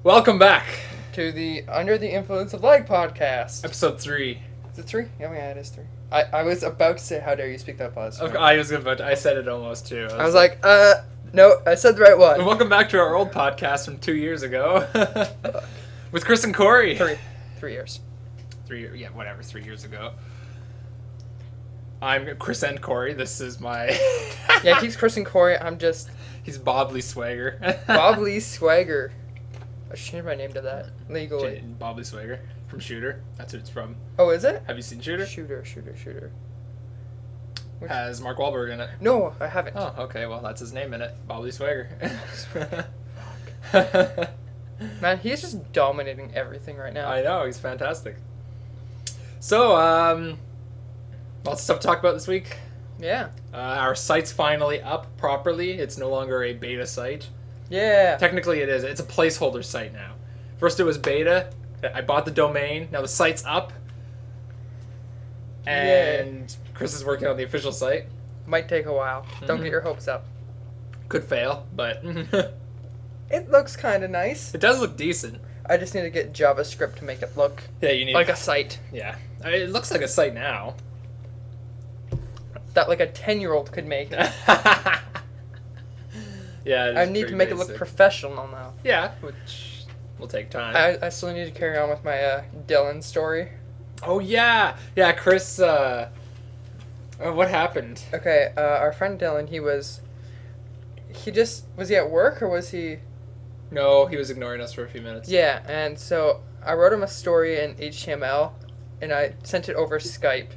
Welcome back. To the Under the Influence of Lagg podcast. Episode 3. Is it 3? Yeah, it is 3. I was about to say, how dare you speak that pause. I said it almost too. I was like, no, I said the right one. Welcome back to our old podcast from 2 years ago. With Chris and Corey. 3 years. 3 years, yeah, whatever, 3 years ago. I'm Chris and Corey. This is my... Yeah, he's Chris and Corey. I'm just... He's Bob Lee Swagger. Bob Lee Swagger. I should change my name to that, legally. Bob Lee Swagger from Shooter. That's what it's from. Oh, is it? Have you seen Shooter? Shooter. Has Mark Wahlberg in it. No, I haven't. Oh, okay, well, that's his name in it. Bob Lee Swagger. Man, he's just dominating everything right now. I know, he's fantastic. So, lots of stuff to talk about this week. Yeah. Our site's finally up properly. It's no longer a beta site. Yeah. Technically it is. It's a placeholder site now. First it was beta. I bought the domain. Now the site's up. And Chris is working on the official site. Might take a while. Don't get your hopes up. Could fail, but... It looks kind of nice. It does look decent. I just need to get JavaScript to make it look Yeah, you need... like a site. Yeah. I mean, it looks like a site now. That like a 10-year-old could make. Yeah, I need to make it look professional now. Yeah, which will take time. I still need to carry on with my Dylan story. Oh, yeah. Yeah, Chris, what happened? Okay, our friend Dylan, was he at work or was he? No, he was ignoring us for a few minutes. Yeah, and so I wrote him a story in HTML, and I sent it over Skype.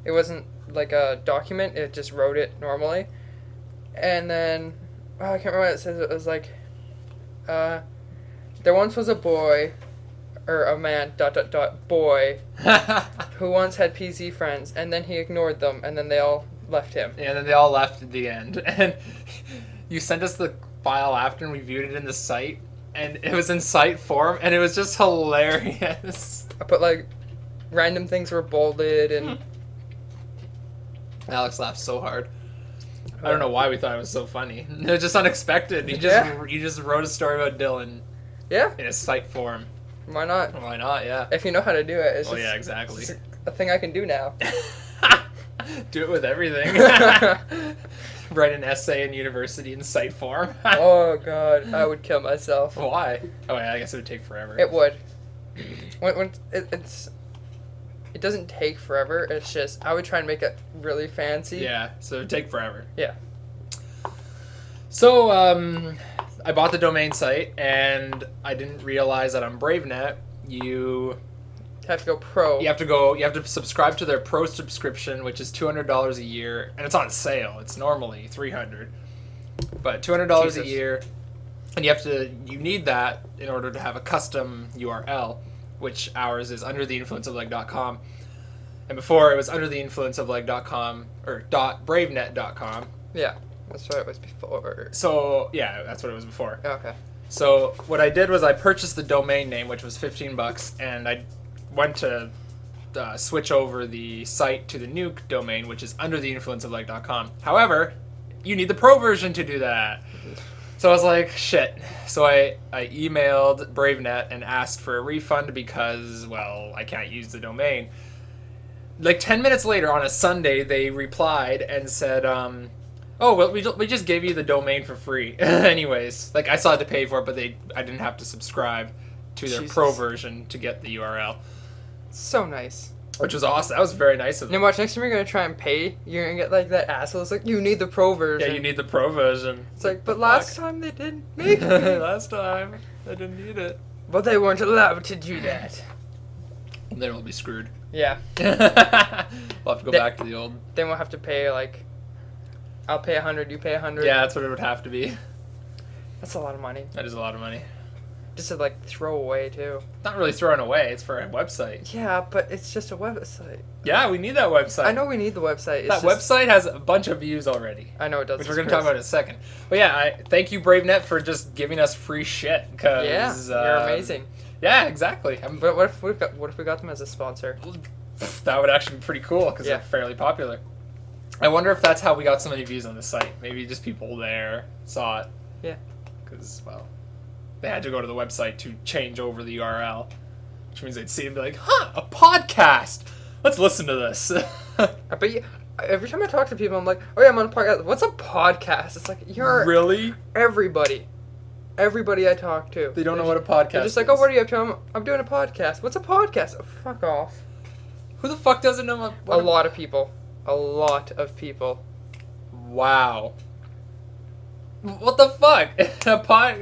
It wasn't like a document, it just wrote it normally. And then, I can't remember what it says. It was like, there once was a boy, or a man, boy, who once had PC friends, and then he ignored them, and then they all left him. Yeah, and then they all left at the end. And you sent us the file after, and we viewed it in the site, and it was in site form, and it was just hilarious. I put like, random things were bolded, and... Alex laughed so hard. I don't know why we thought it was so funny. It was just unexpected. You just wrote a story about Dylan. Yeah. In a site form. Why not? Why not? Yeah. If you know how to do it, it's yeah, exactly. It's a thing I can do now. Do it with everything. Write an essay in university in site form. Oh god, I would kill myself. Why? Oh yeah, I guess it would take forever. It would. It doesn't take forever. It's just I would try and make it really fancy. Yeah, so it would take forever. Yeah. So I bought the domain site, and I didn't realize that on BraveNet you have to go pro. You have to subscribe to their pro subscription, which is $200 a year, and it's on sale. It's normally $300, but $200 a year, and you need that in order to have a custom URL, which ours is undertheinfluenceofleg.com, and before it was undertheinfluenceofleg.com or .bravenet.com. Yeah, that's what it was before. So yeah, that's what it was before. Okay. So what I did was I purchased the domain name, which was $15, and I went to switch over the site to the new domain, which is undertheinfluenceofleg.com. However, you need the pro version to do that. So I was like, shit. So I emailed BraveNet and asked for a refund because, well, I can't use the domain. Like 10 minutes later on a Sunday, they replied and said, oh, well, we just gave you the domain for free. Anyways, like I still had to pay for it, but I didn't have to subscribe to their pro version to get the URL. So nice. Which was awesome. That was very nice of them. Now watch, next time you're going to try and pay, you're going to get like that asshole. It's like, you need the pro version. Yeah, you need the pro version. It's like, but last time they didn't make it. Last time, they didn't need it. But they weren't allowed to do that. Then we'll be screwed. Yeah. We'll have to go back to the old... Then we'll have to pay like... I'll pay 100, you pay 100. Yeah, that's what it would have to be. That's a lot of money. That is a lot of money. Just to like throw away too. Not really throwing away, it's for a website. Yeah, but it's just a website. Yeah, we need that website. I know we need the website. That website has a bunch of views already. I know it does. Which we're going to talk about in a second. But yeah, thank you BraveNet for just giving us free shit. Yeah, you're amazing. Yeah, exactly. But what if we got them as a sponsor? That would actually be pretty cool because they're fairly popular. I wonder if that's how we got so many views on the site. Maybe just people there saw it. Yeah. Because, well, they had to go to the website to change over the URL, which means they'd see it and be like, huh, a podcast. Let's listen to this. I bet you. Every time I talk to people, I'm like, oh yeah, I'm on a podcast. What's a podcast? It's like, you're Really? everybody. Everybody I talk to. They don't know what a podcast They're just like, is. oh, what are you up to? I'm doing a podcast. What's a podcast? Oh, fuck off. Who the fuck doesn't know what A lot of people. A lot of people. Wow. What the fuck?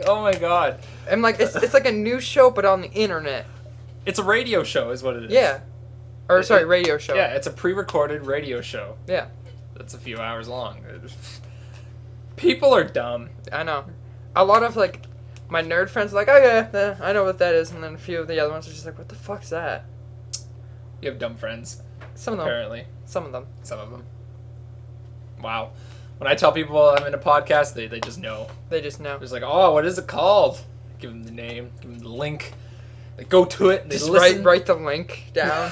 Oh my god. And like, it's like a news show, but on the internet. It's a radio show is what it is. Yeah. Or, sorry, radio show. Yeah, it's a pre-recorded radio show. Yeah. That's a few hours long. People are dumb. I know. A lot of, like, my nerd friends are like, oh yeah, I know what that is. And then a few of the other ones are just like, what the fuck's that? You have dumb friends. Some of them. Apparently. Some of them. Some of them. Wow. When I tell people I'm in a podcast, they just know. They just know. They're just like, oh, what is it called? Give them the name. Give them the link. They go to it. And they Just listen. write the link down.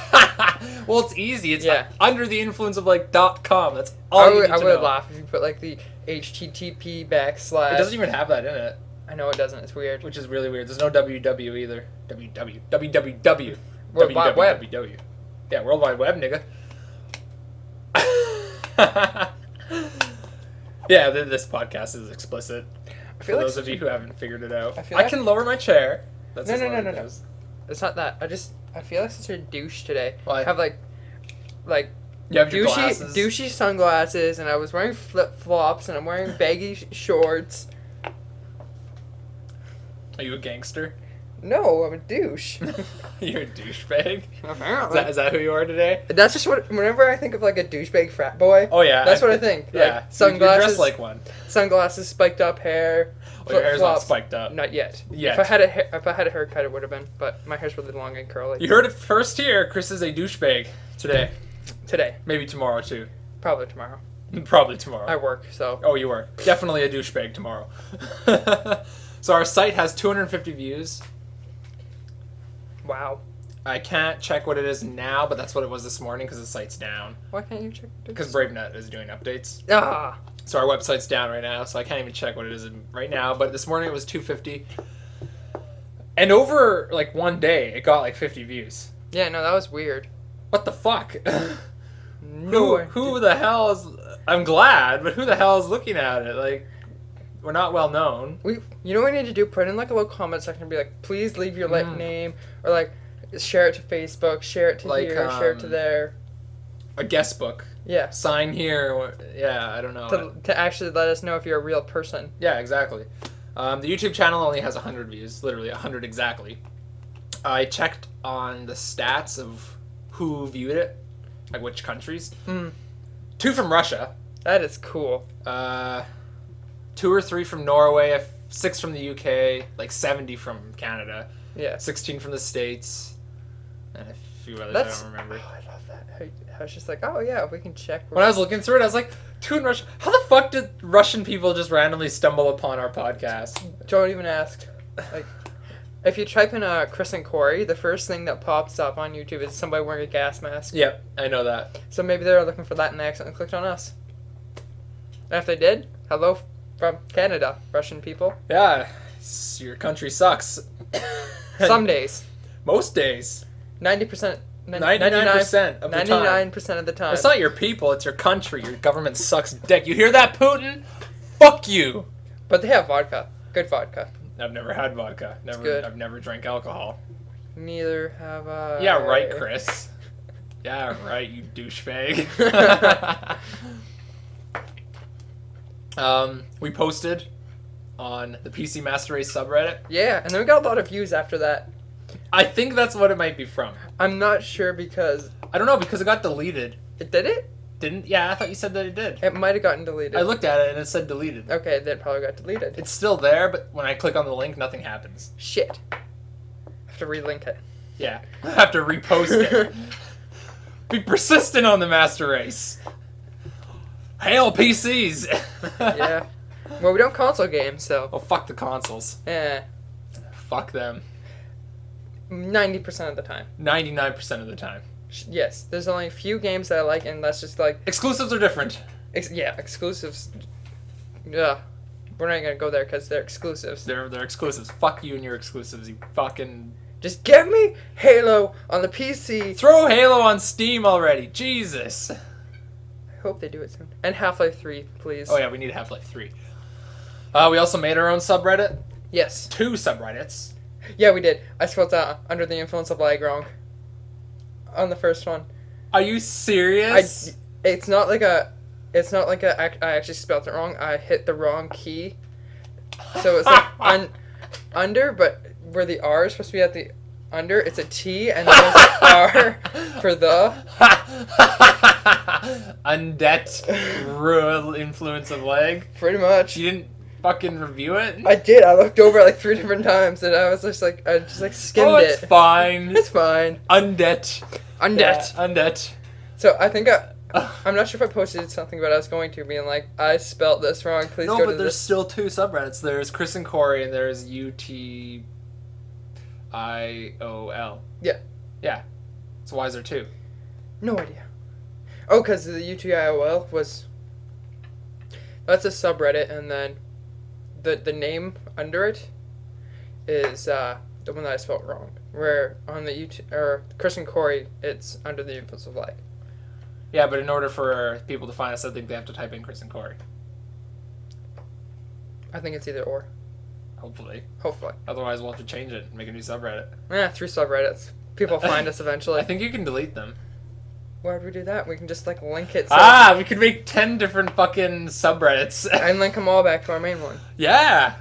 Well, it's easy. It's Yeah. under the influence of like .com. That's all you need I to would know. laugh if you put like the HTTP / It doesn't even have that in it, I know it doesn't. It's weird. which is really weird. There's no WW either. www. World Wide Web. www. Yeah, World Wide Web, nigga. Yeah, this podcast is explicit. I For feel like those of you who haven't figured it out. I feel I like- can lower my chair. That's No, as no, low no, as no, it no. goes. it's not that. I feel like such a douche today. Why? I have like You have your douchey glasses. douchey sunglasses, and I was wearing flip flops, and I'm wearing baggy shorts. Are you a gangster? No, I'm a douche. You're a douchebag? Apparently. Is that who you are today? That's just what. Whenever I think of like a douchebag frat boy, Oh, yeah. that's what I think. Yeah. Like, You're sunglasses, dressed like one. sunglasses, spiked up hair. Well, your hair's not flip-flops. spiked up. Not yet. Yet. If I had a haircut, it would have been. But my hair's really long and curly. You heard it first here. Chris is a douchebag today. Today, Maybe tomorrow, too. probably tomorrow. Probably tomorrow. I work, so Oh, you are. Definitely a douchebag tomorrow. So our site has 250 views. wow. I can't check what it is now, but that's what it was this morning because the site's down. Why can't you check? Because BraveNet is doing updates. Ah, So our website's down right now, so I can't even check what it is right now. But this morning it was 250. And over, like, one day, it got, like, 50 views. yeah, no, that was weird. What the fuck? No, Who the hell is... I'm glad, but who the hell is looking at it? Like, we're not well known. You know what we need to do? Put in like a little comment section and be like, please leave your Mm. name, or like share it to Facebook, share it to Like, here, share it to there. A guest book. Yeah. Sign here. Yeah, I don't know. To actually let us know if you're a real person. Yeah, exactly. The YouTube channel only has 100 views, literally 100 exactly. I checked on the stats of who viewed it, like which countries. 2 from Russia, That is cool. 2 or 3 from Norway, 6 from the UK, like 70 from Canada, Yeah. 16 from the States, and a few others That's. I don't remember. Oh, I love that. I was just like, oh yeah, we can check. When I was looking through it, I was like, 2 in Russia. How the fuck did Russian people just randomly stumble upon our podcast? Don't even ask. Like, if you type in Chris and Corey, the first thing that pops up on YouTube is somebody wearing a gas mask. Yep, I know that. So maybe they're looking for that and they accidentally clicked on us. And if they did, hello from Canada, Russian people. Yeah, your country sucks. Some days. Most days. 90%. 99% of the time. 99% of the time. It's not your people, it's your country. Your government sucks dick. You hear that, Putin? Fuck you. But they have vodka. Good vodka. I've never had vodka. good. I've never drank alcohol. Neither have I. Yeah, right, Chris. Yeah, right, you douchebag. We posted on the PC Master Race subreddit. Yeah, and then we got a lot of views after that. I think that's what it might be from. I'm not sure because I don't know, because it got deleted. it did it? Didn't? Yeah, I thought you said that it did. It might have gotten deleted. I looked at it and it said deleted. Okay, then it probably got deleted. It's still there, but when I click on the link, nothing happens. Shit. I have to relink it. Yeah, I have to repost it. Be persistent on the Master Race. Hail PCs! Yeah. Well, we don't console games, so. Oh, fuck the consoles. Eh. Fuck them. 90% of the time. 99% of the time. Yes, there's only a few games that I like, and that's just like. Exclusives are different. Yeah, exclusives. Yeah. We're not gonna go there because they're exclusives. They're exclusives. Fuck you and your exclusives. You fucking Just give me Halo on the PC. throw Halo on Steam already. Jesus. I hope they do it soon. And Half-Life 3, please. Oh yeah, we need Half-Life 3. We also made our own subreddit. Yes. 2 subreddits. Yeah, we did. I spelled Under the Influence of Lagg wrong. On the first one. Are you serious? It's not like a. I actually spelled it wrong. I hit the wrong key. So it's like under, but where the R is supposed to be at the under, it's a T, and then there's an R for the. Undet rural influence of Lagg. Pretty much. You didn't fucking review it? I did. I looked over it like 3 different times, and I was just like, I just like skimmed it. It's fine. It's fine. Undet. Undet. Yeah, undet. So I think I'm not sure if I posted something, but I was going to, being like, I spelled this wrong. Please No, go but to there's this. still 2 subreddits. There's Chris and Corey, and there's UTIOL. Yeah. Yeah. So why is there 2? No idea. Oh, because the UTIOL was. That's a subreddit, and then the name under it is the one that I spelled wrong. Where on the Chris and Corey, it's Under the Influence of Light. Yeah, but in order for people to find us, I think they have to type in Chris and Corey. I think it's either or. Hopefully. Hopefully. Otherwise, we'll have to change it and make a new subreddit. Through subreddits. People will find us eventually. I think you can delete them. Why would we do that? We can just like link it. We could make 10 different fucking subreddits. And link them all back to our main one. Yeah.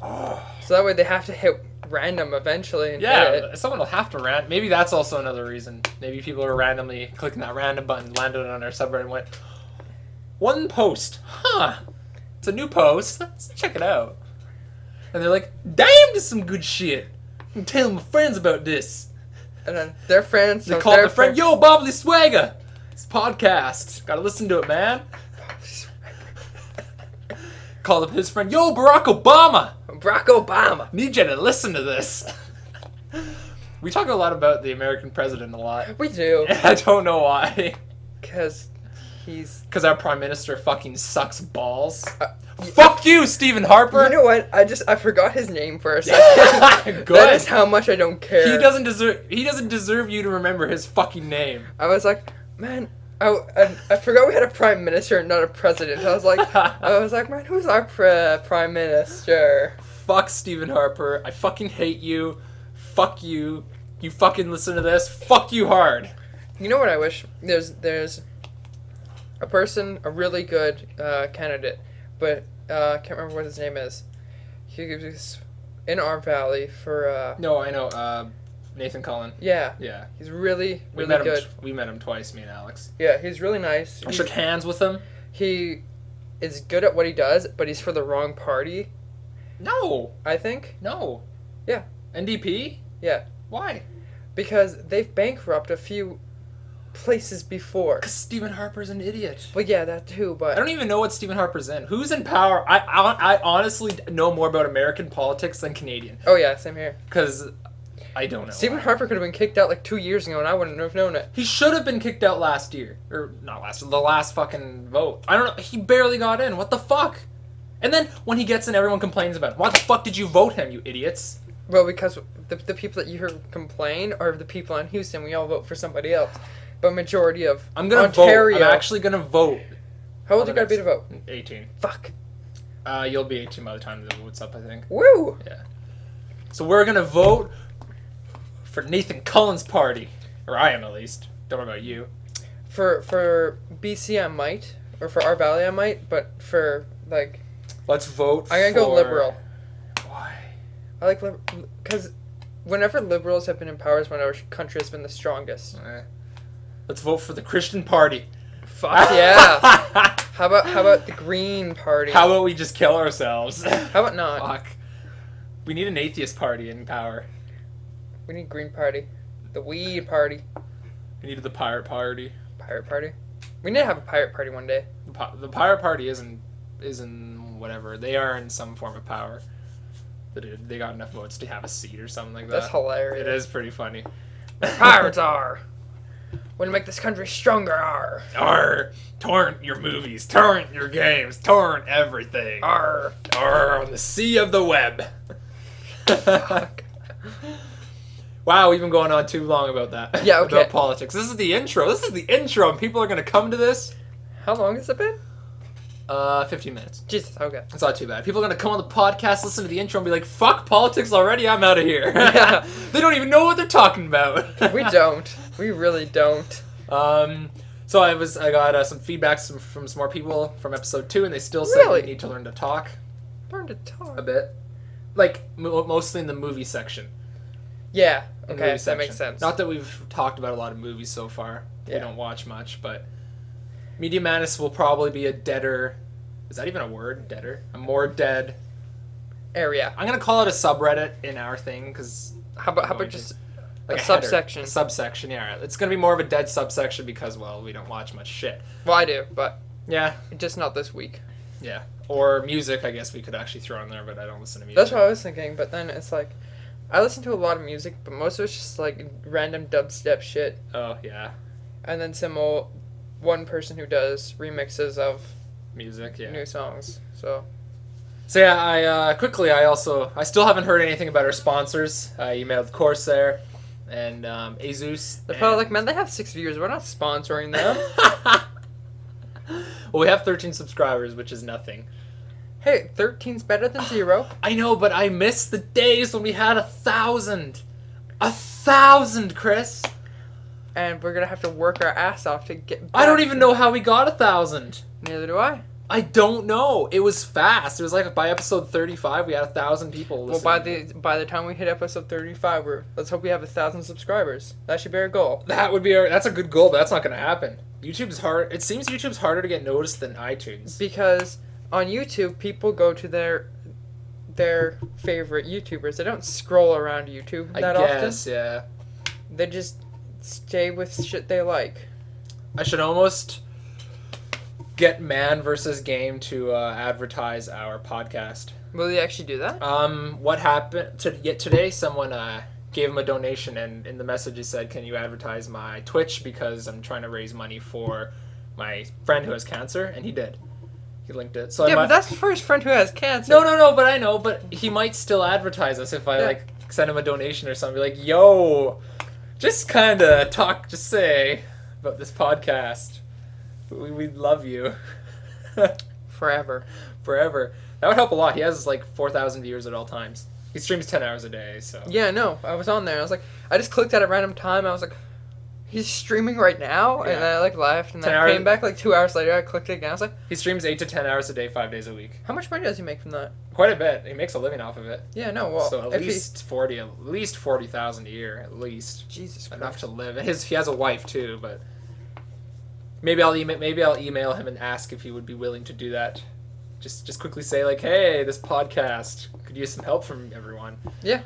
So that way they have to hit random eventually and hit Yeah, it. someone will have to rant. Maybe that's also another reason. Maybe people are randomly clicking that random button, landed on our subreddit, and went, one post. Huh. It's a new post. Let's check it out. And they're like, damn, this is some good shit. I'm telling my friends about this. And then their friends. They call their friend, yo, Bobbly Swagger. It's a podcast. Gotta listen to it, man. Called up his friend, yo, Barack Obama. Barack Obama. Need you to listen to this. We talk a lot about the American president a lot. We do. I don't know why. Because he's. Because our prime minister fucking sucks balls. Fuck you, Stephen Harper. You know what? I forgot his name for a second. Good. That is how much I don't care. He doesn't deserve you to remember his fucking name. I was like, man. I forgot we had a prime minister and not a president. I was like, man, who's our prime minister? Fuck Stephen Harper. I fucking hate you. Fuck you. You fucking listen to this. Fuck you hard. You know what I wish? There's a person, a really good candidate, but I can't remember what his name is. He was in our valley for. No, I know. Nathan Cullen. Yeah. Yeah. He's really We good. met him. We met him twice, me and Alex. Yeah, he's really nice. I shook hands with him. He is good at what he does, but he's for the wrong party. No. I think. No. Yeah. NDP? Yeah. Why? Because they've bankrupted a few places before. Because Stephen Harper's an idiot. Well, yeah, that too, but... I don't even know what Stephen Harper's in. Who's in power? I honestly know more about American politics than Canadian. Oh, yeah, same here. Because I don't know. Stephen Harper could have been kicked out like 2 years ago, and I wouldn't have known it. He should have been kicked out last year. Or, not last year, the last fucking vote. I don't know. He barely got in. What the fuck? And then, when he gets in, everyone complains about it. Why the fuck did you vote him, you idiots? Well, because the people that you hear complain are the people in Houston. We all vote for somebody else. But majority of I'm gonna Ontario... vote. I'm actually gonna vote. How old you gotta be to vote? 18. Fuck. You'll be 18 by the time the vote's up, I think. Woo! Yeah. So we're gonna vote for Nathan Cullen's party. Or I am, at least. Don't know about you. For BC I might. Or for our valley I might. But for, like... Let's vote I'm gonna go liberal. Why? I like liberal... Because whenever liberals have been in power is when our country has been the strongest. Let's vote for the Christian party. Fuck yeah. How about the Green Party? How about we just kill ourselves? How about not? Fuck. We need an atheist party in power. We need Green Party. The Weed Party. We need the pirate party. Pirate Party? We need to have a pirate party one day. The pirate party isn't whatever. They are in some form of power. But they got enough votes to have a seat or something like that. That's hilarious. It is pretty funny. Pirates are. Want to make this country stronger, R. Arr, torrent your movies, torrent your games, torrent everything. R. Arr, on the sea of the web. Wow, we've been going on too long about that. Yeah, okay. About politics. This is the intro. And people are going to come to this. How long has it been? 15 minutes. Jesus, okay. It's not too bad. People are going to come on the podcast, listen to the intro, and be like, fuck politics already, I'm out of here. Yeah. They don't even know what they're talking about. We don't. We really don't. So I got some feedbacks from some more people from episode 2, and they still said Really? we need to learn to talk Learn to talk. a bit. Like, mostly in the movie section. Yeah, In the okay, movie that section. makes sense. Not that we've talked about a lot of movies so far. We Yeah. don't watch much, but Media Madness will probably be a deader. Is that even a word? Deader? A more dead. Area. I'm gonna call it a subreddit in our thing because How about just like a header. subsection? A subsection, yeah. It's gonna be more of a dead subsection because we don't watch much shit. Well, I do, but Yeah, just not this week. yeah. Or music, I guess we could actually throw in there, but I don't listen to music. That's what I was thinking, but then it's like, I listen to a lot of music, but most of it's just like random dubstep shit, Oh yeah, and then one person who does remixes of music. Yeah. new songs. So So yeah, I still haven't heard anything about our sponsors. I emailed Corsair and Asus. they're probably like, man, they have 6 viewers. We're not sponsoring them. Well, we have 13 subscribers, which is nothing. Hey, 13's better than 0. I know, but I miss the days when we had 1,000. 1,000, Chris. And we're gonna have to work our ass off to get. I don't back. even know how we got 1,000. Neither do I. I don't know. It was fast. It was like by episode 35, we had 1,000 people Well, listening. by the time we hit episode 35, let's hope we have 1,000 subscribers. That should be our goal. That's a good goal, but that's not going to happen. YouTube's hard. It seems YouTube's harder to get noticed than iTunes. Because on YouTube, people go to their favorite YouTubers. They don't scroll around YouTube that guess, often. yeah. They just stay with shit they like. I should almost get Man vs. Game to advertise our podcast. Will they actually do that? What happened today? Someone gave him a donation, and in the message he said, "Can you advertise my Twitch because I'm trying to raise money for my friend who has cancer?" And he did. He linked it. So Yeah, I but might... that's for his friend who has cancer. No, but I know. But he might still advertise us if I send him a donation or something. Be like, "Yo, just kind of talk, just say about this podcast. We love you." Forever. Forever. That would help a lot. He has like 4,000 viewers at all times. He streams 10 hours a day, so. Yeah, no, I was on there. I was like, I just clicked at a random time. I was like, he's streaming right now? Yeah. And I like left, and then 10 I hours- came back like 2 hours later. I clicked it again. I was like, He streams 8 to 10 hours a day, 5 days a week. how much money does he make from that? Quite a bit. He makes a living off of it. Yeah, no, well, So if at least 40,000 a year, at least. Jesus Christ. Enough to live. He has a wife too, but maybe I'll email him and ask if he would be willing to do that. Just quickly say like, "Hey, this podcast could use some help from everyone." Yeah.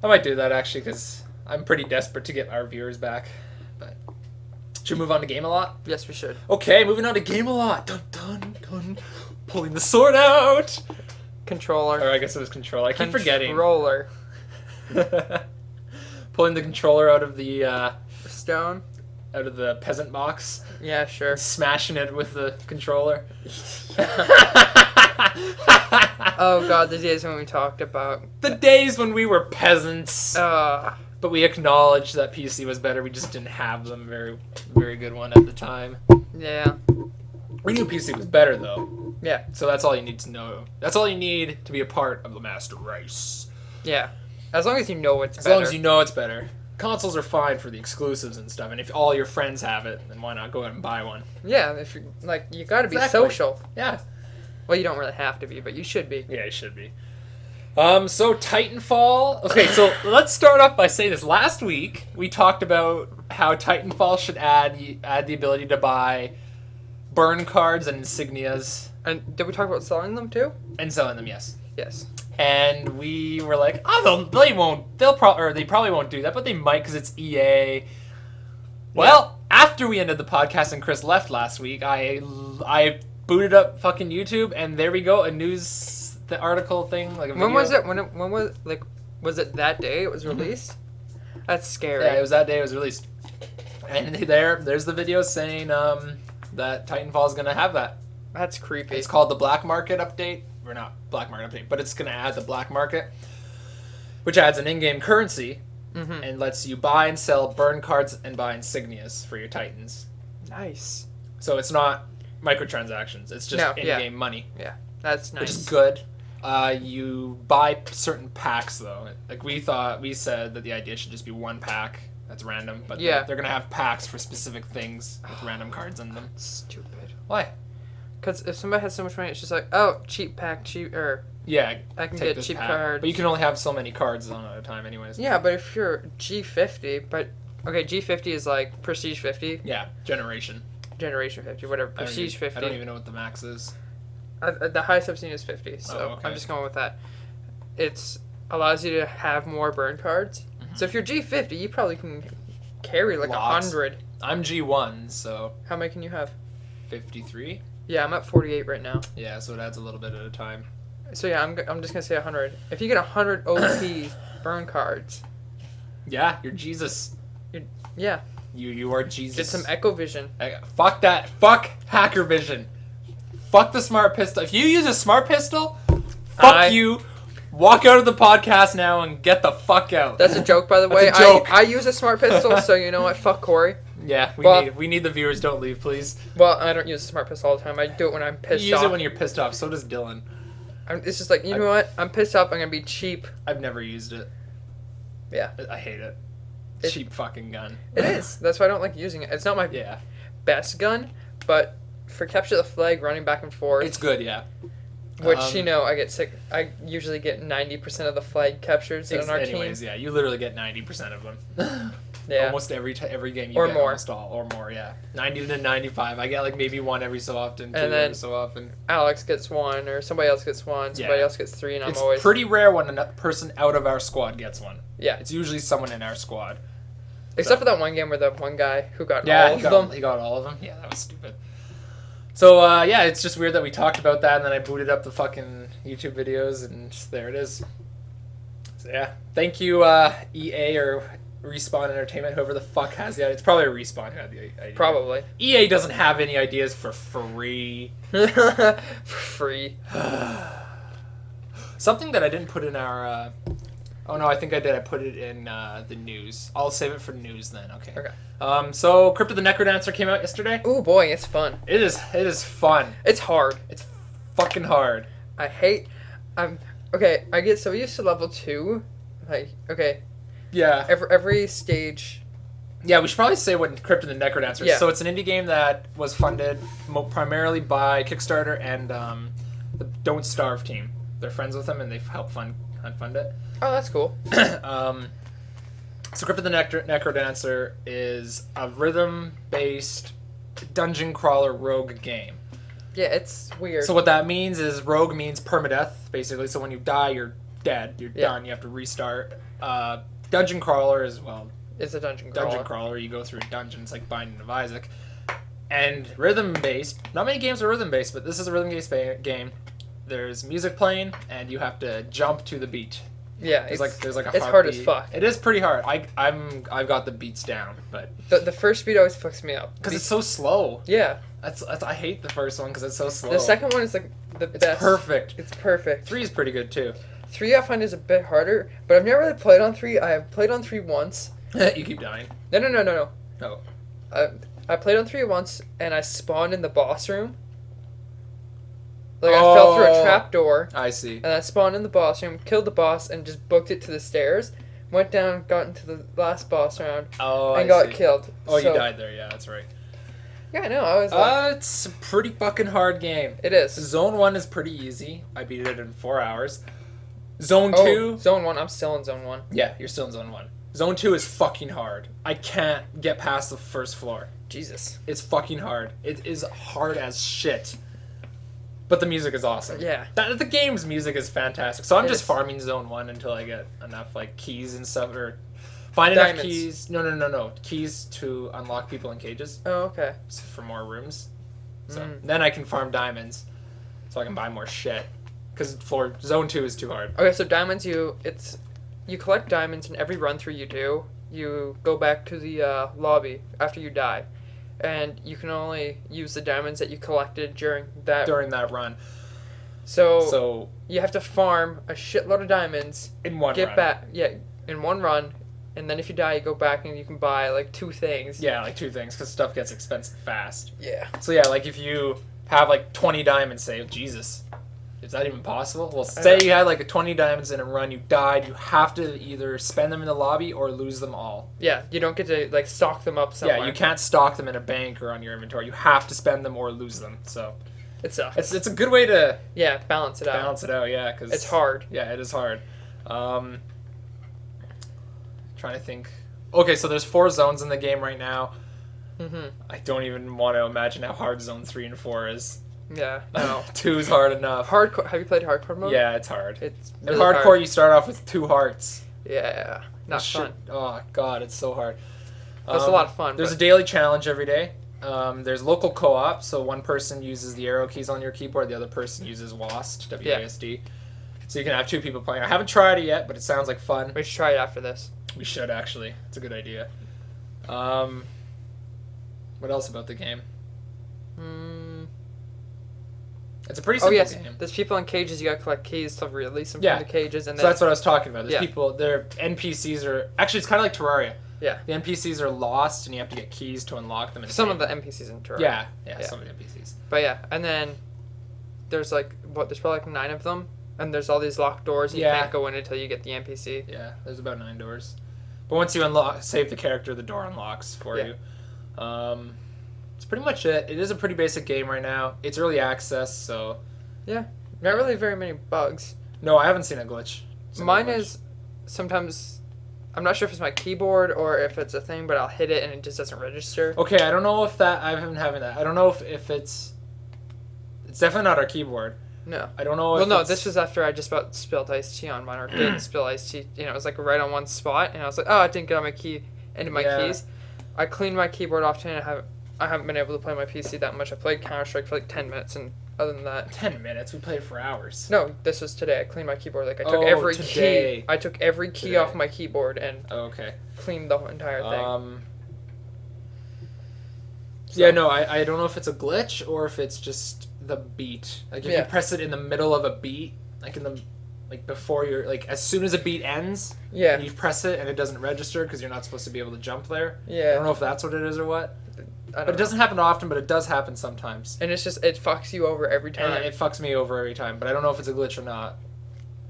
I might do that actually because I'm pretty desperate to get our viewers back. But should we move on to Game A Lot? Yes, we should. Okay, moving on to Game A Lot. Dun dun dun. Pulling the sword out. Controller. Or I guess it was controller. I keep forgetting. Controller. Pulling the controller out of the Stone. peasant box. Yeah, sure. Smashing it with the controller. Oh god, the days when we talked about. The days when we were peasants. Uh, But we acknowledged that PC was better. We just didn't have them. Very, very good one at the time. yeah. We knew PC was better though. Yeah. So that's all you need to know. That's all you need to be a part of the master race. Yeah. As long as you know it's As better. long as you know it's better. Consoles are fine for the exclusives and stuff, and if all your friends have it, then why not go out and buy one? Yeah, if you like, you gotta be Exactly. social. Yeah. Well, you don't really have to be, but you should be. Yeah, it should be. So Titanfall. Okay, so let's start off by saying this. Last week we talked about how Titanfall should add the ability to buy burn cards and insignias And did we talk about selling them too? and selling them. Yes. Yes. And we were like, oh, they probably won't do that, but they might because it's EA. Well, after we ended the podcast and Chris left last week, I booted up fucking YouTube, and there we go, a news article thing, like a video. When was it? When was was it that day it was released? That's scary. Yeah, it was that day it was released. And there's the video saying that Titanfall is going to have that. That's creepy. It's called the Black Market Update. Or not Black Market Update, but it's going to add the Black Market, which adds an in-game currency and lets you buy and sell burn cards and buy insignias for your Titans. Nice. So it's not microtransactions. It's just in-game money. Yeah, that's nice. Which is good. You buy certain packs, though. Like, we said that the idea should just be one pack that's random, but they're going to have packs for specific things with random cards in them. Stupid. Why? Because if somebody has so much money, it's just like, oh, cheap pack, yeah, I can get cheap cards. But you can only have so many cards on at a time anyways. Yeah, but if you're G50, G50 is like Prestige 50. Yeah, Generation 50, whatever. Prestige 50. I don't even know what the max is. The highest I've seen is 50, so I'm just going with that. It allows you to have more burn cards. So if you're G50, you probably can carry like 100. I'm G1, so... How many can you have? 53? Yeah, I'm at 48 right now. Yeah, so it adds a little bit at a time. So yeah, I'm just going to say 100. If you get 100 OP burn cards... Yeah, you're Jesus. Yeah. You are Jesus. Get some Echo Vision. Fuck that. Fuck Hacker Vision. Fuck the Smart Pistol. If you use a Smart Pistol, fuck you. Walk out of the podcast now and get the fuck out. That's a joke, by the way. That's a joke. I use a Smart Pistol, so you know what? Fuck Corey. Yeah, we need the viewers. Don't leave, please. Well, I don't use a Smart Pistol all the time. I do it when I'm pissed off. You use it when you're pissed off. So does Dylan. It's just like, you know what? I'm pissed off. I'm going to be cheap. I've never used it. Yeah. I hate it. Cheap fucking gun. It is. That's why I don't like using it. It's not my best gun, but for capture the flag, running back and forth. It's good, yeah. Which, I get sick. I usually get 90% of the flag captures in our team. Anyways, yeah, you literally get 90% of them. Yeah. Almost every game you or get more. Almost all, or more, yeah. 90 to 95. I get like maybe one every so often, two every so often. Alex gets one, or somebody else gets one, somebody else gets three, and it's I'm always... It's pretty rare when a person out of our squad gets one. Yeah. It's usually someone in our squad. Except for that one game where the one guy who got all of them. He got all of them. Yeah, that was stupid. So, it's just weird that we talked about that, and then I booted up the fucking YouTube videos, and there it is. So, yeah. Thank you, EA or Respawn Entertainment, whoever the fuck has the idea. It's probably Respawn who had the idea. Probably. EA doesn't have any ideas for free. For free. Something that I didn't put in our... Oh, no, I think I did. I put it in the news. I'll save it for news then. Okay. So, Crypt of the Necrodancer came out yesterday. Ooh, boy, it's fun. It is fun. It's hard. It's fucking hard. I hate... okay, I get so used to level 2. Like, okay. Yeah. Every stage... Yeah, we should probably say what Crypt of the Necrodancer is. Yeah. So, it's an indie game that was funded primarily by Kickstarter and the Don't Starve team. They're friends with them, and they've helped fund it. Oh, that's cool. So Crypt of the Necrodancer is a rhythm-based dungeon crawler rogue game. Yeah, it's weird. So what that means is rogue means permadeath, basically. So when you die, you're dead. You're done. You have to restart. Dungeon crawler is, well... It's a dungeon crawler. Dungeon crawler. You go through a dungeon. It's like Binding of Isaac. And rhythm-based. Not many games are rhythm-based, but this is a rhythm-based game. There's music playing, and you have to jump to the beat. Yeah, there's like a it's hard as fuck. It is pretty hard. I've got the beats down, but the first beat always fucks me up because it's so slow. Yeah, that's I hate the first one because it's so slow. The second one is like the best. It's perfect. It's perfect. 3 is pretty good too. 3 I find is a bit harder, but I've never really played on 3. I have played on 3 once. You keep dying. No. Oh. I played on 3 once, and I spawned in the boss room. Like, I fell through a trapdoor. I see. And I spawned in the boss room, killed the boss, and just booked it to the stairs. Went down, got into the last boss round, and got killed. Oh, you died there. Yeah, that's right. Yeah, I know. I was like... it's a pretty fucking hard game. It is. Zone 1 is pretty easy. I beat it in 4 hours. Zone 2... Zone 1. I'm still in Zone 1. Yeah, you're still in Zone 1. Zone 2 is fucking hard. I can't get past the first floor. Jesus. It's fucking hard. It is hard as shit. But the music is awesome. Yeah. The game's music is fantastic. So I'm just farming Zone 1 until I get enough like keys and stuff, or find enough keys. No. Keys to unlock people in cages. Oh, okay. For more rooms. So then I can farm diamonds, so I can buy more shit. Because for Zone 2 is too hard. Okay, so diamonds, you collect diamonds in every run through you do. you go back to the lobby after you die, and you can only use the diamonds that you collected during that. Run. So you have to farm a shitload of diamonds. In one get run. back, yeah, in one run, and then if you die, you go back and you can buy like 2 things. Yeah, like 2 things, because stuff gets expensive fast. Yeah. So yeah, like if you have like 20 diamonds, say, Jesus, is that even possible? Well, say you had like 20 diamonds in a run, you died, you have to either spend them in the lobby or lose them all. Yeah, you don't get to like stock them up somewhere. Yeah, you can't stock them in a bank or on your inventory. You have to spend them or lose them. So it sucks. it's a good way to balance it out. balance it out. Yeah, because it's hard. Yeah, it is hard. Trying to think. Okay, so there's 4 zones in the game right now. Mhm. I don't even want to imagine how hard zone 3 and 4 is. Yeah. No. 2 is hard enough. Hardcore. Have you played hardcore mode? Yeah, it's hard. It's In really hardcore, hard. you start off with 2 hearts. Yeah. Not fun. Oh god, it's so hard. That's a lot of fun. There's a daily challenge every day. There's local co-op, so one person uses the arrow keys on your keyboard, the other person uses WASD, WASD. So you can have 2 people playing. I haven't tried it yet, but it sounds like fun. We should try it after this. We should actually. It's a good idea. What else about the game? It's a pretty simple game. There's people in cages. You gotta collect keys to release them Yeah. from the cages, and So then that's what I was talking about. There's Yeah. people. Their NPCs are actually it's kind of like Terraria. Yeah. The NPCs are lost, and you have to get keys to unlock them. some of the NPCs in Terraria. Yeah, some of the NPCs. But yeah, and then there's like there's probably like 9 of them, and there's all these locked doors, and you Yeah. can't go in until you get the NPC. Yeah, there's about 9 doors. But once you save the character, the door unlocks for you. It's pretty much it. It is a pretty basic game right now. It's early access, so Not really very many bugs. no, I haven't seen a glitch. Mine is sometimes. I'm not sure if it's my keyboard or if it's a thing, but I'll hit it and it just doesn't register. Okay, I don't know if that I haven't having that. I don't know if it's definitely not our keyboard. No. I don't know. Well, if no, it's... this was after I just about spilled iced tea on mine, or didn't spill iced tea. You know, it was like right on one spot, and I was like, oh, I didn't get on my key into my keys. I cleaned my keyboard off today, and I haven't been able to play my PC that much. I played Counter-Strike for like 10 minutes, and other than that... 10 minutes? We played for hours. No, this was today. I cleaned my keyboard. Like, I took today. key. I took every key off my keyboard and cleaned the entire thing. Yeah, no, I don't know if it's a glitch or if it's just the beat. Like, if you press it in the middle of a beat, like in the... Like, before you're... Like, as soon as a beat ends, and you press it and it doesn't register because you're not supposed to be able to jump there. Yeah. I don't know if that's what it is or what. But it doesn't happen often, but it does happen sometimes. And it's just, it fucks you over every time. And it fucks me over every time, but I don't know if it's a glitch or not.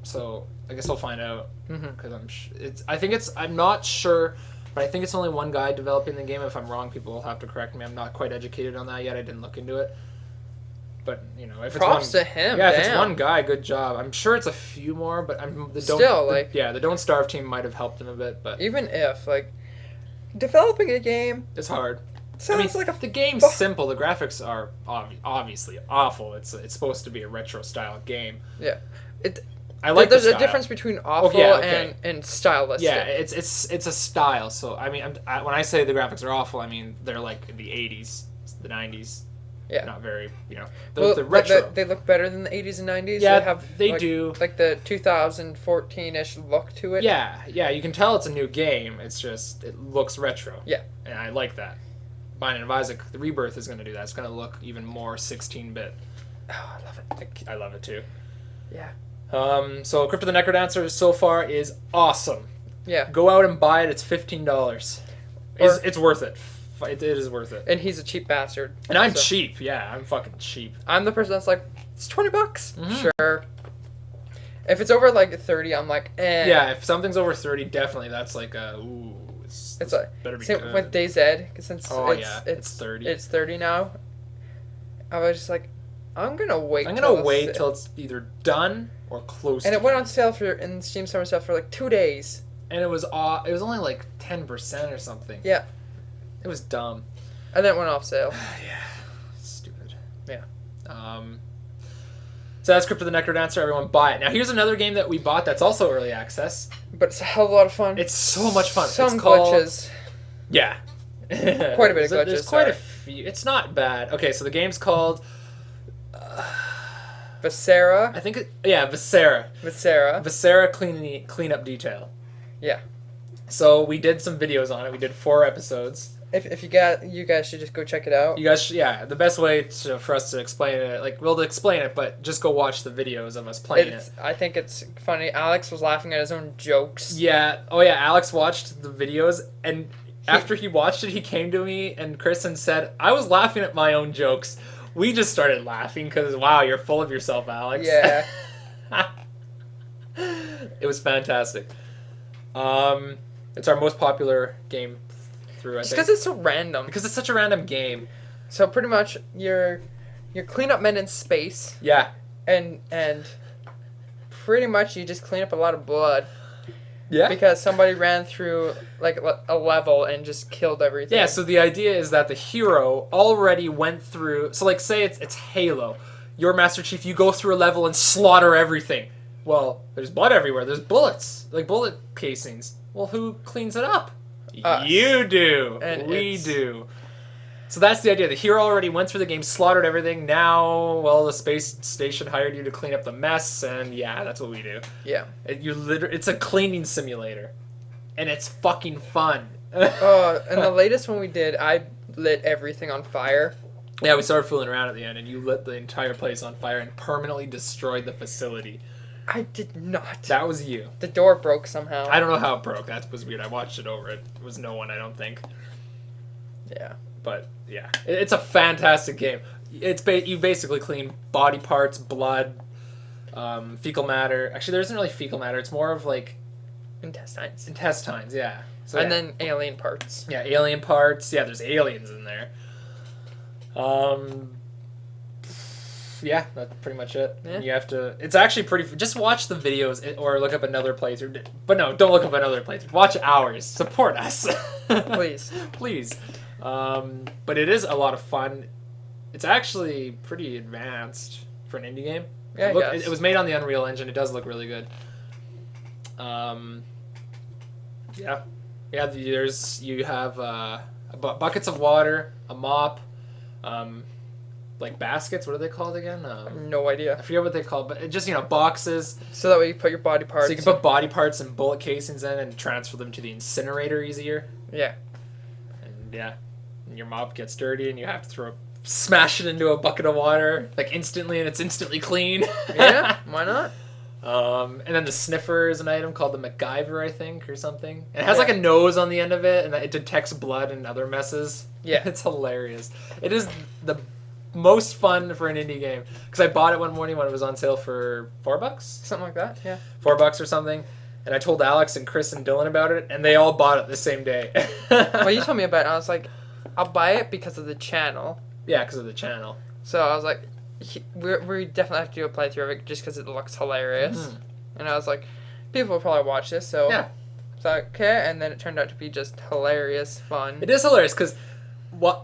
So, I guess I'll find out. Because I'm not sure, but I think it's only one guy developing the game. If I'm wrong, people will have to correct me. I'm not quite educated on that yet. I didn't look into it. But, you know, if Props it's one... to him, Yeah, if it's one guy, good job. I'm sure it's a few more, but the Don't Starve team might have helped him a bit, but... Even if, like, developing a game... It's hard. Sounds the game's simple. The graphics are obviously awful. It's supposed to be a retro style game. Yeah, I like. There's the a style. difference between awful and stylistic. Yeah, it's a style. So I mean, when I say the graphics are awful, I mean they're like in the 80s, the 90s. Yeah, not very. You know, the retro. They look better than the 80s and 90s. Yeah, they do. Like the 2014-ish look to it. Yeah. You can tell it's a new game. It's just it looks retro. Yeah, and I like that. Binding of Isaac, the Rebirth is going to do that. It's going to look even more 16-bit. Oh, I love it. I love it too. Yeah. So Crypt of the Necrodancer so far is awesome. Yeah. Go out and buy it. It's $15. It's worth it. It is worth it. And he's a cheap bastard. And I'm cheap. Yeah, I'm fucking cheap. I'm the person that's like, it's $20. Sure. If it's over like 30, I'm like, eh. Yeah, if something's over 30, definitely that's like a ooh. It's like better be same good. with DayZ, since it's 30. It's 30 now. I was just like, I'm gonna wait. Till it's either done or close. And it went on sale in Steam Summer Sale for like 2 days. And it was only like 10% or something. Yeah. It was dumb. And then it went off sale. Yeah. Stupid. Yeah. So that's Crypt of the Necrodancer. Everyone buy it. Now here's another game that we bought that's also early access. But it's a hell of a lot of fun. It's so much fun. Some glitches. Yeah. Quite a bit of glitches. There's quite a few. It's not bad. Okay, so the game's called... Viscera. I think Viscera. Viscera Cleanup Detail. Yeah. So we did some videos on it. We did 4 episodes. If you guys should just go check it out. You guys, yeah, the best way for us to explain it, like, we'll explain it, but just go watch the videos of us playing it. I think it's funny. Alex was laughing at his own jokes. Yeah. Oh, yeah. Alex watched the videos, and after he watched it, he came to me and Chris and said, "I was laughing at my own jokes." We just started laughing because, wow, you're full of yourself, Alex. Yeah. It was fantastic. It's our most popular game through, I Just think. because it's so random. Because it's such a random game. So pretty much, you're cleanup men in space, Yeah. and pretty much you just clean up a lot of blood. Yeah. Because somebody ran through like a level and just killed everything. Yeah, so the idea is that the hero already went through... So, like, say it's Halo. You're Master Chief, you go through a level and slaughter everything. Well, there's blood everywhere. There's bullets. Like, bullet casings. Well, who cleans it up? Us. You do. And we do. So that's the idea. The hero already went through the game, slaughtered everything. Now, well, the space station hired you to clean up the mess, and yeah, that's what we do. Yeah. It's a cleaning simulator, and it's fucking fun. And the latest one we did, I lit everything on fire. Yeah, we started fooling around at the end, and you lit the entire place on fire and permanently destroyed the facility. I did not. That was you. The door broke somehow. I don't know how it broke. That was weird. I watched it over. It was no one, I don't think. Yeah. But yeah, it's a fantastic game. You basically clean body parts, blood, fecal matter. Actually, there isn't really fecal matter. It's more of like Intestines. intestines. Yeah. So, And yeah. then alien parts. Yeah, alien parts. Yeah, there's aliens in there. Yeah, that's pretty much it. Yeah. You have to. It's actually pretty. Just watch the videos or look up another playthrough. But no, don't look up another playthrough. Watch ours. Support us, Please. please. But it is a lot of fun. It's actually pretty advanced for an indie game. Yeah, I guess. It was made on the Unreal Engine. It does look really good. Yeah. You have buckets of water, a mop, like baskets. What are they called again? No idea. I forget what they call, but just boxes. So that way you put your body parts. So you can put body parts and bullet casings in and transfer them to the incinerator easier. Yeah. And yeah, and your mop gets dirty and you have to smash it into a bucket of water like instantly, and it's instantly clean. Yeah. Why not? And then the sniffer is an item called the MacGyver, I think, or something. And it has like a nose on the end of it, and it detects blood and other messes. Yeah. It's hilarious. It is the most fun for an indie game because I bought it one morning when it was on sale for $4, Something like that. Yeah. $4 or something. And I told Alex and Chris and Dylan about it, and they all bought it the same day. Well, you told me about it. I was like, I'll buy it because of the channel. Yeah, because of the channel. So I was like, we definitely have to do a playthrough of it just because it looks hilarious. Mhm. And I was like, people will probably watch this, so Yeah. So okay, and then it turned out to be just hilarious fun. It is hilarious because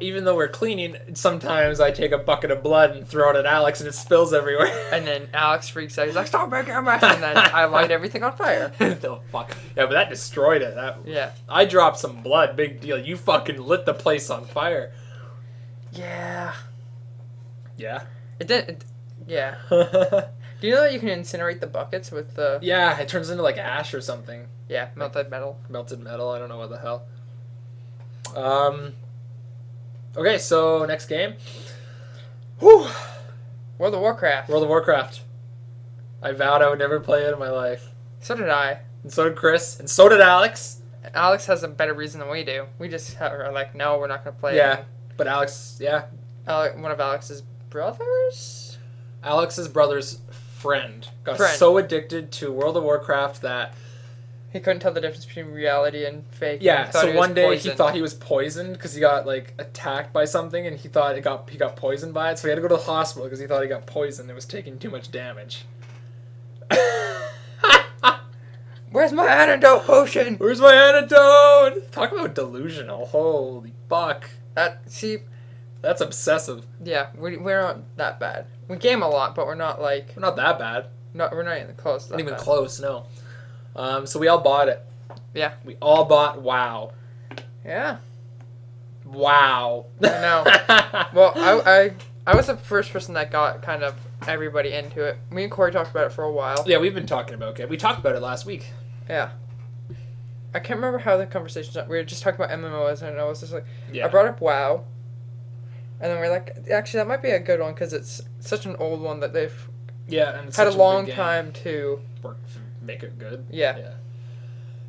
even though we're cleaning, sometimes I take a bucket of blood and throw it at Alex and it spills everywhere. And then Alex freaks out. He's like, "Stop making a mess!" And then I light everything on fire. Oh, fuck. Yeah, but that destroyed it. Yeah. I dropped some blood. Big deal. You fucking lit the place on fire. Yeah. Yeah. It did. Yeah. Do you know that you can incinerate the buckets with the Yeah, it turns into like ash or something. melted metal? Melted metal. I don't know what the hell. Okay, so next game. Whew. World of Warcraft. World of Warcraft. I vowed I would never play it in my life. So did I. And so did Chris. And so did Alex. Alex has a better reason than we do. We just are like, no, we're not gonna play Yeah. it. But Alex, yeah. One of Alex's brothers. Alex's brother's friend got Friend. so addicted to World of Warcraft that He couldn't tell the difference between reality and fake. yeah. He thought So he was one day he poisoned. thought he was poisoned because he got like attacked by something, and he thought he got poisoned by it. So he had to go to the hospital because he thought he got poisoned. It was taking too much damage. Where's my antidote potion? Where's my antidote? Talk about delusional. Holy fuck. That's obsessive. Yeah, we're not that bad. We game a lot, but we're not like We're not that bad. we're not even close. To Not that even bad. close, no. So we all bought it. Yeah. We all bought WoW. Yeah. Wow. I know. Well, I was the first person that got kind of everybody into it. Me and Corey talked about it for a while. Yeah, we've been talking about it. We talked about it last week. Yeah. I can't remember how the conversation started. We were just talking about MMOs, and I was just like, Yeah. I brought up WoW, and then we're like, actually, that might be a good one because it's such an old one that they've Yeah, and it's had a such long big game. time to. Work to make it good. Yeah.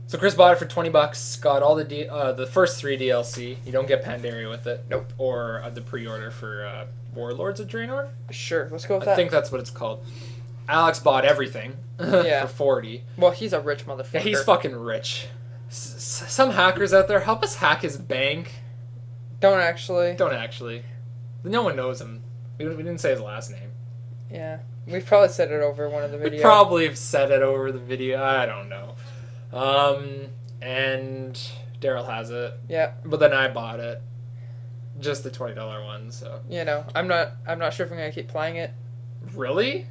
So Chris bought it for $20. Got all the first 3 DLC. You don't get Pandaria with it. Nope. Or the pre-order for Warlords of Draenor. Sure, let's go with I that. think that's what it's called. Alex bought everything Yeah. for $40. Well, he's a rich motherfucker. Yeah, he's fucking rich. Some hackers out there, help us hack his bank. Don't actually. Don't actually. No one knows him. We didn't say his last name. Yeah. We've probably said it over one of the videos. We probably have said it over the video. I don't know. And Daryl has it. Yeah. But then I bought it. Just the $20 one, so. You know, I'm not sure if I'm gonna keep playing it. Really?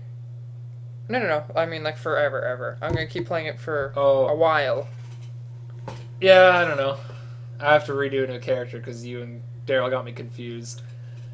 No. I mean, like forever, ever. I'm gonna keep playing it for a Oh. while. Yeah, I don't know. I have to redo a new character because you and Daryl got me confused.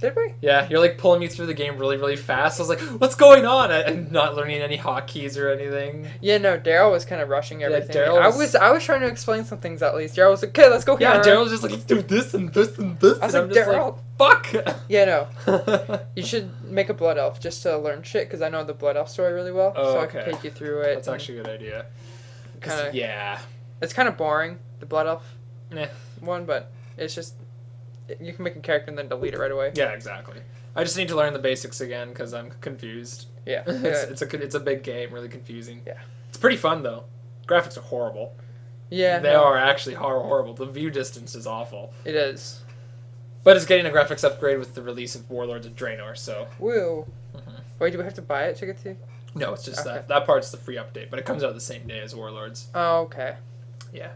Did we? Yeah, you're like pulling me through the game really, really fast. I was like, what's going on? And not learning any hotkeys or anything. Yeah, no. Daryl was kind of rushing everything. Daryl I was trying to explain some things at least. Daryl was like, "Okay, let's go here." Yeah, Daryl was just like, let's do this and this and this. I was and like, I'm just Daryl. fuck! Yeah, no. You should make a blood elf just to learn shit because I know the blood elf story really well, Oh, so okay. I can take you through it. That's actually a good idea. Kinda- Yeah. It's kind of boring, the blood elf Eh. one, but it's just you can make a character and then delete it right away. Yeah, exactly. I just need to learn the basics again because I'm confused. Yeah. It's a big game, really confusing. Yeah. It's pretty fun though. Graphics are horrible. Yeah. They no, are actually horrible. The view distance is awful. It is. But it's getting a graphics upgrade with the release of Warlords of Draenor, so. Woo. Mhm. Wait, do we have to buy it to get to? No, it's just Okay. that part's the free update, but it comes out the same day as Warlords. Oh, okay. Yeah.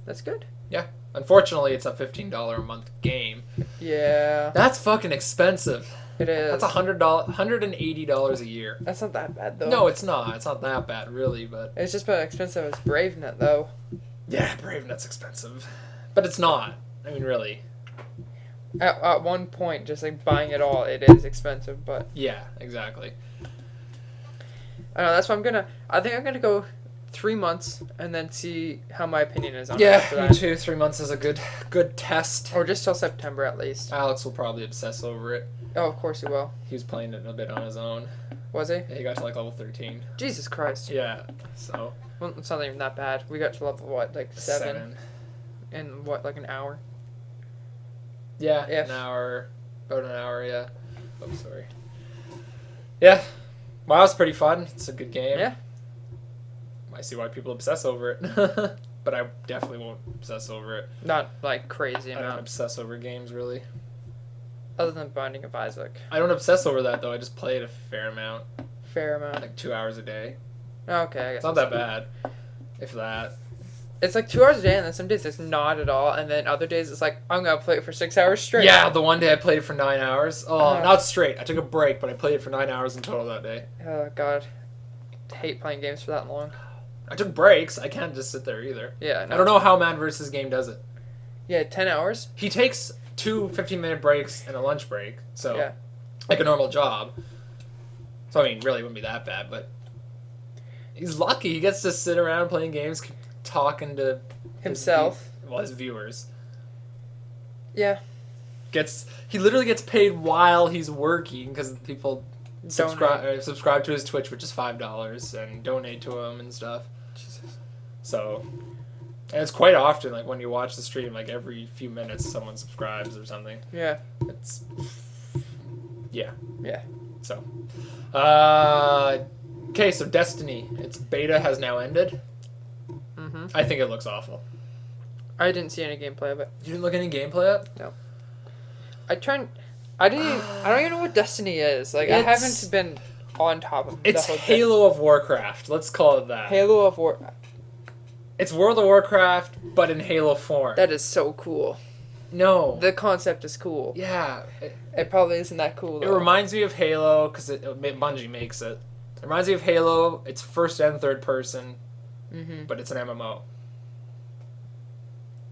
That's good. Unfortunately, it's a $15 a month game. Yeah. That's fucking expensive. It is. That's $180 a year. That's not that bad though. No, it's not. It's not that bad, really, but. It's just about expensive as BraveNet though. Yeah, BraveNet's expensive. But it's not. I mean, really. At one point, just like buying it all, it is expensive. But Yeah, exactly. I don't know. That's why I think I'm gonna go 3 months and then see how my opinion is on it Yeah, after me that. too. 3 months is a good test. Or just till September at least. Alex will probably obsess over it. Oh, of course he will. He was playing it a bit on his own. Was he? Yeah, he got to like level 13. Jesus Christ. Yeah, so. Well, it's not even that bad. We got to level what, like 7 7. in what, like an hour? Yeah, If. an hour. About an hour, yeah. Oh, sorry. Yeah. WoW's pretty fun. It's a good game. Yeah. I see why people obsess over it. But I definitely won't obsess over it. Not like crazy I don't amount. obsess over games, really. Other than Binding of Isaac. I don't obsess over that, though. I just play it a fair amount. Fair amount. Like 2 hours a day. Okay, I guess. It's not that bad. If that. It's like 2 hours a day, and then some days it's not at all, and then other days it's like, I'm gonna play it for 6 hours straight. Yeah, the one day I played it for 9 hours. Oh, Uh-huh. not straight. I took a break, but I played it for 9 hours in total that day. Oh, God. Hate playing games for that long. I took breaks. I can't just sit there either. Yeah, no. I don't know how Man vs. Game does it. Yeah, 10 hours? He takes 2 15-minute breaks and a lunch break, so Yeah. like a normal job. So I mean, really, it wouldn't be that bad, but he's lucky. He gets to sit around playing games, talking to Himself. his viewers. Yeah. He literally gets paid while he's working because people subscribe to his Twitch, which is $5, and donate to him and stuff. Jesus. So, and it's quite often, like when you watch the stream, like every few minutes someone subscribes or something. Yeah. It's yeah. Yeah. So, okay, so Destiny, its beta has now ended. Mm-hmm. I think it looks awful. I didn't see any gameplay of it. You didn't look at any gameplay up? I don't even know what Destiny is. Like, I It's- haven't been on top of It's the whole Halo of Warcraft. Let's call it that. Halo of War. It's World of Warcraft, but in Halo form. That is so cool. No. The concept is cool. Yeah. It probably isn't that cool, It though. reminds me of Halo, because Bungie makes it. It reminds me of Halo. It's first and third person, Mm-hmm. but it's an MMO.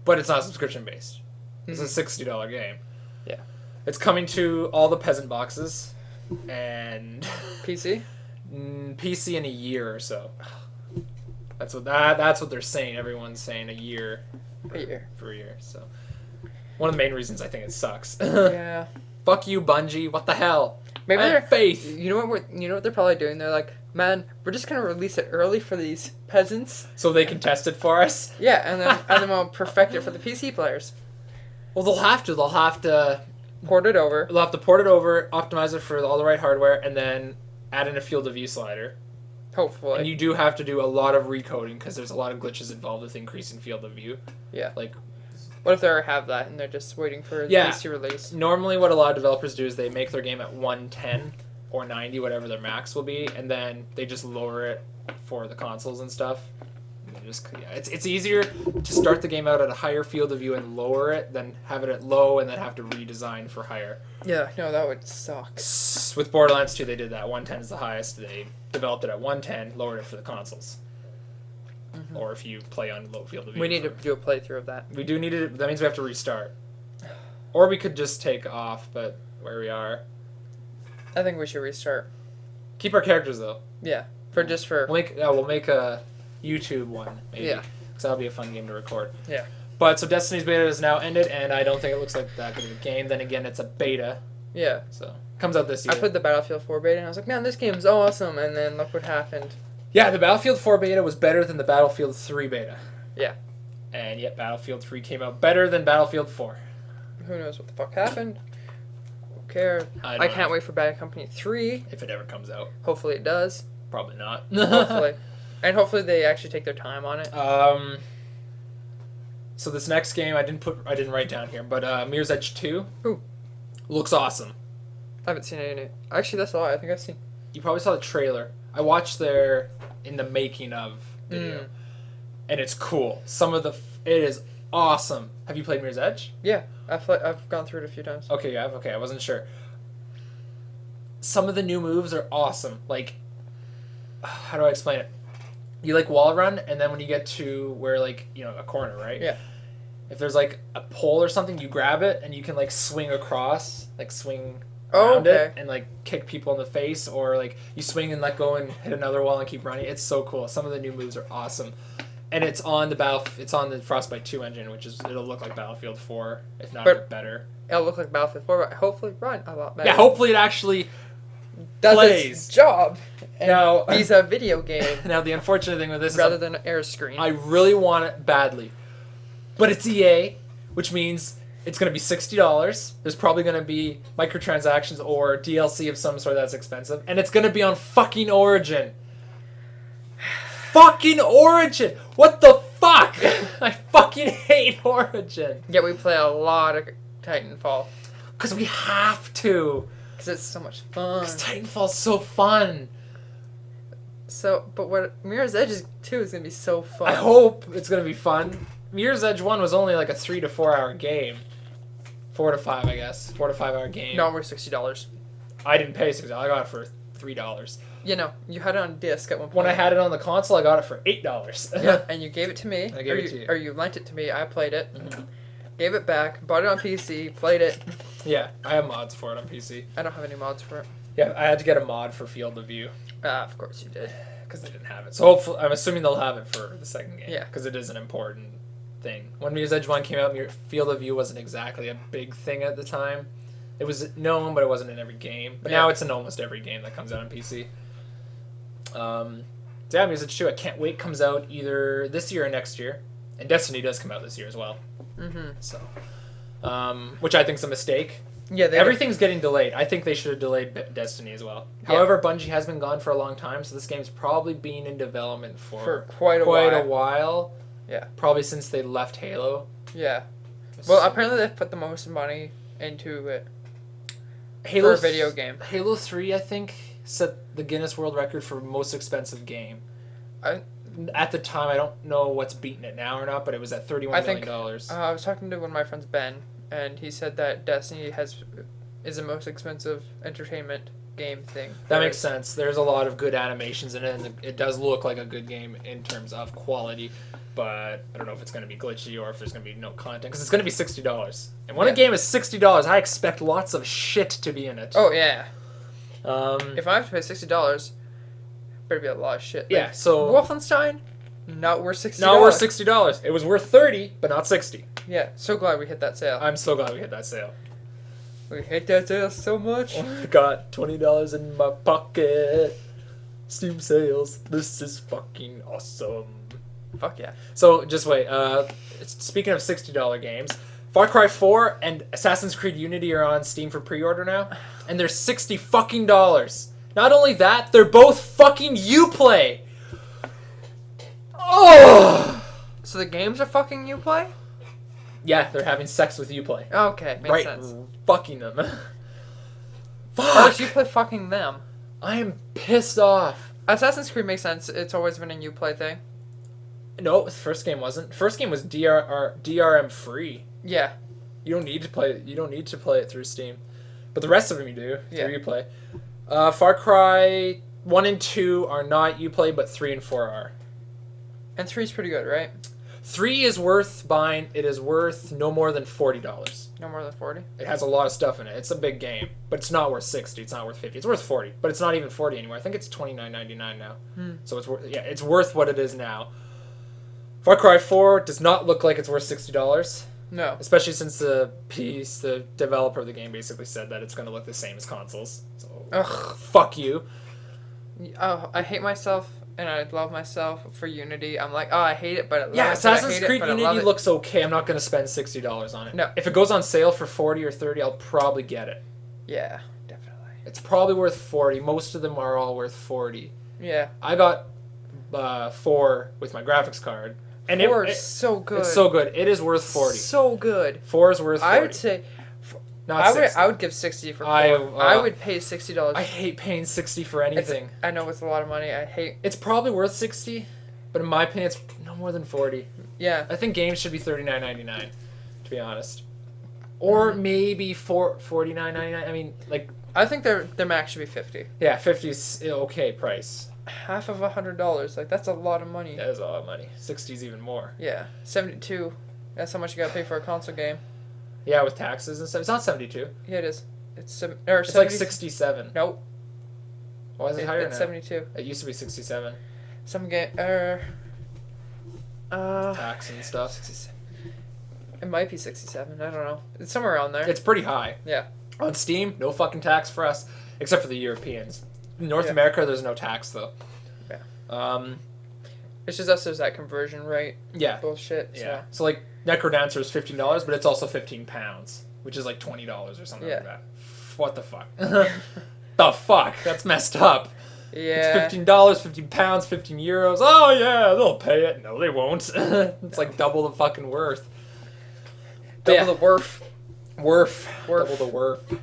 But it's not subscription based. It's a $60 game. Yeah. It's coming to all the peasant boxes, and PC? PC in a year or so. That's what they're saying. Everyone's saying a year. A year. For a year. So one of the main reasons I think it sucks. Yeah. Fuck you, Bungie. What the hell? Maybe I they're have faith. You know what they're probably doing? They're like, man, we're just gonna release it early for these peasants. So they can test it for us. Yeah, and then we'll perfect it for the PC players. Well, they'll have to. They'll have to port it over. They'll have to port it over, optimize it for all the right hardware, and then add in a field of view slider. Hopefully. And you do have to do a lot of recoding because there's a lot of glitches involved with increasing field of view. Yeah. Like, what if they already have that and they're just waiting for the PC release? Normally, what a lot of developers do is they make their game at 110 or 90, whatever their max will be, and then they just lower it for the consoles and stuff. It's easier to start the game out at a higher field of view and lower it than have it at low and then have to redesign for higher. Yeah, no, that would suck. With Borderlands 2, they did that. 110 is the highest. They developed it at 110, lowered it for the consoles. Mm-hmm. Or if you play on low field of view. We need to do a playthrough of that. We do need it. That means we have to restart. Or we could just take off, but where we are. I think we should restart. Keep our characters, though. Yeah, for... We'll make a YouTube one, maybe. Yeah. Because that'll be a fun game to record. Yeah. But, so Destiny's beta has now ended, and I don't think it looks like that good of a game. Then again, it's a beta. Yeah. So, comes out this year. I played the Battlefield 4 beta, and I was like, man, this game's awesome, and then look what happened. Yeah, the Battlefield 4 beta was better than the Battlefield 3 beta. Yeah. And yet Battlefield 3 came out better than Battlefield 4. Who knows what the fuck happened? Don't care. I can't wait for Bad Company 3. If it ever comes out. Hopefully it does. Probably not. Hopefully. And hopefully they actually take their time on it. So this next game I didn't write down here, but Mirror's Edge 2 Ooh. looks awesome. I haven't seen any. Actually, that's a lie. I think I've seen. You probably saw the trailer. I watched their in the making of video, and it's cool. It is awesome. Have you played Mirror's Edge? Yeah, I've gone through it a few times. Okay, yeah, okay. I wasn't sure. Some of the new moves are awesome. Like, how do I explain it? You like wall run, and then when you get to where a corner, right? Yeah. If there's like a pole or something, you grab it and you can like swing across, like swing around it and like kick people in the face, or like you swing and let go and hit another wall and keep running. It's so cool. Some of the new moves are awesome, and it's on the Frostbite 2 engine, which it'll look like Battlefield 4, if not better. It'll look like Battlefield 4, but hopefully run a lot better. Yeah, hopefully it actually does plays. Its job. Now he's a video game. Now the unfortunate thing with this rather than an air screen. I really want it badly, but it's EA, which means it's going to be $60. There's probably going to be microtransactions or DLC of some sort that's expensive, and it's going to be on fucking Origin. Fucking Origin! What the fuck? I fucking hate Origin. Yeah, we play a lot of Titanfall. Because we have to. Because it's so much fun. Because Titanfall's so fun. So, but what Mirror's Edge 2 is going to be so fun. I hope it's going to be fun. Mirror's Edge 1 was only like a 3 to 4 hour game. 4 to 5, I guess. 4 to 5 hour game. No, we're $60. I didn't pay $60. I got it for $3. You know, you had it on disc at one point. When I had it on the console, I got it for $8. Yeah, and you gave it to me. I gave it to you. Or you lent it to me. I played it. Mm-hmm. Gave it back. Bought it on PC. Played it. Yeah, I have mods for it on PC. I don't have any mods for it. Yeah, I had to get a mod for Field of View. Of course you did. Because they didn't have it. So hopefully, I'm assuming they'll have it for the second game. Yeah. Because it is an important thing. When Mirror's Edge 1 came out, Field of View wasn't exactly a big thing at the time. It was known, but it wasn't in every game. But now it's in almost every game that comes out on PC. So yeah, Mirror's Edge 2, I can't wait, comes out either this year or next year. And Destiny does come out this year as well. Mm-hmm. So, which I think is a mistake. Yeah, everything's getting delayed. I think they should have delayed Destiny as well. Yeah. However, Bungie has been gone for a long time, so this game's probably been in development for quite a while. Yeah. Probably since they left Halo. Yeah. Well, apparently they've put the most money into it for a video game. Halo 3, I think, set the Guinness World Record for most expensive game. At the time, I don't know what's beating it now or not, but it was at $31 million. I was talking to one of my friends, Ben, and he said that Destiny is the most expensive entertainment game thing. That makes sense. There's a lot of good animations in it, and it does look like a good game in terms of quality, but I don't know if it's going to be glitchy or if there's going to be no content, because it's going to be $60. And when a game is $60, I expect lots of shit to be in it. Oh, yeah. If I have to pay $60, better be a lot of shit. Yeah, so... Wolfenstein? Not worth $60. Not worth $60. It was worth $30, but not $60. Yeah, so glad we hit that sale. I'm so glad we hit that sale. We hit that sale so much. Got $20 in my pocket. Steam sales. This is fucking awesome. Fuck yeah. So just wait. Speaking of $60 games, Far Cry 4 and Assassin's Creed Unity are on Steam for pre-order now, and they're $60 fucking dollars. Not only that, they're both fucking Uplay. Oh. So the games are fucking Uplay? Yeah, they're having sex with Uplay. Okay, makes sense. Fucking them. Or is Fuck. Uplay fucking them? I am pissed off. Assassin's Creed makes sense. It's always been a Uplay thing. No, the first game wasn't. First game was DRM free. Yeah. You don't need to play it. You don't need to play it through Steam, but the rest of them you do through Uplay. Far Cry 1 and 2 are not Uplay, but 3 and 4 are. And 3's pretty good, right? 3 is worth buying. It is worth no more than $40. No more than 40. It has a lot of stuff in it. It's a big game, but it's not worth 60. It's not worth 50. It's worth 40, but it's not even 40 anymore. I think it's $29.99 now. So it's worth. Yeah, it's worth what it is now. Far Cry 4 does not look like it's worth $60. No. Especially since the developer of the game basically said that it's going to look the same as consoles. So, fuck you. Oh, I hate myself and I love myself for Unity. I'm like, oh, I hate it, but I love Yeah, it, but I Assassin's hate Creed it, but I love Unity it. looks okay. I'm not going to spend $60 on it. No. If it goes on sale for 40 or 30, I'll probably get it. Yeah, definitely. It's probably worth 40. Most of them are all worth 40. Yeah. I got 4 with my graphics card. And 4 is so good. It's so good. It is worth 40. So good. 4 is worth 40. I would say... Not 60. I would give 60 for 4. I would pay $60. I hate paying 60 for anything. I know it's a lot of money. I hate... It's probably worth 60, but in my opinion, it's no more than 40. Yeah. I think games should be $39.99, to be honest. Or maybe $49.99. I mean, like... I think their max should be 50. Yeah, 50 is okay price. Half of $100. Like, that's a lot of money. That is a lot of money. 60 is even more. Yeah. 72. That's how much you gotta pay for a console game. Yeah, with taxes and stuff. It's not 72. Yeah, it is. It's like 67. Nope. Why is it higher now? It's 72. It used to be 67. Some game... Tax and stuff. 67. It might be 67. I don't know. It's somewhere around there. It's pretty high. Yeah. On Steam, no fucking tax for us, except for the Europeans. In North America, there's no tax, though. Yeah. It's just us, there's that conversion rate. Yeah. Bullshit. Yeah. So, like, Necrodancer is $15, but it's also 15 pounds, which is like $20 or something like that. What the fuck? The fuck? That's messed up. Yeah. It's $15, 15 pounds, 15 euros. Oh, yeah, they'll pay it. No, they won't. It's like double the fucking worth. Double the worth. Worth. Double the worth.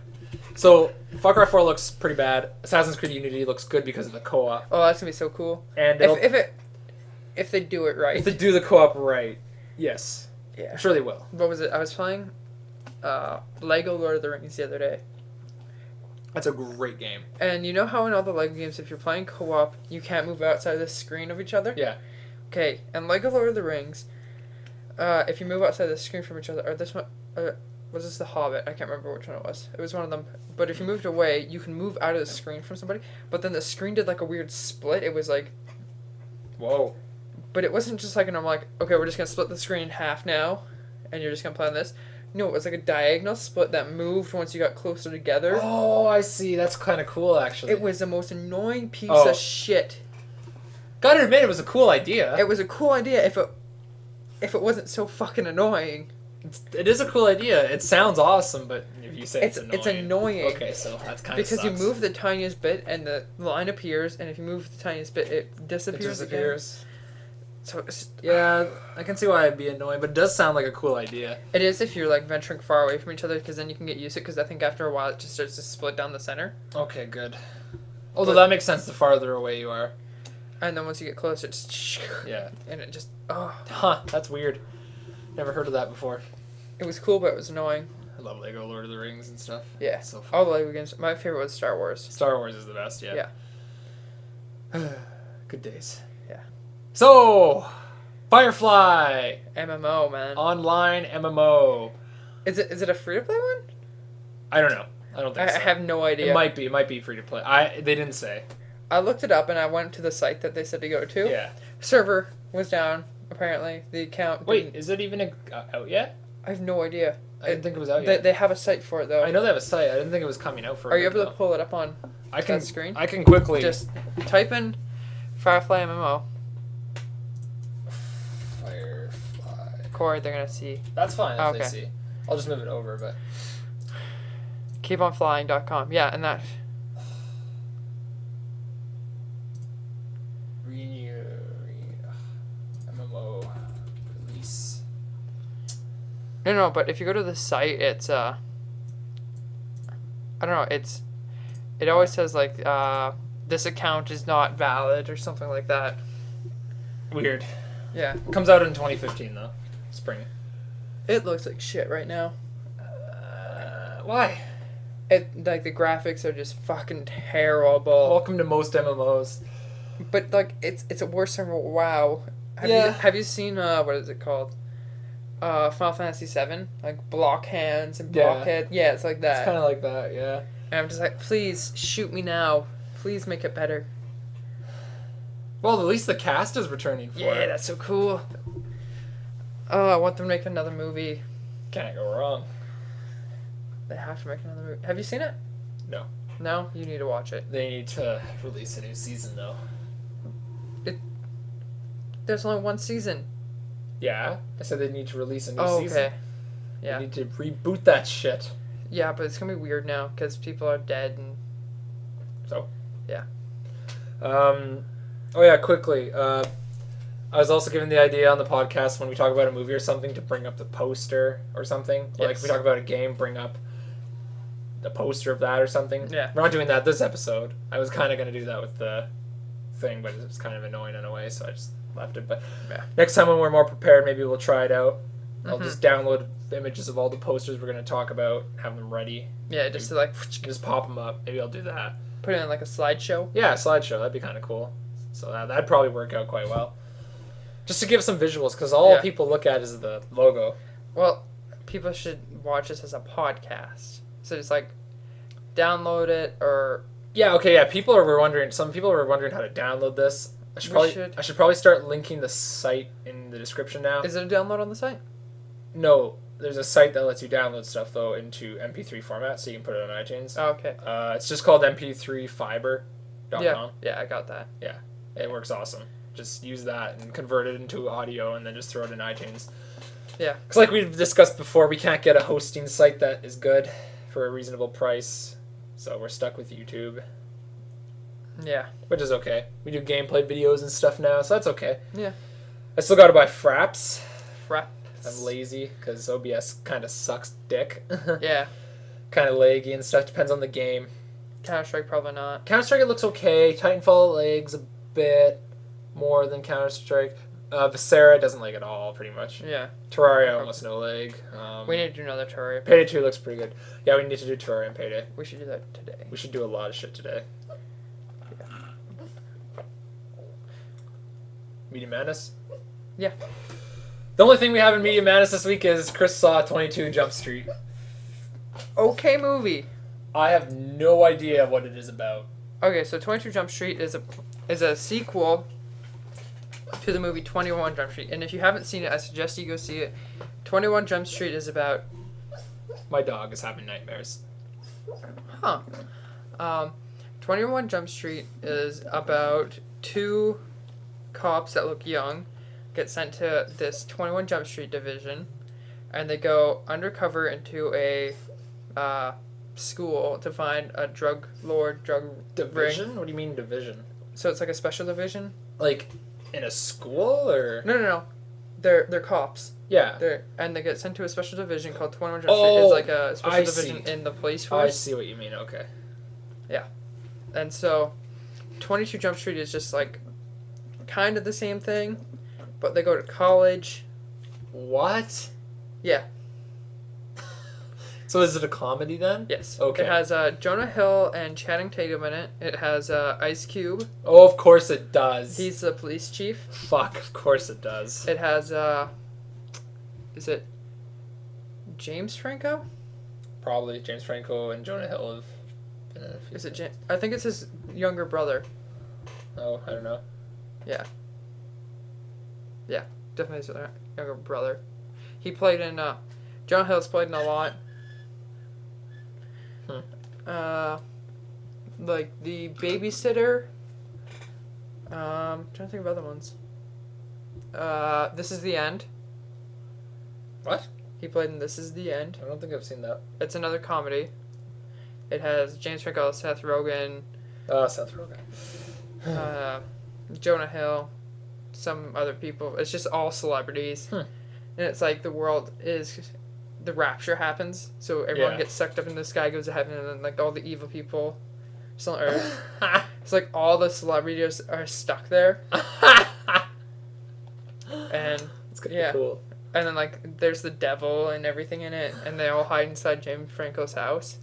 So, Far Cry 4 looks pretty bad. Assassin's Creed Unity looks good because of the co-op. Oh, that's gonna be so cool. And if they do it right. If they do the co-op right, yes. Yeah. I'm sure they will. What was it? I was playing Lego Lord of the Rings the other day. That's a great game. And you know how in all the Lego games, if you're playing co-op, you can't move outside the screen of each other? Yeah. Okay, and Lego Lord of the Rings, if you move outside the screen from each other, or this one, was this The Hobbit? I can't remember which one it was. It was one of them. But if you moved away, you can move out of the screen from somebody. But then the screen did like a weird split. It was like... Whoa. But it wasn't just like a normal, like, okay, we're just going to split the screen in half now, and you're just going to play on this. No, it was like a diagonal split that moved once you got closer together. Oh, I see. That's kind of cool, actually. It was the most annoying piece of shit. Gotta admit, it was a cool idea. It was a cool idea if it wasn't so fucking annoying. It is a cool idea. It sounds awesome, but if you say it's annoying. It's annoying. Okay, so that's kind of because you move the tiniest bit and the line appears, and if you move the tiniest bit, it disappears. Again. So it's, yeah, I can see why it'd be annoying, but it does sound like a cool idea. It is if you're like venturing far away from each other, because then you can get used to it. Because I think after a while it just starts to split down the center. Okay, good. Although that makes sense the farther away you are. And then once you get closer, it's yeah, and it just oh. Huh, that's weird. Never heard of that before. It was cool, but it was annoying. I love Lego Lord of the Rings and stuff. Yeah, so fun. all the Lego games. My favorite was Star Wars. Star Wars is the best. Yeah. Yeah. Good days. Yeah. So, Firefly MMO, man. online MMO. Is it a free to play one? I don't know. I don't think so. I have no idea. It might be free to play. They didn't say. I looked it up and I went to the site that they said to go to. Yeah. server was down. Apparently, the account. Wait, is it even out yet? I have no idea. I didn't think it was out yet. They have a site for it though. I know they have a site. I didn't think it was coming out for. Are you able to pull it up on that screen? I can quickly Just type in Firefly MMO. Firefly. Corey, they're gonna see. That's fine if Okay. they see. I'll just move it over, but. Keeponflying.com. Yeah, and that. MMO release. No, but if you go to the site, it's I don't know. It always says like this account is not valid or something like that. Weird. Yeah. It comes out in 2015 though, spring. It looks like shit right now. Why? It like the graphics are just fucking terrible. Welcome to most MMOs. But like it's a worse than WoW. Have you seen what is it called? Final Fantasy VII, like block hands and blockhead. Yeah, it's like that. It's kind of like that, yeah. And I'm just like, please shoot me now. Please make it better. Well, at least the cast is returning for it. Yeah, that's so cool. Oh, I want them to make another movie. Can't go wrong. They have to make another movie. Have you seen it? No. No? You need to watch it. They need to release a new season though. There's only one season. Yeah, I said they need to release a new Oh, season. okay. Yeah. They need to reboot that shit. Yeah, but it's gonna be weird now because people are dead and. So. Yeah. Oh yeah, quickly. I was also given the idea on the podcast when we talk about a movie or something to bring up the poster or something. Yes. Like if we talk about a game, bring up the poster of that or something. Yeah. We're not doing that this episode. I was kind of going to do that with the thing, but it was kind of annoying in a way, so I just left it. But Yeah. next time when we're more prepared, maybe we'll try it out. I'll Mhm. just download images of all the posters we're going to talk about, have them ready, Yeah, just to like just pop them up. Maybe I'll do that. put it in like a slideshow. Yeah, a slideshow. That'd be kind of cool. So that'd probably work out quite well. Just to give some visuals, because all Yeah. people look at is the logo. Well, people should watch this as a podcast. So just like download it or Yeah, okay, yeah. People are wondering. Some people are wondering how to download this. I should probably start linking the site in the description now. is it a download on the site? No, there's a site that lets you download stuff though into MP3 format, so you can put it on iTunes. Oh, okay. It's just called MP3fiber.com. Yeah, I got that. It works awesome. Just use that and convert it into audio, and then just throw it in iTunes. Yeah. Because like we've discussed before, we can't get a hosting site that is good for a reasonable price, so we're stuck with YouTube. Yeah. Which is okay. We do gameplay videos and stuff now, so that's okay. Yeah. I still gotta buy fraps. Fraps. I'm lazy, because OBS kind of sucks dick. Yeah. Kind of laggy and stuff, depends on the game. Counter-Strike probably not. Counter-Strike, it looks okay. Titanfall lags a bit more than Counter-Strike. Viscera doesn't lag at all, pretty much. Yeah. Terraria, almost no lag. We need to do another Terraria. Payday 2 looks pretty good. Yeah, we need to do Terraria and Payday. We should do that today. We should do a lot of shit today. Yeah. Media Madness? Yeah. The only thing we have in Media Madness this week is Chris saw 22 Jump Street. Okay movie. I have no idea what it is about. Okay, so 22 Jump Street is a sequel to the movie 21 Jump Street. And if you haven't seen it, I suggest you go see it. 21 Jump Street is about... My dog is having nightmares. Huh. 21 Jump Street is about two cops that look young get sent to this 21 Jump Street division, and they go undercover into a school to find a drug lord, drug Division? ring. What do you mean division? So it's like a special division? Like, in a school, or...? No. They're cops. Yeah. And they get sent to a special division called 21 Jump Street. Oh, It's like a special I division see. in the police I force. see what you mean, okay. And so 22 Jump Street is just like kind of the same thing, but they go to college. What? Yeah. So is it a comedy then? Yes. Okay. It has Jonah Hill and Channing Tatum in it. It has Ice Cube. Oh, of course it does. He's the police chief. Fuck, of course it does. It has is it James Franco? Probably James Franco and Jonah Hill have been in a few. Is it I think it's his younger brother. Oh, I don't know. Yeah. Definitely his younger brother. He played in. Jonah Hill's played in a lot. Like The Babysitter. Trying to think of other ones. This Is the End. What? He played in This Is the End. I don't think I've seen that. It's another comedy. It has James Franco, Seth Rogen, Seth Rogen. Jonah Hill, some other people. It's just all celebrities. And it's like the rapture happens, so everyone gets sucked up into the sky, goes to heaven, and then like all the evil people still on Earth. It's like all the celebrities are stuck there. And It's gonna be cool. And then like there's the devil and everything in it, and they all hide inside James Franco's house.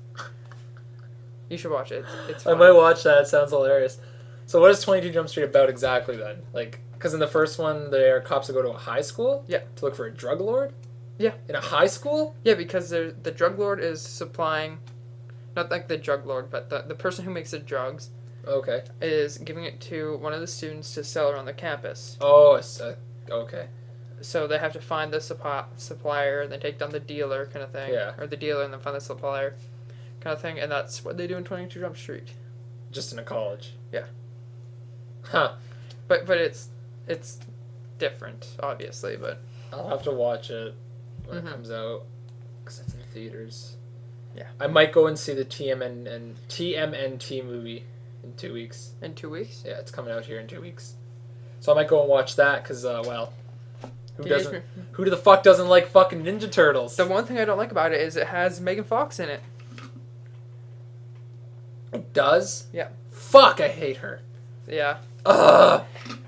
You should watch it. It's I fun. might watch that. It sounds hilarious. So what is 22 Jump Street about exactly then? Like, because in the first one, there are cops that go to a high school to look for a drug lord? Yeah. In a high school? Yeah, because the drug lord is supplying, not like the drug lord, but the person who makes the drugs Okay. is giving it to one of the students to sell around the campus. Oh, okay. So they have to find the supplier, and then take down the dealer kind of thing. Yeah. Or the dealer and then find the supplier kind of thing. And that's what they do in 22 Jump Street. Just in a college? Yeah. Huh. But it's different, obviously, but... I'll have to watch it when Mhm. it comes out, because it's in the theaters. Yeah. I might go and see the TMNT movie in 2 weeks. In 2 weeks? Yeah, it's coming out here in 2 weeks. So I might go and watch that, because, who the fuck doesn't like fucking Ninja Turtles? The one thing I don't like about it is it has Megan Fox in it. It does? Yeah. Fuck, I hate her. Yeah. Ugh.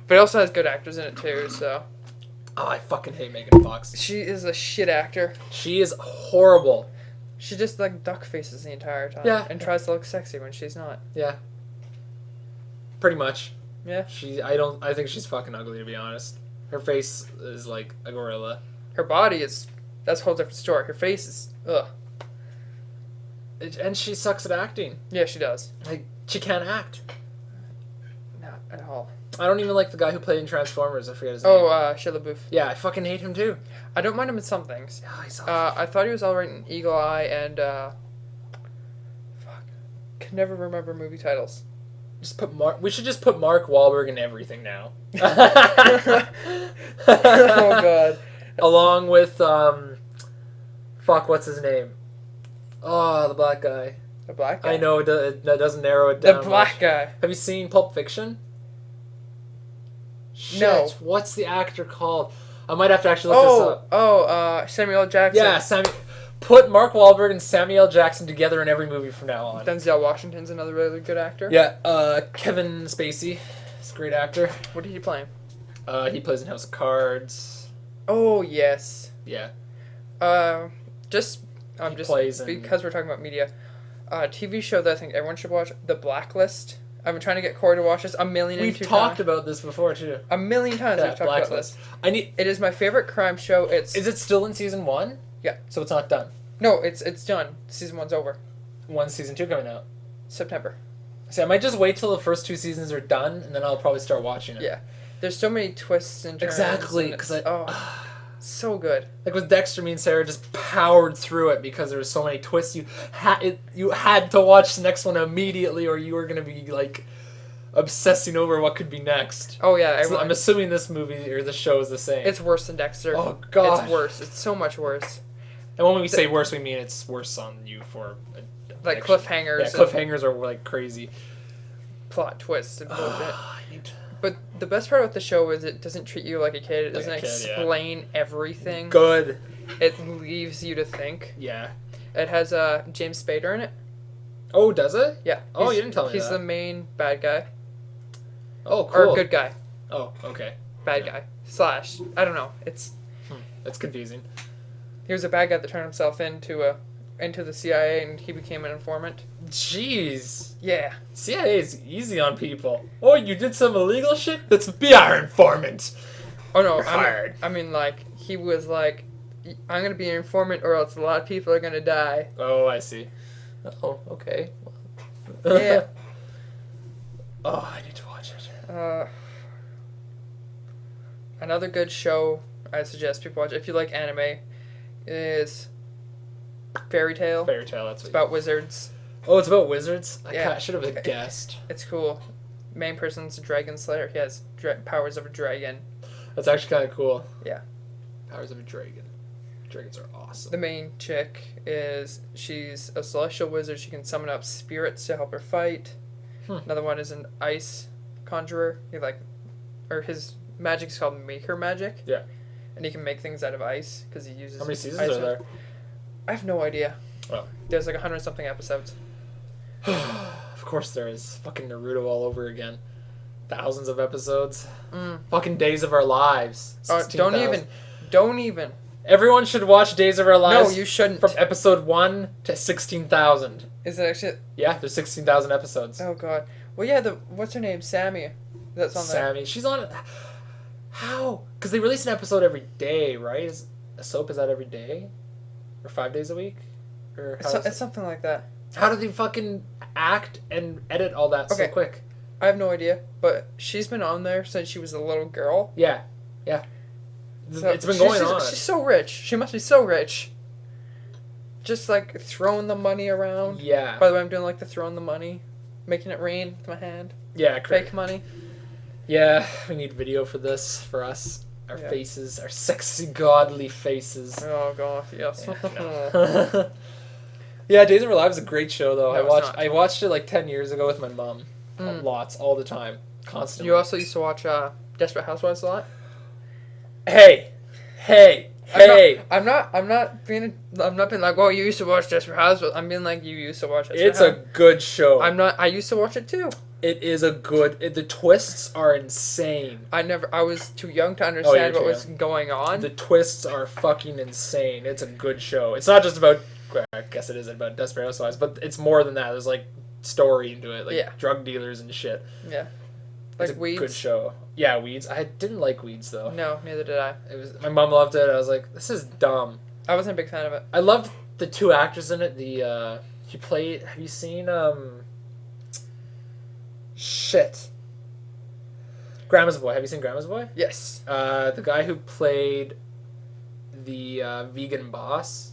But it also has good actors in it, too, so... Oh, I fucking hate Megan Fox. She is a shit actor. She is horrible. She just, like, duck faces the entire time. Yeah. And tries to look sexy when she's not. Yeah. Pretty much. Yeah. I think she's fucking ugly, to be honest. Her face is like a gorilla. Her body is... That's a whole different story. Her face is... Ugh. And she sucks at acting. Yeah, she does. Like, she can't act. Not at all. I don't even like the guy who played in Transformers. I forget his name. Oh, Shia LaBeouf. Yeah, I fucking hate him too. I don't mind him in some things. Yeah, he's awful. I thought he was alright in Eagle Eye and, Fuck. Can never remember movie titles. We should just put Mark Wahlberg in everything now. Oh, God. Along with, fuck, what's his name? Oh, the black guy. The black guy? I know, that doesn't narrow it down The black much. guy. Have you seen Pulp Fiction? Shit, No. What's the actor called? I might have to actually look this up. Samuel L. Jackson. Yeah, put Mark Wahlberg and Samuel L. Jackson together in every movie from now on. Denzel Washington's another really good actor. Yeah, Kevin Spacey is a great actor. What did he play? He plays in House of Cards. Oh, yes. Yeah. Just plays in- because we're talking about media, TV show that I think everyone should watch, The Blacklist. I've been trying to get Corey to watch this We've talked about this before too. A million times Yeah, we've talked about this. Blacklist. It is my favorite crime show. Is it still in season 1? Yeah. So it's not done. No, it's done. Season 1's over. When's season 2 coming out? September. See, I might just wait till the first 2 seasons are done, and then I'll probably start watching it. Yeah. There's so many twists and turns. Exactly, and because so good. like with Dexter, me and Sarah just powered through it because there were so many twists. You had to watch the next one immediately, or you were gonna be like obsessing over what could be next. Oh yeah, So I'm assuming this movie or this show is the same. it's worse than Dexter. Oh god, It's worse. It's so much worse. And when we say worse, we mean it's worse on you for Like addiction. cliffhangers. Yeah, cliffhangers are like crazy. Plot twists and bullshit. I need to- But the best part about the show is it doesn't treat you like a kid. It Like a doesn't kid, yeah. explain everything. Good. It leaves you to think. Yeah. It has James Spader in it. Oh, does it? Yeah. Oh, you didn't tell me He's that. the main bad guy. Oh, cool. Or good guy. Oh, okay. Bad Yeah. guy. Slash. I don't know. That's confusing. He was a bad guy that turned himself into the CIA and he became an informant. Jeez. Yeah. CIA is easy on people. Oh, you did some illegal shit? Let's be our informant. Oh no, You're fired. I mean like he was like, I'm gonna be an informant or else a lot of people are gonna die. Oh, I see. Oh, okay. Yeah. Oh, I need to watch it. I Another good show I suggest people watch if you like anime is Fairy Tale. Fairy Tale. That's It's what about wizards. Oh, it's about wizards? Yeah. I should have guessed. It's cool. Main person's a dragon slayer. He has powers of a dragon. That's actually kind of cool. Yeah. Powers of a dragon. Dragons are awesome. The main chick she's a celestial wizard. She can summon up spirits to help her fight. Another one is an ice conjurer. His magic is called Maker Magic. Yeah. And he can make things out of ice because he uses. How many seasons ice are there? I have no idea. Oh. There's like 100-something episodes. Of course there is. Fucking Naruto all over again. Thousands of episodes. Mm. Fucking Days of Our Lives. Don't even. Everyone should watch Days of Our Lives. No, you shouldn't. From episode 1 to 16,000. Is it actually? Yeah, there's 16,000 episodes. Oh god. Well, yeah. What's her name? Sammy. That's on there. Sammy. She's on. How? Because they release an episode every day, right? Is that every day, or 5 days a week, or It's something like that. How do they fucking act and edit all that so quick? I have no idea, but she's been on there since she was a little girl. Yeah. So it's been going on. She's so rich. She must be so rich. Just like throwing the money around. Yeah. By the way, I'm doing like the throwing the money, making it rain with my hand. Yeah. Fake money. Yeah, we need video for this, for us. Our faces, our sexy, godly faces. Oh god, yes. Yeah, yeah, Days of Our Lives is a great show, though. No, I watched it like 10 years ago with my mom. Lots, all the time, constantly. You also used to watch Desperate Housewives a lot? Hey! I'm not being like, oh, you used to watch Desperate Housewives. I'm being like, you used to watch Desperate Housewives. It's a good show. I used to watch it too. It is a good. The twists are insane. I was too young to understand what was going on. The twists are fucking insane. It's a good show. It's not just about. I guess it is about Desperate Housewives, but it's more than that. There's like story into it, like drug dealers and shit. Yeah. Like it's a Weeds. good show. Yeah, Weeds. I didn't like Weeds though. No, neither did I. My mom loved it. I was like, this is dumb. I wasn't a big fan of it. I loved the two actors in it. He played. Have you seen Shit. Grandma's Boy. Have you seen Grandma's Boy? Yes. The guy who played the vegan boss.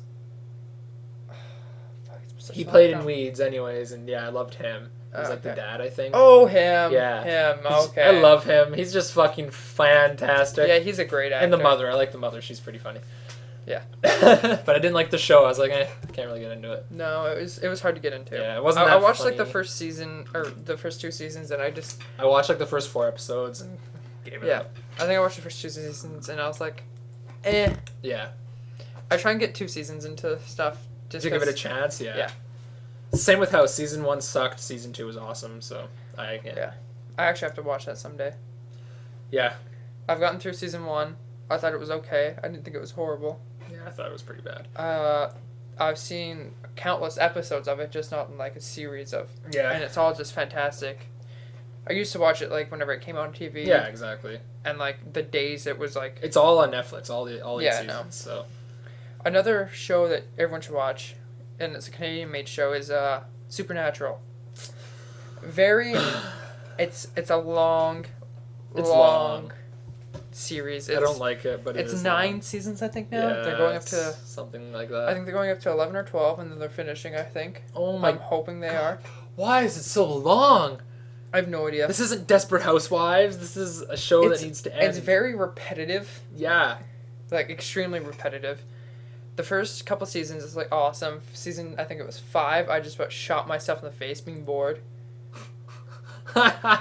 He played in Weeds, anyways, and yeah, I loved him. He was like the dad, I think. Oh, him. Yeah. Him. Okay. I love him. He's just fucking fantastic. Yeah, he's a great actor. And the mother. I like the mother. She's pretty funny. Yeah. But I didn't like the show. I was like, can't really get into it. No, it was hard to get into. Yeah, it wasn't that I watched funny. like the first season or the first 2 seasons, and I watched like the first 4 episodes and gave it up. I think I watched the first 2 seasons, and I was like, eh. Yeah. I try and get 2 seasons into stuff. Just to give it a chance. Yeah. Yeah. Same with how season 1 sucked. Season 2 was awesome. So yeah. I actually have to watch that someday. Yeah. I've gotten through season 1. I thought it was okay. I didn't think it was horrible. Yeah, I thought it was pretty bad. I've seen countless episodes of it, just not in like a series of. Yeah. And it's all just fantastic. I used to watch it like whenever it came out on TV. Yeah, exactly. And like the days it was like. It's all on Netflix. All 8 seasons. No. So. Another show that everyone should watch, and it's a Canadian-made show, is Supernatural. It's a long series. I don't like it, but it's 9 seasons, I think, now. Yeah, they're going up to something like that. I think they're going up to 11 or 12, and then they're finishing, I think. Oh my! I'm hoping they are. Why is it so long? I have no idea. This isn't Desperate Housewives. This is a show that needs to end. It's very repetitive. Yeah. Like, extremely repetitive. The first couple seasons is, like, awesome. Season, I think it was 5, I just about shot myself in the face being bored. I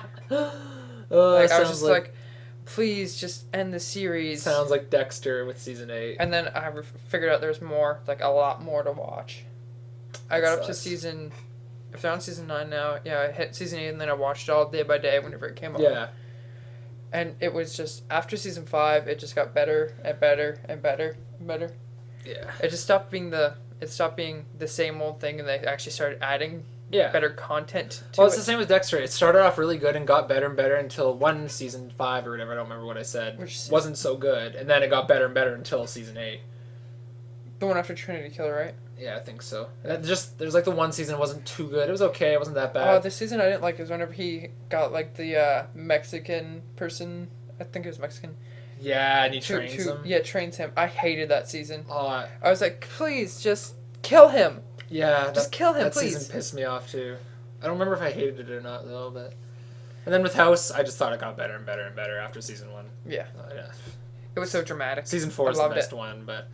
was just like, please just end the series. Sounds like Dexter with season 8. And then I figured out there's more, like, a lot more to watch. I got up to season... If they're on season 9 now, yeah, I hit season 8 and then I watched it all day by day whenever it came on. Yeah. And it was just, after season 5, it just got better and better and better and better. Yeah. It just stopped being the same old thing, and they actually started adding better content to it's the same with Dexter. It started off really good and got better and better until season 5 or whatever, I don't remember what I said, which wasn't so good. And then it got better and better until season 8. The one after Trinity Killer, right? Yeah, I think so. And there's like the one season that wasn't too good. It was okay. It wasn't that bad. The season I didn't like is whenever he got like the Mexican person. I think it was Mexican. Yeah, and he trains him. Yeah, trains him. I hated that season. Oh, I was like, please, just kill him. yeah. Just kill him, that please. That season pissed me off, too. I don't remember if I hated it or not, though, but... And then with House, I just thought it got better and better and better after season 1. Yeah. Yeah. It was so dramatic. Season 4 is the best one, but...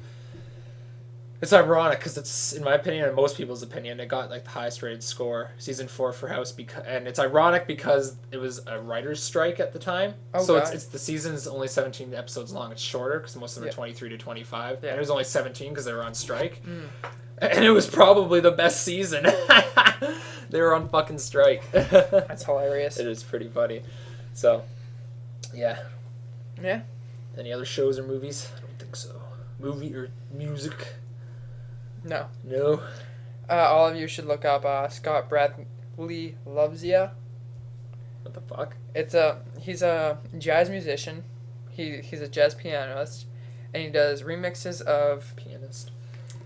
It's ironic, because it's, in my opinion, and most people's opinion, it got, like, the highest rated score, season 4 for House, and it's ironic because it was a writer's strike at the time. Oh, so God. it's the season's only 17 episodes long. It's shorter, because most of them are 23 to 25. Yeah. And it was only 17 because they were on strike. Mm. And it was probably the best season. They were on fucking strike. That's hilarious. It is pretty funny. So, yeah. Yeah. Any other shows or movies? I don't think so. Movie or music? No. No. All of you should look up Scott Bradley Loves Ya. What the fuck? He's a jazz musician. He's a jazz pianist, and he does remixes of Pianist.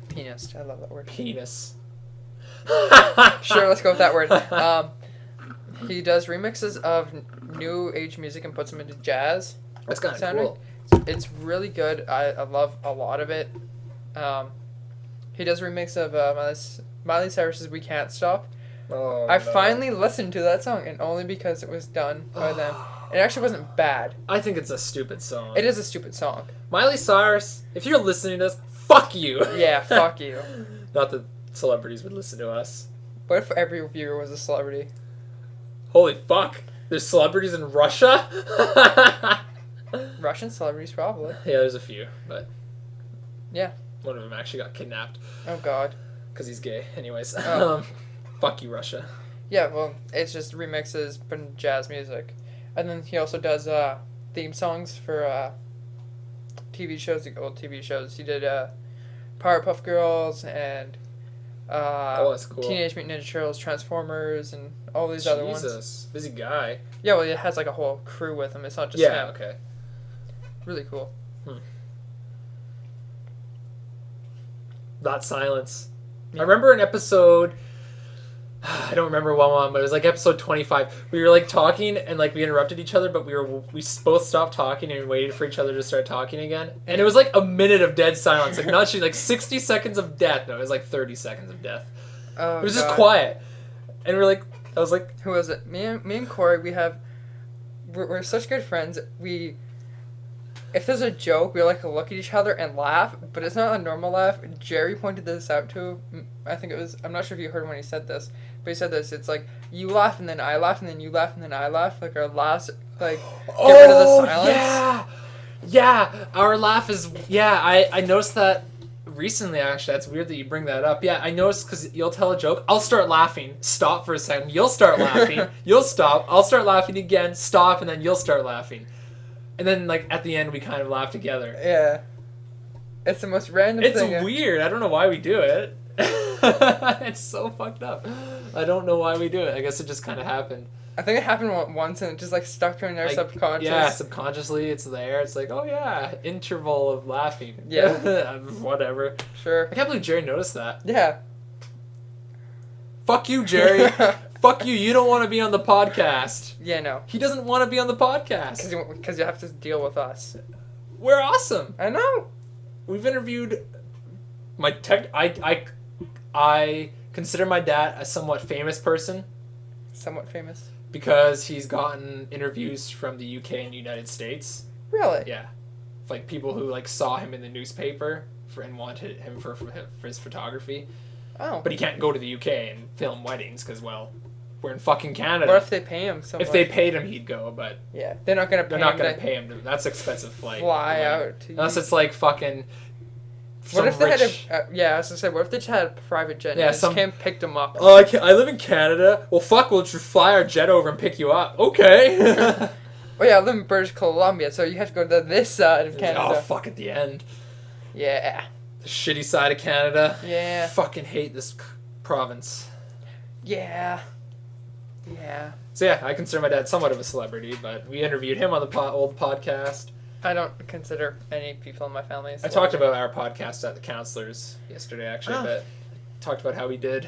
pianist. I love that word. Penis. Sure, let's go with that word. He does remixes of new age music and puts them into jazz. That's kind of sounding. cool. It's really good. I love a lot of it. He does a remix of Miley Cyrus's "We Can't Stop." Oh, I no. finally listened to that song, and only because it was done by them. It actually wasn't bad. I think it's a stupid song. It is a stupid song. Miley Cyrus, if you're listening to this, fuck you. Yeah, fuck you. Not that celebrities would listen to us. What if every viewer was a celebrity? Holy fuck. There's celebrities in Russia? Russian celebrities, probably. Yeah, there's a few, but... Yeah. One of them actually got kidnapped. Oh, God. Because he's gay. Anyways. Oh. Fuck you, Russia. Yeah, well, it's just remixes, but in jazz music. And then he also does theme songs for TV shows, like old TV shows. He did Powerpuff Girls and that's cool. Teenage Mutant Ninja Turtles, Transformers, and all these other ones. Jesus. Busy guy. Yeah, well, it has like a whole crew with him. It's not just Yeah, him. okay. Really cool. That silence. Yeah. I remember an episode... I don't remember what one, but it was like episode 25. We were like talking and like we interrupted each other, but we both stopped talking and waited for each other to start talking again. And it was like a minute of dead silence. Like not like 60 seconds of death. No, it was like 30 seconds of death. Oh, it was just God. quiet. And we're like, I was like... Who was it? Me and Corey, we're such good friends. If there's a joke, we like to look at each other and laugh, but it's not a normal laugh. Jerry pointed this out to, I think it was, I'm not sure if you heard when he said this, but he said this, it's like, you laugh and then I laugh and then you laugh and then I laugh, like our last, like, get rid of the silence. Yeah! Yeah! Our laugh is, yeah, I noticed that recently, actually. That's weird that you bring that up. Yeah, I noticed because you'll tell a joke, I'll start laughing, stop for a second, you'll start laughing, you'll stop, I'll start laughing again, stop, and then you'll start laughing. And then, like, at the end, we kind of laugh together. Yeah. It's the most random thing. It's weird. I don't know why we do it. It's so fucked up. I don't know why we do it. I guess it just kind of happened. I think it happened once and it just, like, stuck in our like, subconscious. Yeah, subconsciously, it's there. It's like, oh, yeah, interval of laughing. Yeah. Whatever. Sure. I can't believe Jerry noticed that. Yeah. Fuck you, Jerry. Fuck you. You don't want to be on the podcast. Yeah, no. He doesn't want to be on the podcast. Because you have to deal with us. We're awesome. I know. We've interviewed I consider my dad a somewhat famous person Somewhat famous. because he's gotten interviews from the UK and United States. Really? Yeah. Like people who like saw him in the newspaper and wanted him for his photography. Oh. But he can't go to the UK and film weddings because, well, we're in fucking Canada. What if they pay him so If much? they paid him, he'd go, but Yeah, they're not gonna pay they're him. not going to pay him. That's expensive flight. Fly out to Unless you. it's like fucking... What if they rich... had a... yeah, I was going to say, what if they just had a private jet and Yeah, just came picked them up? Oh, I live in Canada. Well, fuck, we'll just fly our jet over and pick you up. Okay. Oh yeah, I live in British Columbia, so you have to go to this side of Canada. Oh, fuck, at the end. Yeah. The shitty side of Canada. Yeah. Fucking hate this province. Yeah. Yeah. So yeah, I consider my dad somewhat of a celebrity, but we interviewed him on the old podcast. I don't consider any people in my family as I talked about our podcast at the counselors yesterday, actually, but talked about how we did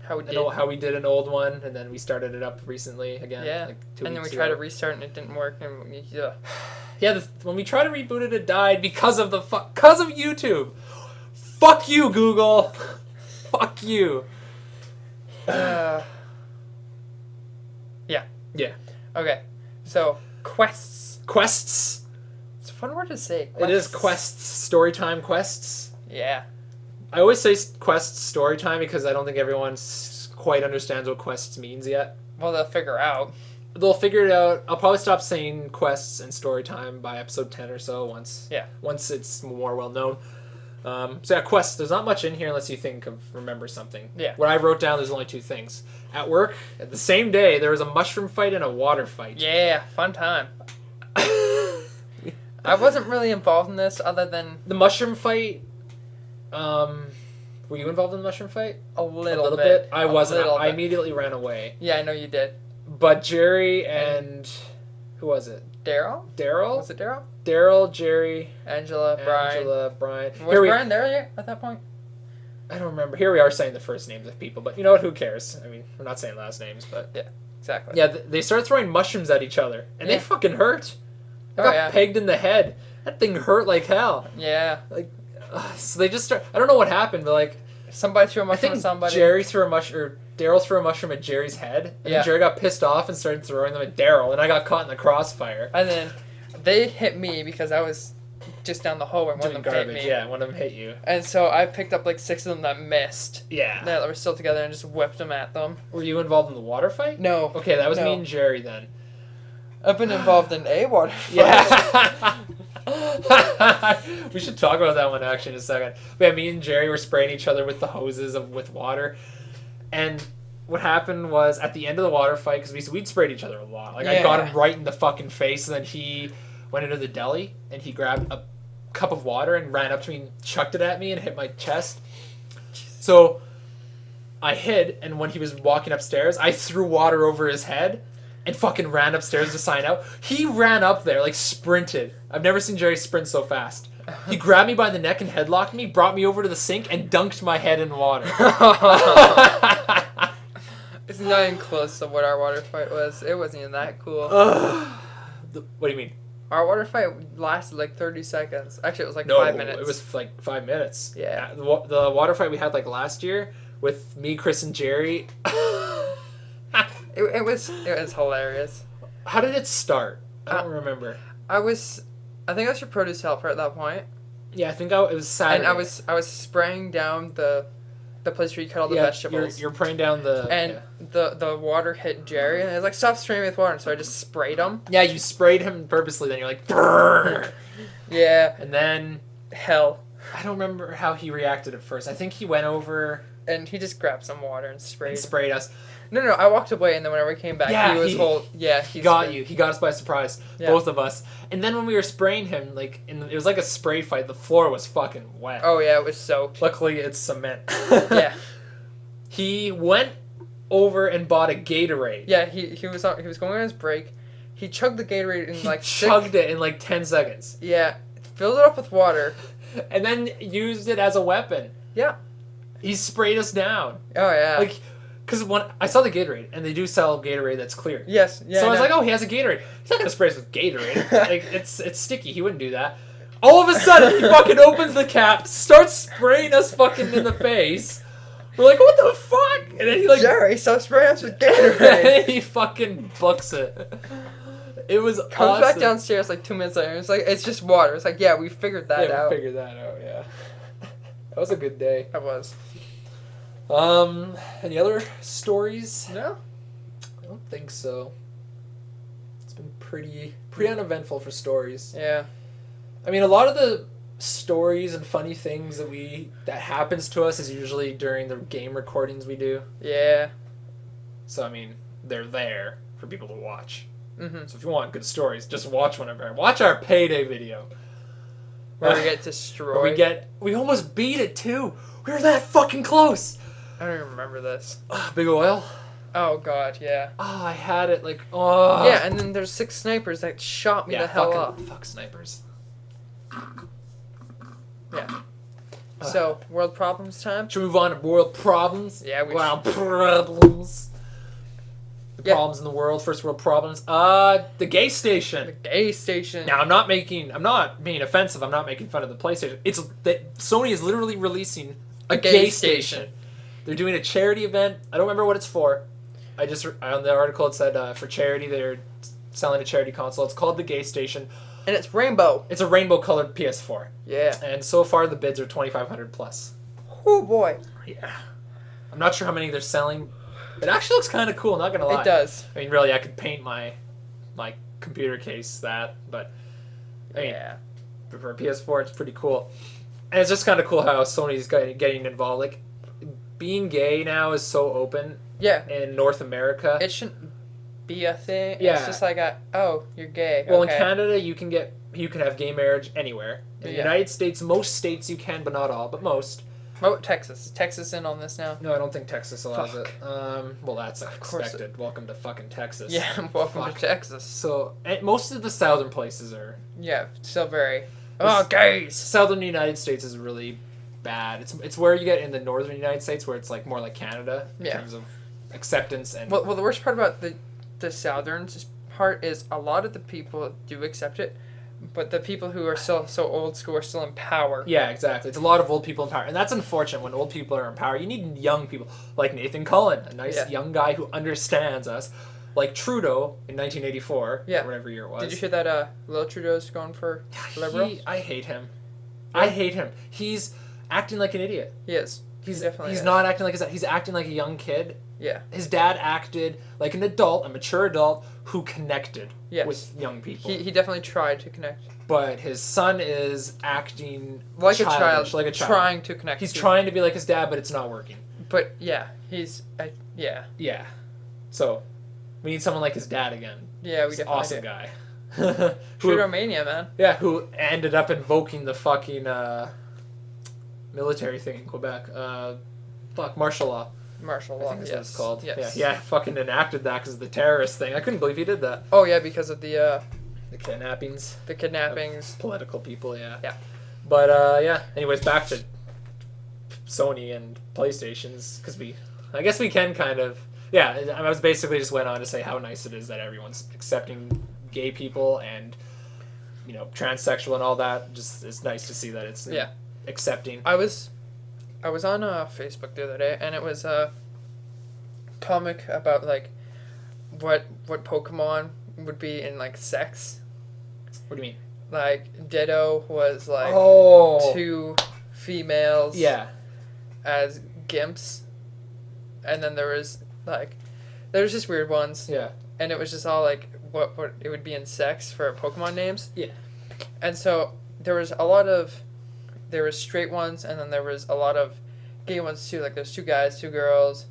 how we did an old one, and then we started it up recently again. Yeah. Like 2 and then we weeks tried to ago. restart and it didn't work, and yeah. Yeah, when we tried to reboot it, it died because of because of YouTube. Fuck you, Google. Fuck you. Yeah. Yeah. Okay. So quests. Quests. It's a fun word to say. It is quests. Storytime quests. Yeah. I always say quests storytime because I don't think everyone quite understands what quests means yet. Well, they'll figure out. They'll figure it out. I'll probably stop saying quests and storytime by episode 10 or so once it's more well known. So yeah, quests. There's not much in here unless you remember something. Yeah. What I wrote down, there's only 2 things. At work, at the same day, there was a mushroom fight and a water fight. Yeah, fun time. I wasn't really involved in this other than... The mushroom fight, were you involved in the mushroom fight? A little bit. I wasn't. I immediately ran away. Yeah, I know you did. But Jerry and who was it? Daryl? Daryl? Was it Daryl? Daryl, Jerry, Brian. Brian. Was Brian there yet at that point? I don't remember. Here we are saying the first names of people, but you know what? Who cares? I mean, we're not saying last names, but... Yeah, exactly. Yeah, they started throwing mushrooms at each other, and they fucking hurt. I got pegged in the head. That thing hurt like hell. Yeah. Like, so they just start... I don't know what happened, but like... Somebody threw a mushroom at somebody. Jerry threw a mushroom... Or Daryl threw a mushroom at Jerry's head, and then Jerry got pissed off and started throwing them at Daryl, and I got caught in the crossfire. And then they hit me because I was just down the hallway and one of them hit me. Yeah, one of them hit you. And so I picked up like 6 of them that missed. Yeah. That were still together and just whipped them at them. Were you involved in the water fight? No. Okay, that was me and Jerry then. I've been involved in a water fight. Yeah. We should talk about that one actually in a second. But yeah, me and Jerry were spraying each other with the hoses with water. And what happened was at the end of the water fight, because we'd sprayed each other a lot. Like I got him right in the fucking face, and then he went into the deli and he grabbed a cup of water and ran up to me and chucked it at me and hit my chest. So I hid, and when he was walking upstairs, I threw water over his head and fucking ran upstairs to sign out. He ran up there, like sprinted. I've never seen Jerry sprint so fast. He grabbed me by the neck and headlocked me, brought me over to the sink, and dunked my head in water. It's not even close to what our water fight was. It wasn't even that cool. What do you mean? Our water fight lasted like 30 seconds. Actually, it was like No, 5 minutes. it was like 5 minutes. Yeah. The water fight we had like last year with me, Chris, and Jerry. It was hilarious. How did it start? I don't remember. I think I was your produce helper at that point. Yeah, I think it was Saturday. And I was spraying down the place where you cut all the vegetables. You're praying down the... And the water hit Jerry, and I was like, stop spraying me with water. So I just sprayed him. Yeah, you sprayed him purposely, then you're like, brrr. Yeah. And then... Hell. I don't remember how he reacted at first. I think he went over... And he just grabbed some water and sprayed us. No, I walked away, and then whenever he came back, he got you. He got us by surprise, both of us. And then when we were spraying him, it was like a spray fight. The floor was fucking wet. Oh yeah, it was soaked. Luckily, it's cement. Yeah. He went over and bought a Gatorade. Yeah, he was going on his break. He chugged the Gatorade in it in like 10 seconds. Yeah, filled it up with water, and then used it as a weapon. Yeah. He sprayed us down. Oh yeah. Because when I saw the Gatorade, and they do sell Gatorade that's clear. Yes, yeah. So I was like, oh, he has a Gatorade. He's not gonna spray us with Gatorade. It's sticky. He wouldn't do that. All of a sudden, he fucking opens the cap, starts spraying us fucking in the face. We're like, what the fuck? And then he Jerry, stop spraying us with Gatorade. And he fucking books it. It was Comes awesome. back downstairs like 2 minutes later. It's like, it's just water. It's like, yeah, we figured that out. We figured that out. Yeah. That was a good day. That was. Any other stories? No. I don't think so. It's been pretty uneventful for stories. Yeah. I mean, a lot of the stories and funny things that happens to us is usually during the game recordings we do. Yeah. So, I mean, they're there for people to watch. Mm-hmm. So if you want good stories, just watch one of our... Watch our payday video. Where we get destroyed. We almost beat it, too. We were that fucking close. I don't even remember this. Big oil. Oh god, yeah. Oh, I had it oh. Yeah, and then there's 6 snipers that shot me the hell up. Fuck snipers. Yeah. So, world problems time? Should we move on to world problems? Yeah, we World problems. The Yeah. problems in the world, first world problems. The gay station. The gay station. Now, I'm not being offensive. I'm not making fun of the PlayStation. It's that Sony is literally releasing a gay station. They're doing a charity event. I don't remember what it's for. On the article it said for charity they're selling a charity console. It's called the Gay Station. And it's rainbow. It's a rainbow colored PS4. Yeah. And so far the bids are 2,500 plus. Oh boy. Yeah. I'm not sure how many they're selling. It actually looks kind of cool. Not gonna lie. It does. I mean, really, I could paint my computer case that, but I mean, Yeah. for a PS4, it's pretty cool. And it's just kind of cool how Sony's getting involved. Like, being gay now is so open. Yeah. In North America. It shouldn't be a thing. Yeah. It's just like you're gay. Well, okay. in Canada, you can have gay marriage anywhere. In the United States, most states you can, but not all, but most. What about Texas? Is Texas in on this now? No, I don't think Texas allows Fuck. it. Well, that's expected. Welcome to fucking Texas. Yeah, welcome Fuck. to Texas. So, most of the southern places are... Yeah, still very... Oh, gays! Southern United States is really bad. It's where you get in the northern United States where it's like more like Canada in terms of acceptance and... Well, the worst part about the southern part is a lot of the people do accept it, but the people who are still so old school are still in power. Yeah, exactly. It's a lot of old people in power. And that's unfortunate when old people are in power. You need young people, like Nathan Cullen, a nice young guy who understands us. Like Trudeau in 1984, or whatever year it was. Did you hear that Lil Trudeau's going for Liberal? I hate him. Yeah. I hate him. He's acting like an idiot. He is. He's definitely not acting like he's acting like a young kid. Yeah. His dad acted like an adult, a mature adult who connected with young people. He definitely tried to connect. But his son is acting like a child, trying to connect. He's trying to be like his dad, but it's not working. But yeah, yeah. So we need someone like his dad again. Yeah, we He's definitely awesome do. guy. Trudeau mania, man. Yeah, who ended up invoking the fucking military thing in Quebec. Martial law. Martial law. I think that's what it's called. Yes. Yeah, fucking enacted that because of the terrorist thing. I couldn't believe he did that. Oh yeah, because of the kidnappings. The kidnappings. Political people, yeah. Yeah. But yeah. Anyways, back to Sony and PlayStations because I guess we can kind of. Yeah, I was basically just went on to say how nice it is that everyone's accepting gay people and transsexual and all that. Just it's nice to see that it's accepting. I was on Facebook the other day and it was a comic about like what Pokemon would be in like sex. What do you mean? Like Ditto was like 2 females. Yeah. As gimps, and then there was just weird ones. Yeah. And it was just all like what it would be in sex for Pokemon names. Yeah. And so there was straight ones, and then there was a lot of gay ones too. Like there's 2 guys, 2 girls,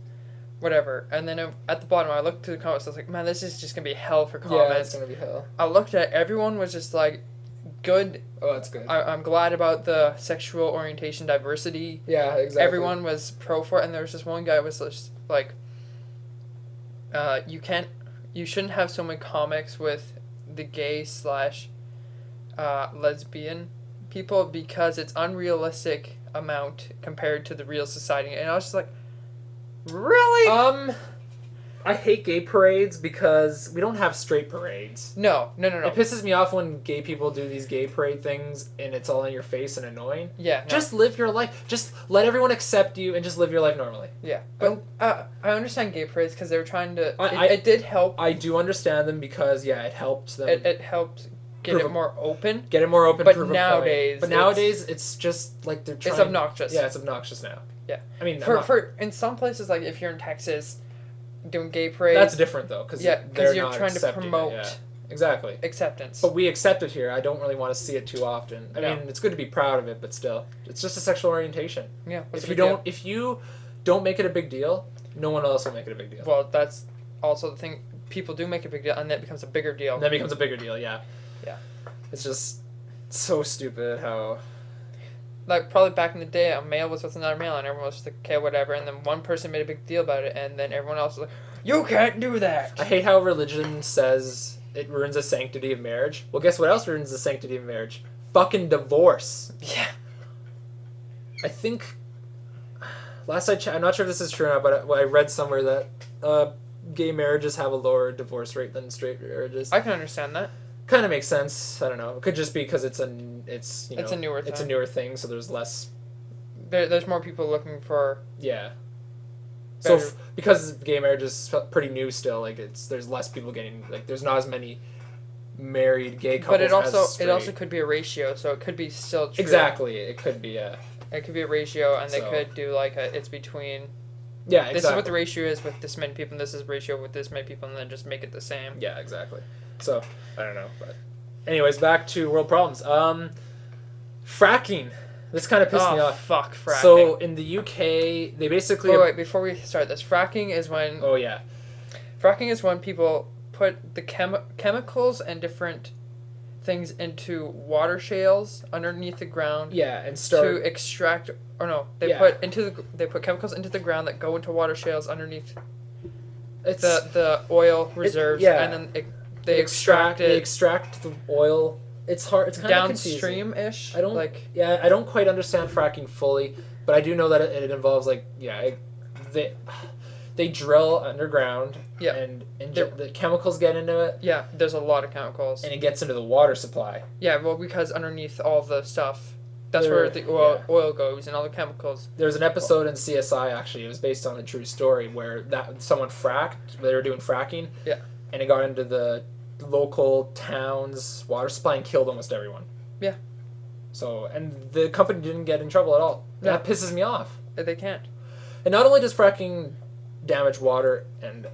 whatever. And then at the bottom, I looked through the comments. I was like, man, this is just gonna be hell for comments. Yeah, it's gonna be hell. I looked at everyone was just like, good. Oh, that's good. I'm glad about the sexual orientation diversity. Yeah, exactly. Everyone was pro for it, and there was just one guy who was just like, you shouldn't have so many comics with the gay / lesbian people because it's unrealistic amount compared to the real society. And I was just like, really? I hate gay parades because we don't have straight parades. No. It pisses me off when gay people do these gay parade things and it's all in your face and annoying. Yeah. No. Just live your life. Just let everyone accept you and just live your life normally. Yeah. But I understand gay parades because they were trying to... It did help. I do understand them because, it helped them. It helped get it more open. Get it more open. But nowadays... it's just like they're trying... It's obnoxious. Yeah, it's obnoxious now. Yeah. I mean... For in some places, like if you're in Texas... doing gay parades. That's different though, because you're trying to promote exactly acceptance. But we accept it here. I don't really want to see it too often. I mean, it's good to be proud of it, but still, it's just a sexual orientation. Yeah. If you don't make it a big deal, no one else will make it a big deal. Well, that's also the thing. People do make a big deal, and that becomes a bigger deal. And that becomes a bigger deal. Yeah. Yeah. It's just so stupid how. Like, probably back in the day, a male was with another male, and everyone was just like, okay, whatever, and then one person made a big deal about it, and then everyone else was like, you can't do that! I hate how religion says it ruins the sanctity of marriage. Well, guess what else ruins the sanctity of marriage? Fucking divorce. Yeah. I think, last I checked, I'm not sure if this is true or not, but I read somewhere that gay marriages have a lower divorce rate than straight marriages. I can understand that. Kind of makes sense. I don't know. It could just be because it's a newer thing, so there's less. There's more people looking for. Yeah. So because gay marriage is pretty new still, like there's less people getting, like there's not as many married gay couples. But it also could be a ratio, so it could be still true. Exactly, it could be It could be a ratio, and they could do like it's between. Yeah, exactly. This is what the ratio is with this many people, and this is ratio with this many people, and then just make it the same. Yeah, exactly. So I don't know, but anyways, back to world problems. Fracking. This kind of pissed me off. Fuck fracking. So in the UK, they basically. Wait, before we start this, fracking is when. Oh yeah. Fracking is when people put the chemicals and different things into water shales underneath the ground. Yeah, and start to extract. Or no, they put chemicals into the ground that go into water shales underneath. It's the oil reserves, and then they extract it. They extract the oil. It's hard. It's kind of downstream-ish. I don't quite understand fracking fully, but I do know that it involves they drill underground. Yeah. And the chemicals get into it. Yeah, there's a lot of chemicals. And it gets into the water supply. Yeah, well, because underneath all the stuff, that's where the oil goes and all the chemicals. There's an episode in CSI, actually, it was based on a true story, where someone fracked, they were doing fracking. Yeah. And it got into the local town's water supply and killed almost everyone. Yeah. So, and the company didn't get in trouble at all. Yeah. That pisses me off. They can't. And not only does fracking damage water and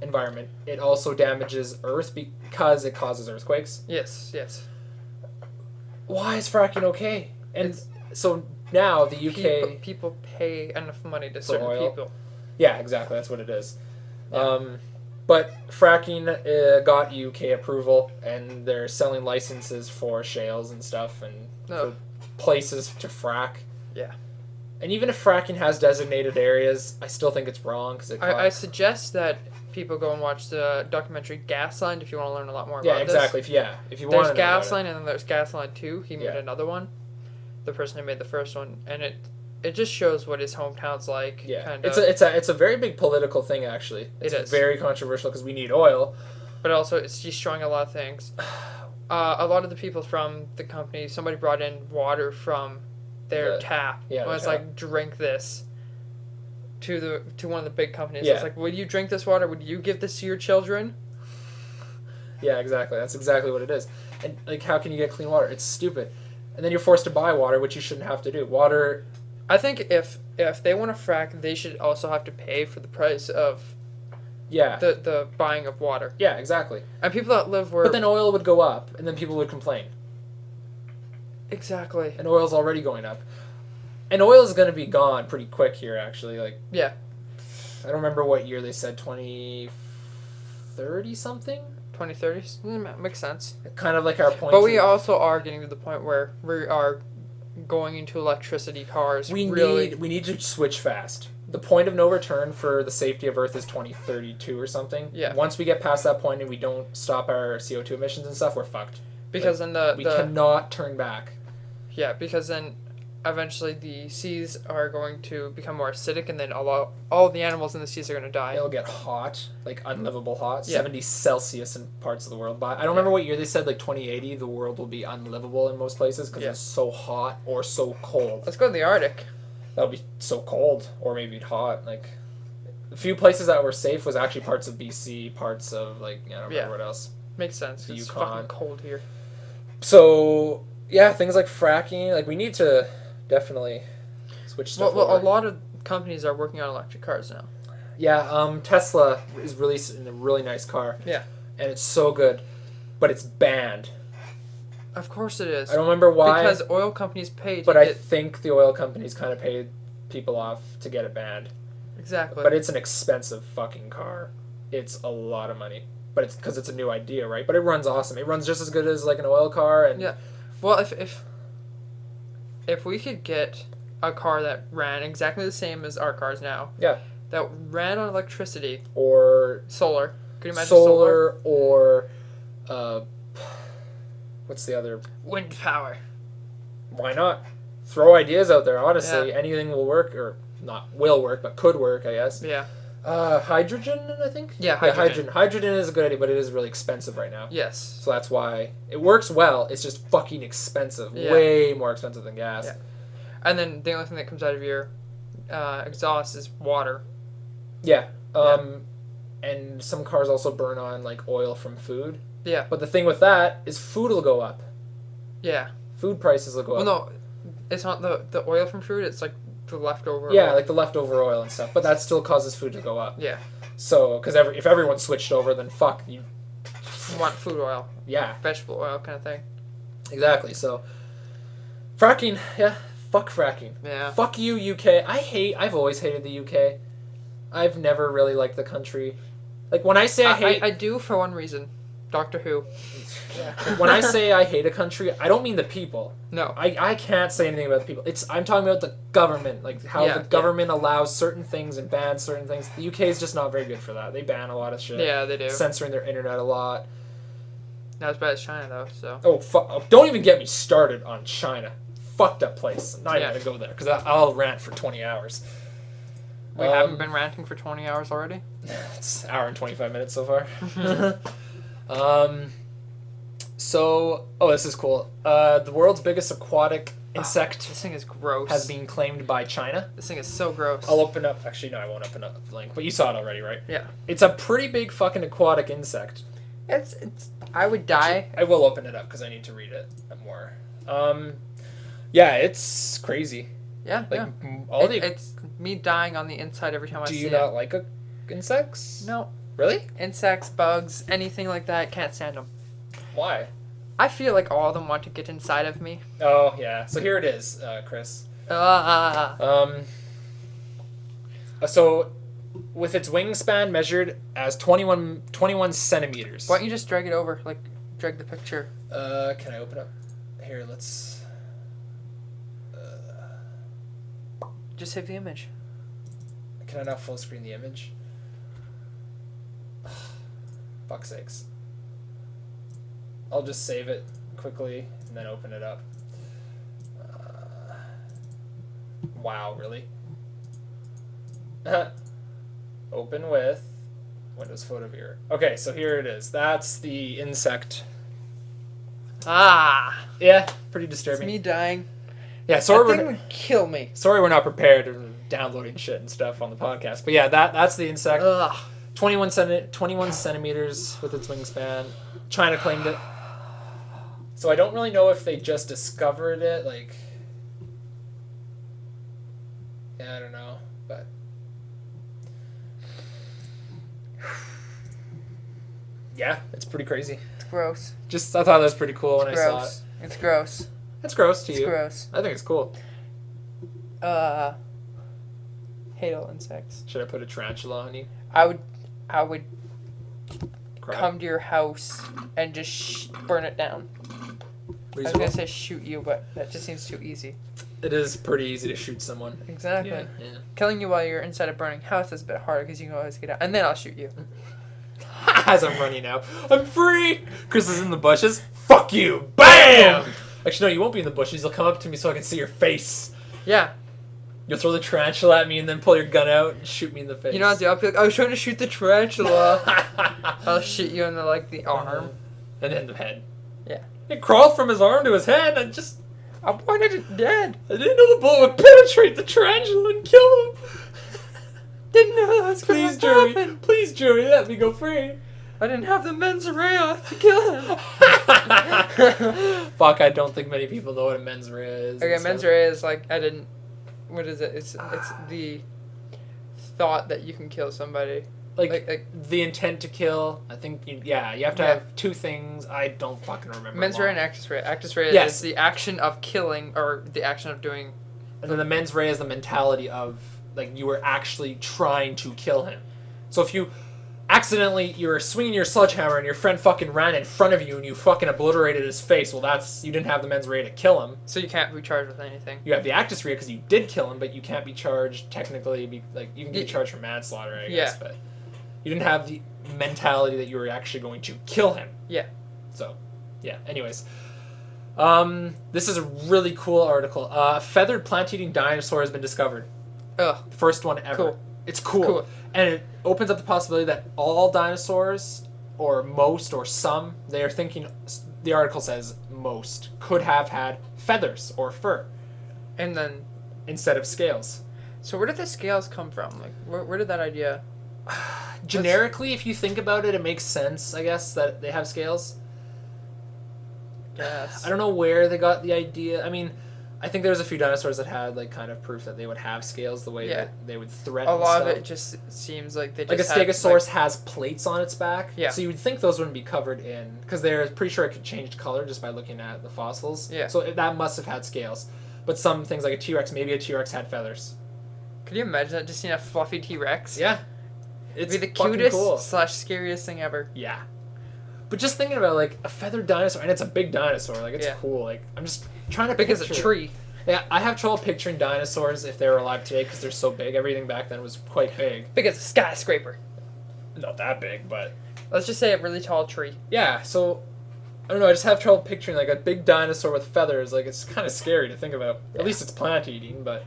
environment, it also damages Earth because it causes earthquakes. Yes, yes. Why is fracking okay? And so now the UK... People pay enough money to certain people. Yeah, exactly. That's what it is. Yeah. But fracking got UK approval, and they're selling licenses for shales and stuff and for places to frack. Yeah. And even if fracking has designated areas, I still think it's wrong. I suggest that people go and watch the documentary Gasline if you want to learn a lot more about this. Yeah, exactly. If you want to know There's Gasline, and then there's Gasline 2. He made another one. The person who made the first one. And it just shows what his hometown's like. Yeah, kind of. It's a very big political thing, actually. It's very controversial because we need oil. But also, it's destroying a lot of things. A lot of the people from the company, somebody brought in water from their tap. Yeah, and it's like, drink this. To one of the big companies. Yeah. It's like, would you drink this water? Would you give this to your children? Yeah, exactly. That's exactly what it is. And like, how can you get clean water? It's stupid. And then you're forced to buy water, which you shouldn't have to do. Water. I think if they want to frack, they should also have to pay for the price of the buying of water. Yeah, exactly. And people that live where... But then oil would go up, and then people would complain. Exactly. And oil's already going up. And oil is going to be gone pretty quick here, actually. Yeah. I don't remember what year they said, 2030 something? 2030? Makes sense. Kind of like our point. But we also are getting to the point where we are going into electricity cars. We need to switch fast. The point of no return for the safety of Earth is 2032 or something. Yeah. Once we get past that point and we don't stop our CO2 emissions and stuff, we're fucked. Because then we cannot turn back. Yeah, because then eventually the seas are going to become more acidic, and then all the animals in the seas are going to die. It'll get hot, like unlivable hot, 70 Celsius in parts of the world. But I don't remember what year they said, like 2080, the world will be unlivable in most places because it's so hot or so cold. Let's go to the Arctic. That would be so cold, or maybe hot. Like, the few places that were safe was actually parts of BC, parts of, like, I don't remember what else. Makes sense. It's fucking cold here. So, yeah, things like fracking, like, we need to definitely switch stuff over. A lot of companies are working on electric cars now. Yeah, Tesla is releasing a really nice car. Yeah. And it's so good, but it's banned. Of course it is. I don't remember why. Because oil companies pay But I think the oil companies kind of paid people off to get it banned. Exactly. But it's an expensive fucking car. It's a lot of money. But it's because it's a new idea, right? But it runs awesome. It runs just as good as like an oil car. And yeah. Well, if we could get a car that ran exactly the same as our cars now. Yeah. That ran on electricity. Or solar. Could you imagine solar? Or what's the other? Wind power. Why not? Throw ideas out there, honestly. Yeah. Anything will work, or not will work, but could work, I guess. Yeah. Hydrogen, I think. Yeah, hydrogen. Hydrogen is a good idea, but it is really expensive right now. Yes. So that's why it works well. It's just fucking expensive. Yeah. Way more expensive than gas. Yeah. And then the only thing that comes out of your exhaust is water. Yeah. And some cars also burn on like oil from food. Yeah. But the thing with that is food will go up. Yeah. Food prices will go up. Well, no, it's not the oil from food. It's like the leftover. Yeah, oil. like the leftover oil and stuff. But that still causes food to go up. Yeah. So, because if everyone switched over, then fuck you. You want food oil. Yeah. Vegetable oil kind of thing. Exactly. So, fracking. Yeah. Fuck fracking. Yeah. Fuck you, UK. I've always hated the UK. I've never really liked the country. Like, when I say I hate... I do for one reason. Doctor Who. Yeah. When I say I hate a country, I don't mean the people. No. I can't say anything about the people. I'm talking about the government. Like, how the government allows certain things and bans certain things. The UK is just not very good for that. They ban a lot of shit. Yeah, they do. Censoring their internet a lot. Not as bad as China, though, so... Oh, fuck. Don't even get me started on China. Fucked up place. I'm not even gonna go there, because I'll rant for 20 hours. We haven't been ranting for 20 hours already? It's an hour and 25 minutes so far. This is cool. The world's biggest aquatic insect this thing is gross. has been claimed by China. This thing is so gross. I'll open up... Actually, no, I won't open up the link. But you saw it already, right? Yeah. It's a pretty big fucking aquatic insect. It's I would die. Actually, I will open it up because I need to read it more. Yeah, it's crazy. Yeah, Like, yeah. It's me dying on the inside every time I see it. Do you not like insects? No. Really? Insects, bugs, anything like that, can't stand them. Why? I feel like all of them want to get inside of me. Oh, yeah. So here it is, Chris. So, with its wingspan measured as 21 centimeters. Why don't you just drag it over? Like, drag the picture. Can I open up? Here, let's... Just save the image. Can I not full screen the image? Fuck's sakes. I'll just save it quickly and then open it up. Wow, really? Open with Windows Photo Viewer. Okay, so here it is. That's the insect. Yeah, pretty disturbing. It's me dying. Yeah, sorry that thing would kill me. Sorry we're not prepared and downloading shit and stuff on the podcast. But yeah, that's the insect. 21 centimeters with its wingspan. China claimed it. So I don't really know if they just discovered it, like... Yeah, I don't know, but... Yeah, it's pretty crazy. It's gross. I thought that was pretty cool when I saw it. It's gross. It's gross to you. It's gross. I think it's cool. Hate all insects. Should I put a tarantula on you? I would Cry? come to your house and just burn it down. Reasonable. I was gonna say shoot you, but that just seems too easy. It is pretty easy to shoot someone. Exactly. Yeah. Killing you while you're inside a burning house is a bit harder because you can always get out, and then I'll shoot you. As I'm running out, I'm free. Chris is in the bushes. Fuck you! Bam! Actually, no, you won't be in the bushes. You'll come up to me so I can see your face. Yeah. You'll throw the tarantula at me and then pull your gun out and shoot me in the face. You know what I'll do? I'll be like, I was trying to shoot the tarantula. I'll shoot you in the arm. And then the head. Yeah. It crawled from his arm to his head. I wanted it dead. I didn't know the bullet would penetrate the tarantula and kill him. Didn't know that was Please, gonna Joey. happen. Please, Joey, let me go free. I didn't have the mens rea to kill him. Fuck, I don't think many people know what a mens rea is. Okay, mens rea is what is it? It's the thought that you can kill somebody. Like the intent to kill. I think you have to have two things. I don't fucking remember. Mens rea and actus rea. Actus rea Yes. is the action of killing or the action of doing. And then the mens rea is the mentality of you were actually trying to kill him. So if you were swinging your sledgehammer and your friend fucking ran in front of you and you fucking obliterated his face, well, you didn't have the mens rea to kill him. So you can't be charged with anything. You have the actus rea because you did kill him, but you can't be charged technically. You can be charged for manslaughter, I guess, but you didn't have the mentality that you were actually going to kill him. Yeah. So, yeah. Anyways, this is a really cool article. A feathered plant-eating dinosaur has been discovered. Ugh. First one ever. Cool. It's cool. And it opens up the possibility that all dinosaurs, or most, or some, they are thinking, the article says most, could have had feathers or fur. And then... instead of scales. So where did the scales come from? Like, where did that idea... Generically, if you think about it, it makes sense, I guess, that they have scales. Yes. I don't know where they got the idea. I mean, I think there was a few dinosaurs that had like kind of proof that they would have scales the way that they would threaten a lot stuff. of it just seems like they like just a stegosaurus has plates on its back. Yeah. So you would think those wouldn't be covered in, because they're pretty sure it could change color just by looking at the fossils. Yeah. So that must have had scales. But some things like a T-Rex, maybe a T-Rex had feathers. Could you imagine that, just seeing a fluffy T-Rex? Yeah. It's It'd be the fucking cutest cool. / scariest thing ever. Yeah. But just thinking about like a feathered dinosaur, and it's a big dinosaur, like it's Yeah. cool. Like I'm just trying to Big as picture a tree. Yeah, I have trouble picturing dinosaurs if they were alive today because they're so big. Everything back then was quite big. Big as a skyscraper. Not that big, but Let's just say a really tall tree. yeah. So I don't know. I just have trouble picturing like a big dinosaur with feathers. Like it's kind of scary to think about. Yeah. At least it's plant eating, but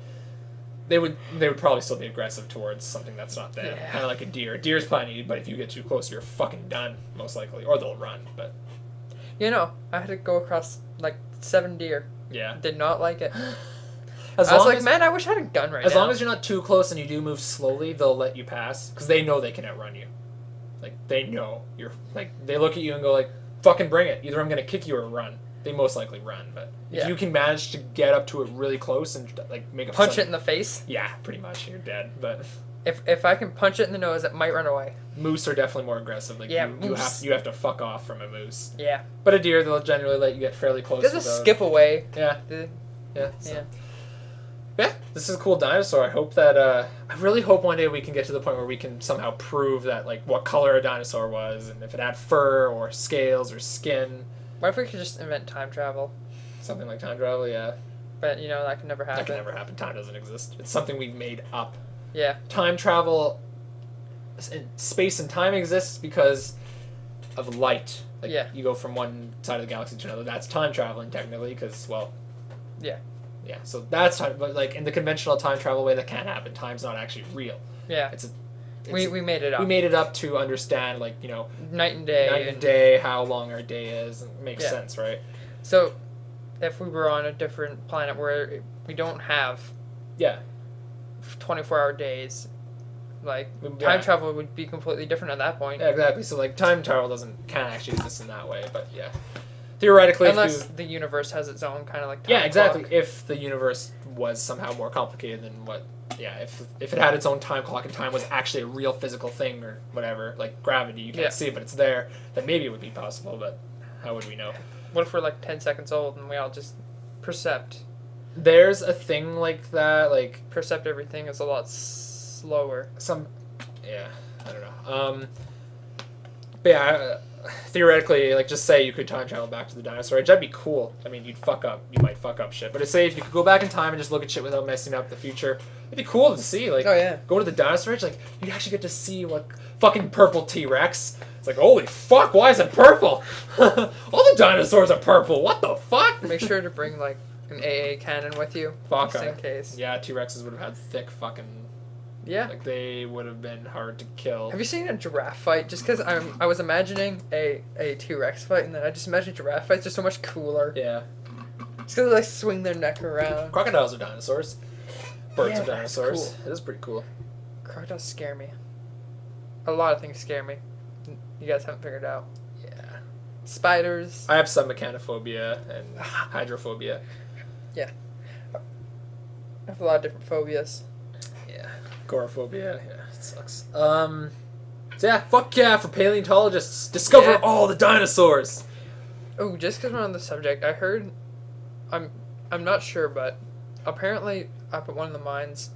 they would probably still be aggressive towards something that's not them. Yeah. Kind of like a deer. Deer's plant eating, but if you get too close, you're fucking done most likely, or they'll run. But You know, I had to go across like 7 deer. yeah. Did not like it. As I was long like, as, man, I wish I had a gun right now. as long as you're not too close and you do move slowly, they'll let you pass because they know they can outrun you. Like they know you're like they look at you and go like, "Fucking bring it! Either I'm gonna kick you or run." They most likely run, but if Yeah. you can manage to get up to it really close and like make a punch it in the face. yeah, pretty much you're dead. But If I can punch it in the nose, it might run away. moose are definitely more aggressive. Like Yeah, you moose. have to fuck off from a moose. Yeah. But a deer, they'll generally let you get fairly close. Just a without- skip away. Yeah, The- yeah. So. Yeah. Yeah, this is a cool dinosaur. I hope that I really hope one day we can get to the point where we can somehow prove that like what color a dinosaur was and if it had fur or scales or skin. What if we could just invent time travel? Something like time travel, yeah. But, you know, that can never happen. That can never happen. Time doesn't exist. It's something we've made up. Yeah. Time travel in space and time exists because of light. Like Yeah. you go from one side of the galaxy to another. That's time traveling technically because well, Yeah. yeah, so that's time, but like in the conventional time travel way, that can't happen. Time's not actually real. Yeah. We made it up. We made it up to understand, like, you know, night and day. night and day, how long our day is. It makes Yeah. sense, right? So, if we were on a different planet where we don't have Yeah. 24-hour days, like, Yeah. time travel would be completely different at that point. Yeah, exactly. So like time travel can't actually exist in that way, but yeah. Theoretically, Unless if you, the universe has its own kind of like time yeah, exactly. clock. If the universe was somehow more complicated than what, yeah, if it had its own time clock and time was actually a real physical thing or whatever, like gravity, you can't Yeah. see it, but it's there, then maybe it would be possible. But how would we know? What if we're like 10 seconds old and we all just percept? There's a thing like that, like Percept everything is a lot slower. some, yeah, I don't know. But yeah, theoretically, like just say you could time travel back to the dinosaur age, that'd be cool. I mean, you might fuck up shit, but say if you could go back in time and just look at shit without messing up the future, it'd be cool to see. Like, Oh, yeah. go to the dinosaur age, like you actually get to see what fucking purple T-Rex. It's like, holy fuck, why is it purple? All the dinosaurs are purple. What the fuck? Make sure to bring like an AA cannon with you, Fuck, just in case. Yeah, T-Rexes would have had thick fucking. Yeah. Like they would have been hard to kill. Have you seen a giraffe fight? Just because I was imagining a T-Rex fight, and then I just imagine giraffe fights are so much cooler. Yeah. Just because they like swing their neck around. Crocodiles are dinosaurs. Birds Yeah, are dinosaurs. cool. It is pretty cool. Crocodiles scare me. A lot of things scare me. You guys haven't figured out. Yeah. Spiders. I have some mechanophobia and hydrophobia. I have a lot of different phobias. Yeah. Agoraphobia. Yeah, it sucks. So yeah, fuck yeah for paleontologists. Discover Yeah. all the dinosaurs. Oh, just because we're on the subject, I heard. I'm not sure, but apparently up at one of the mines,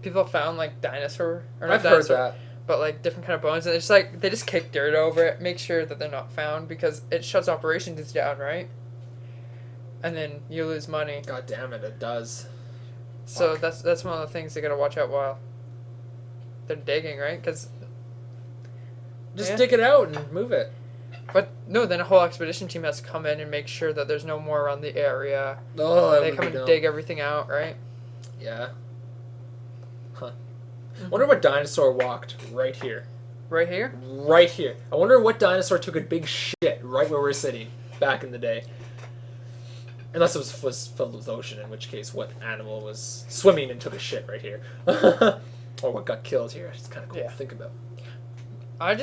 people found like dinosaur or not I've heard dinosaur, that. but like different kind of bones, and it's like they just kick dirt over it, make sure that they're not found because it shuts operations down, right? And then you lose money. God damn it, it does. So Fuck. that's one of the things they gotta watch out while they're digging, right? Because Just Yeah. dig it out and move it. but no, then a whole expedition team has to come in and make sure that there's no more around the area. Oh, that They would come be and dumb. dig everything out, right? Yeah. Huh. I wonder what dinosaur walked right here. Right here? Right here. I wonder what dinosaur took a big shit right where we're sitting back in the day. Unless it was filled with ocean, in which case what animal was swimming and took a shit right here. Or what got killed here. It's kind of cool to think about. I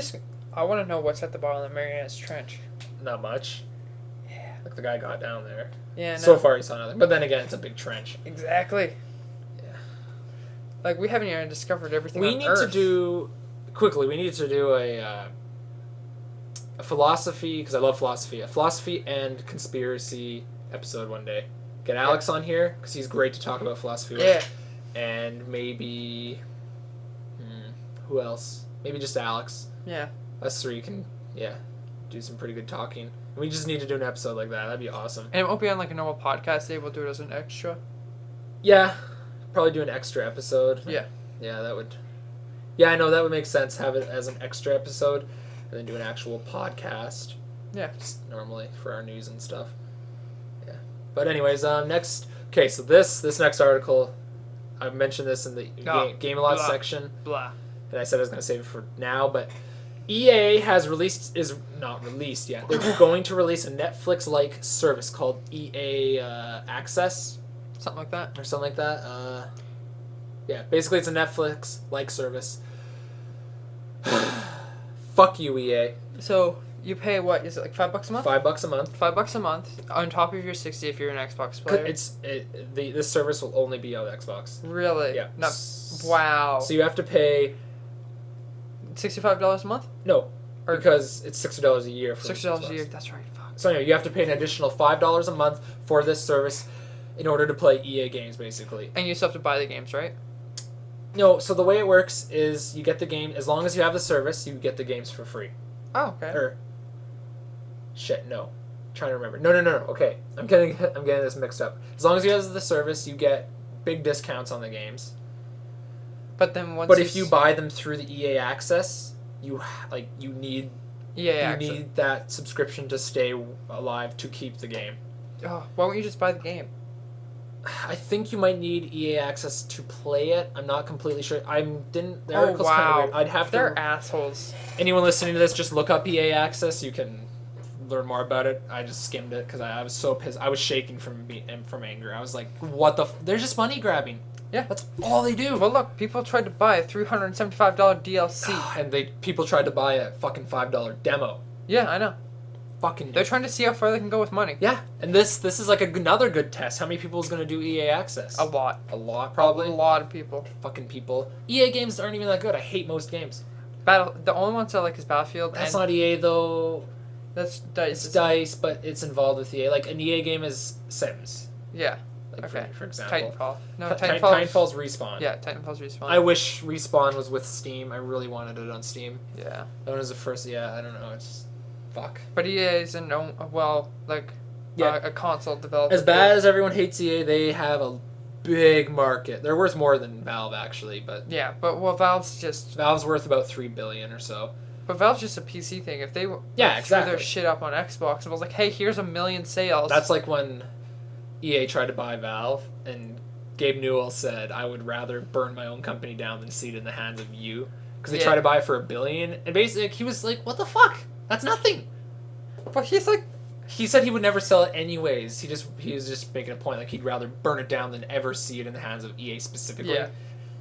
want to know what's at the bottom of the Marianas Trench. Not much. Yeah. Like the guy got down there. Yeah, no. So far he saw nothing. But then again, it's a big trench. Exactly. Yeah. Like, we haven't even discovered everything We on need Earth. to do... Quickly, we need to do a philosophy, because I love philosophy. A philosophy and conspiracy episode one day. Get Alex on here, because he's great to talk about philosophy with. Yeah. And maybe... who else? Maybe just Alex. Yeah. Us three can, do some pretty good talking. We just need to do an episode like that. That'd be awesome. And it won't be on like a normal podcast day. We'll do it as an extra. Yeah. Probably do an extra episode. Yeah. Yeah, that would... Yeah, I know, that would make sense. Have it as an extra episode, and then do an actual podcast. Yeah. Just normally for our news and stuff. Yeah. But anyways, next... Okay, so this next article, I mentioned this in the Game A Lot section. Blah. And I said I was going to save it for now, but EA is not released yet. They're going to release a Netflix-like service called EA Access. Something like that. Or something like that. Yeah, basically it's a Netflix-like service. Fuck you, EA. So you pay what? Is it like $5 a month? $5 a month. $5 a month on top of your 60 if you're an Xbox player. This service will only be on Xbox. Really? Yeah. Wow. So you have to pay $65 a month? No, Or because it's $60 a year. For $60 a year. That's right. Fuck. So anyway, you have to pay an additional $5 a month for this service in order to play EA games, basically. And you still have to buy the games, right? No, so the way it works is you get the game, as long as you have the service, you get the games for free. Oh, okay. No. I'm trying to remember. No. Okay, I'm getting this mixed up. As long as you have the service, you get big discounts on the games. But then once. But if you buy them through the EA Access, you need need that subscription to stay alive to keep the game. Oh, why won't you just buy the game? I think you might need EA Access to play it. I'm not completely sure. The article's wow. kind of weird. I'd have They're to. assholes. Anyone listening to this, just look up EA Access. You can learn more about it. I just skimmed it because I was so pissed. I was shaking from anger. I was like, "What the? They're just money grabbing." Yeah, that's all they do. Well, look, people tried to buy a $375 DLC, and people tried to buy a fucking $5 demo. Yeah, I know. They're trying to see how far they can go with money. Yeah, and this is like another good test. How many people is going to do EA Access? A lot, probably. A lot of people. Fucking people. EA games aren't even that good. I hate most games. The only ones I like is Battlefield. That's not EA though. That's DICE. It's DICE, but it's involved with EA. Like an EA game is Sims. Yeah. Like okay. For example. Titanfall. No, Titanfall's Respawn. Yeah, Titanfall's Respawn. I wish Respawn was with Steam. I really wanted it on Steam. Yeah. That was the first. Yeah, I don't know. It's just, fuck. But EA is a console developer. As bad as everyone hates EA, they have a big market. They're worth more than Valve actually, but yeah, but Valve's worth about $3 billion or so. But Valve's just a PC thing. If they threw their shit up on Xbox and was like, hey, here's 1 million sales. That's like when EA tried to buy Valve and Gabe Newell said, I would rather burn my own company down than see it in the hands of you. Because they tried to buy it for $1 billion. And basically, he was like, what the fuck? That's nothing. But he's like... He said he would never sell it anyways. He was just making a point. Like, he'd rather burn it down than ever see it in the hands of EA specifically. Yeah.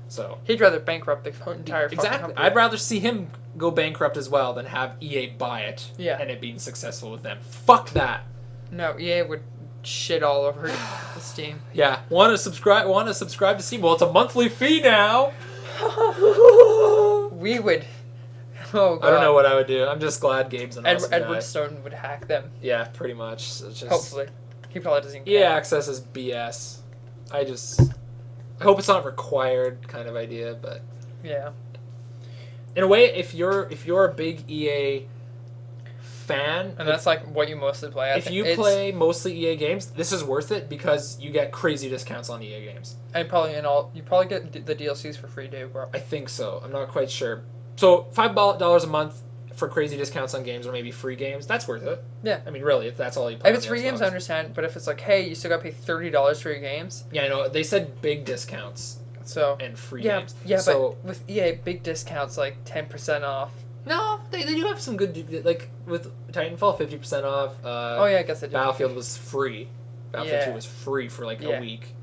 So he'd rather bankrupt the entire fucking company. I'd rather see him go bankrupt as well than have EA buy it and it being successful with them. Fuck that. No, EA would shit all over Steam. Yeah. Want to subscribe to Steam? Well, it's a monthly fee now. We would. Oh, God. I don't know what I would do. I'm just glad Gabe's an awesome guy. Edward Snowden would hack them. Yeah, pretty much. It's just, hopefully. He probably doesn't care. EA Access is BS. I hope it's not required kind of idea, but yeah. In a way, if you're a big EA fan, and that's like what you mostly play. If you play mostly EA games, this is worth it because you get crazy discounts on EA games. And you probably get the DLCs for free too, bro. I think so. I'm not quite sure. So $5 a month for crazy discounts on games or maybe free games, that's worth it. Yeah. I mean, really, if that's all you play. If it's free games, I understand. But if it's like, hey, you still got to pay $30 for your games. Yeah, I know. They said big discounts. So and free yeah, games. yeah, So but with EA, big discounts like 10% off. no, they do have some good, like with Titanfall, 50% off. Oh yeah, I guess I did. Battlefield was free. Battlefield Yeah. 2 was free for like Yeah. a week.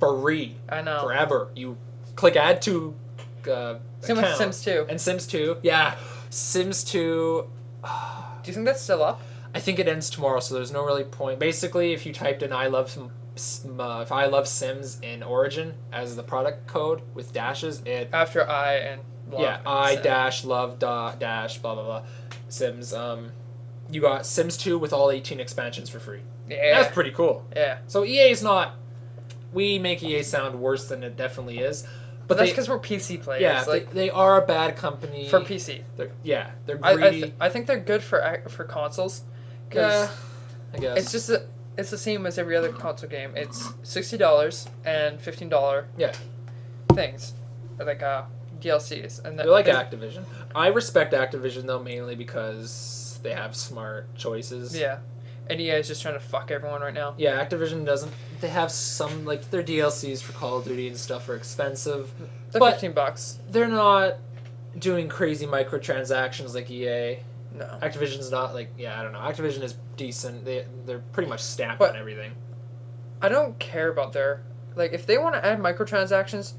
Free. I know. Forever. You click add to Same with account. Sims 2. And Sims 2. Yeah. Sims 2. Do you think that's still up? I think it ends tomorrow, so there's no really point. Basically, if you typed in if I love Sims in Origin as the product code with dashes, it After I and love. yeah, and I Sim. dash love dash blah blah blah Sims. You got Sims 2 with all 18 expansions for free. Yeah. That's pretty cool. Yeah. So EA is not. We make EA sound worse than it definitely is, But that's because we're PC players. yeah, like they are a bad company for PC. They're I greedy. I think they're good for consoles. Yeah, I guess It's just it's the same as every other console game. It's $60 and $15 yeah. things, like DLCs, and They're like Activision. I respect Activision though mainly because they have smart choices. Yeah, and EA is just trying to fuck everyone right now. Yeah, Activision doesn't. They have some like their DLCs for Call of Duty and stuff are expensive, They're but $15. they're not doing crazy microtransactions like EA. No. Activision's not like I don't know. Activision is decent. They're pretty much stamped But- on everything. I don't care about their if they want to add microtransactions,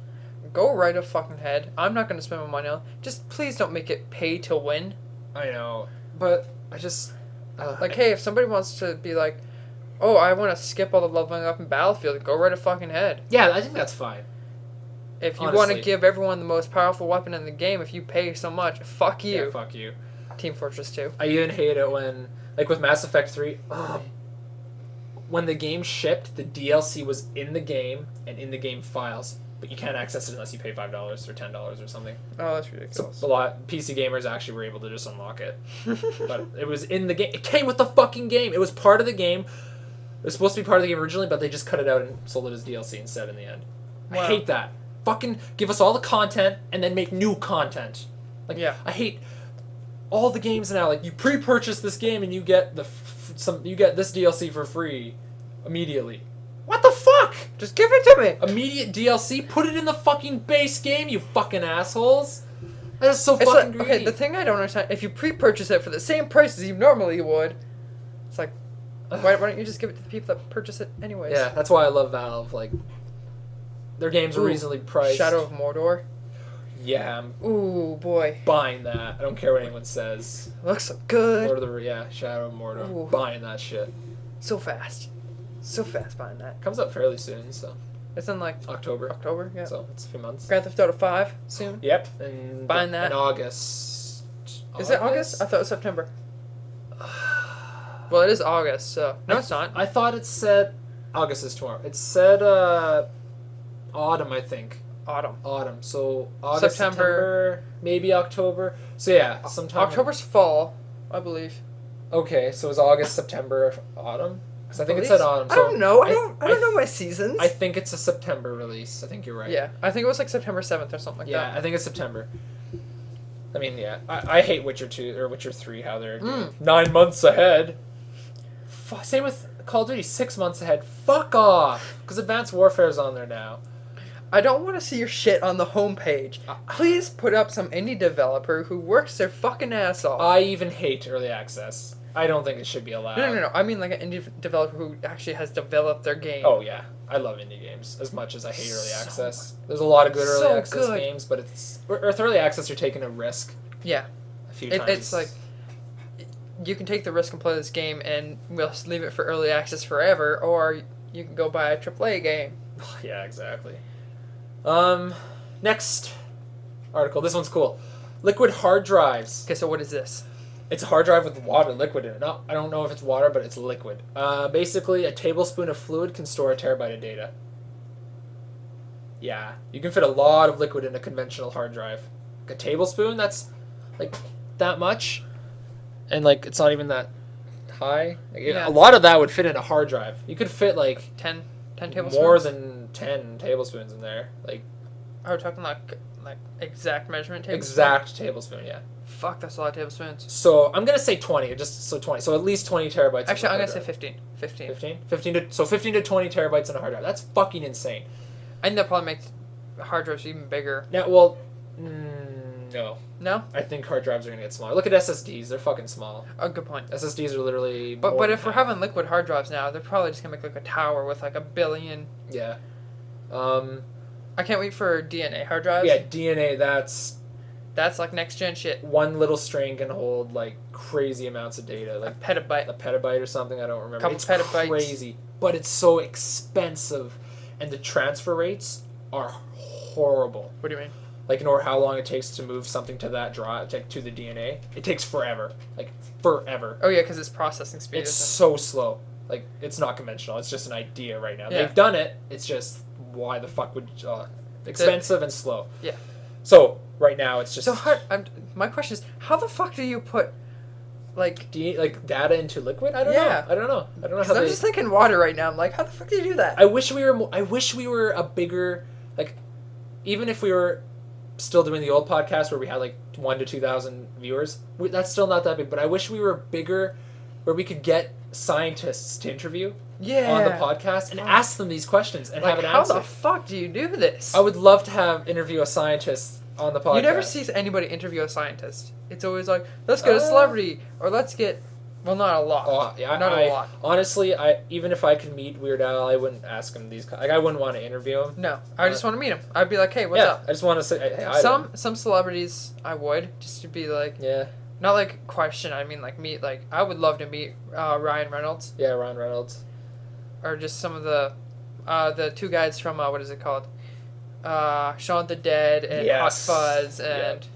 go right a fucking head. I'm not going to spend my money on. Just please don't make it pay to win. I know, but I just Hey, if somebody wants to be like, oh, I want to skip all the leveling up in Battlefield, go right a fucking head. yeah, I think that's fine. If you want Honestly. to give everyone the most powerful weapon in the game, if you pay so much, fuck you. Yeah, fuck you. Team Fortress 2. I even hate it when, like with Mass Effect 3, when the game shipped, the DLC was in the game and in the game files, but you can't access it unless you pay $5 or $10 or something. Oh, that's So ridiculous. a lot PC gamers actually were able to just unlock it, but it was in the game. It came with the fucking game. It was part of the game. It was supposed to be part of the game originally, but they just cut it out and sold it as DLC instead in the end. Wow. I hate that. Fucking give us all the content and then make new content. Like Yeah. I hate all the games now. Like you pre-purchase this game and you get you get this DLC for free immediately. What the fuck? Just give it to me. Immediate DLC? Put it in the fucking base game, you fucking assholes. That is so It's fucking like, greedy. okay, the thing I don't understand, if you pre-purchase it for the same price as you normally would, it's like, why don't you just give it to the people that purchase it anyways? Yeah, that's why I love Valve. Like, their games are Ooh, reasonably priced. Shadow of Mordor. Yeah, I'm Ooh, boy. buying that. I don't care what anyone says. Looks so good. Lord of the Shadow of Mordor. Ooh. Buying that shit. So fast. So fast buying that. Comes up fairly soon, so It's in like October. October, yeah. So it's a few months. Grand Theft Auto 5 soon. Yep, and Buying that. in August. Is it August? I thought it was September. Well, it is August, so no, it's not. I thought it said August is tomorrow. It said autumn, I think. Autumn. Autumn. So August, September. September, maybe October. So yeah, sometime. October's fall, I believe. Okay, so it's August, September, autumn. Because I think it Believe said so. autumn. I So don't know. I don't know my seasons. I think it's a September release. I think you're right. Yeah, I think it was like September 7th or something like Yeah, that. I think it's September. I mean, yeah, I hate Witcher 2 or Witcher 3. How they're 9 months ahead. Same with Call of Duty, 6 months ahead. Fuck off, because Advanced Warfare's on there now. I don't want to see your shit on the homepage. Please put up some indie developer who works their fucking ass off. I even hate early access. I don't think it should be allowed. No. I mean like an indie developer who actually has developed their game. Oh yeah, I love indie games as much as I hate early So access. There's a lot of good so early access good. games, but with early access you're taking a risk Yeah. a few times. It's like you can take the risk and play this game and we'll just leave it for early access forever, or you can go buy a AAA game. yeah, exactly. Next article. This one's cool. Liquid hard drives. Okay, so what is this? It's a hard drive with water liquid in it. I don't know if it's water, but it's liquid. Basically, a tablespoon of fluid can store a terabyte of data. Yeah, you can fit a lot of liquid in a conventional hard drive. Like a tablespoon, that's like that much, and like it's not even that high. Like, Yeah. A lot of that would fit in a hard drive. You could fit like 10 tablespoons? more than 10 tablespoons in there. Like Are we talking like exact measurement tablespoon? exact tablespoon, yeah. Fuck, that's a lot of tablespoons. So I'm gonna say 20, just so 20. So at least 20 terabytes. Actually, I'm in a gonna say hard 15. 15. drive. 15 to 20 terabytes in a hard drive. That's fucking insane. I think they'll probably make hard drives even bigger. Yeah, well, no. No? I think hard drives are going to get smaller. Look at SSDs. They're fucking small. Oh, good point. SSDs are literally But if we're having liquid hard drives now, they're probably just going to make like a tower with like 1 billion. Yeah. I can't wait for DNA hard drives. Yeah, DNA, that's like next gen shit. one little string can hold like crazy amounts of data. Like A petabyte. a petabyte or something, I don't remember. Couple It's petabytes. crazy. But it's so expensive. And the transfer rates are horrible. What do you mean? Like, you know how long it takes to move something to that drive, to the DNA? It takes forever. Like, forever. Oh yeah, because it's processing speed. It's Isn't so slow. Like, it's not conventional. It's just an idea right now. Yeah. They've done it. It's just, why the fuck would... expensive and slow. Yeah. So, right now, it's just... So my question is, how the fuck do you put, like... data into liquid? I don't Yeah. know. I don't know how Because I'm just thinking water right now. I'm like, how the fuck do you do that? I wish we were a bigger... Like, even if we were still doing the old podcast where we had, like, 1,000 to 2,000 viewers, that's still not that big. But I wish we were bigger where we could get scientists to interview on the podcast and ask them these questions and like, have an how answer. the fuck do you do this? I would love to interview a scientist on the podcast. You never see anybody interview a scientist. It's always like, let's get a celebrity, or let's get... Well, not a lot. Not a lot. Honestly, even if I could meet Weird Al, I wouldn't ask him these... Like, I wouldn't want to interview him. No, I just want to meet him. I'd be like, hey, what's up? I just want to say... Hey, Some celebrities, I would, just to be like... Yeah. Not like question, I mean like meet, like, I would love to meet Ryan Reynolds. Yeah, Ryan Reynolds. Or just some of the two guys from, what is it called? Shaun of the Dead and Hot Fuzz and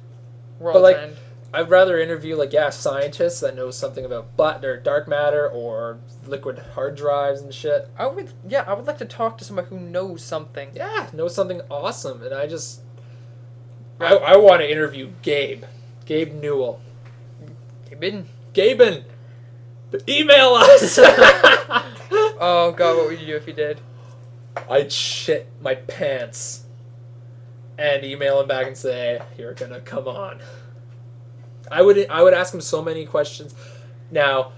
World's End. I'd rather interview, scientists that know something about or dark matter or liquid hard drives and shit. I would like to talk to somebody who knows something. Yeah, knows something awesome. And I want to interview Gabe Newell. Gaben! Email us! Oh god, what would you do if you did? I'd shit my pants and email him back and say, "You're gonna come on." I would ask him so many questions. Now,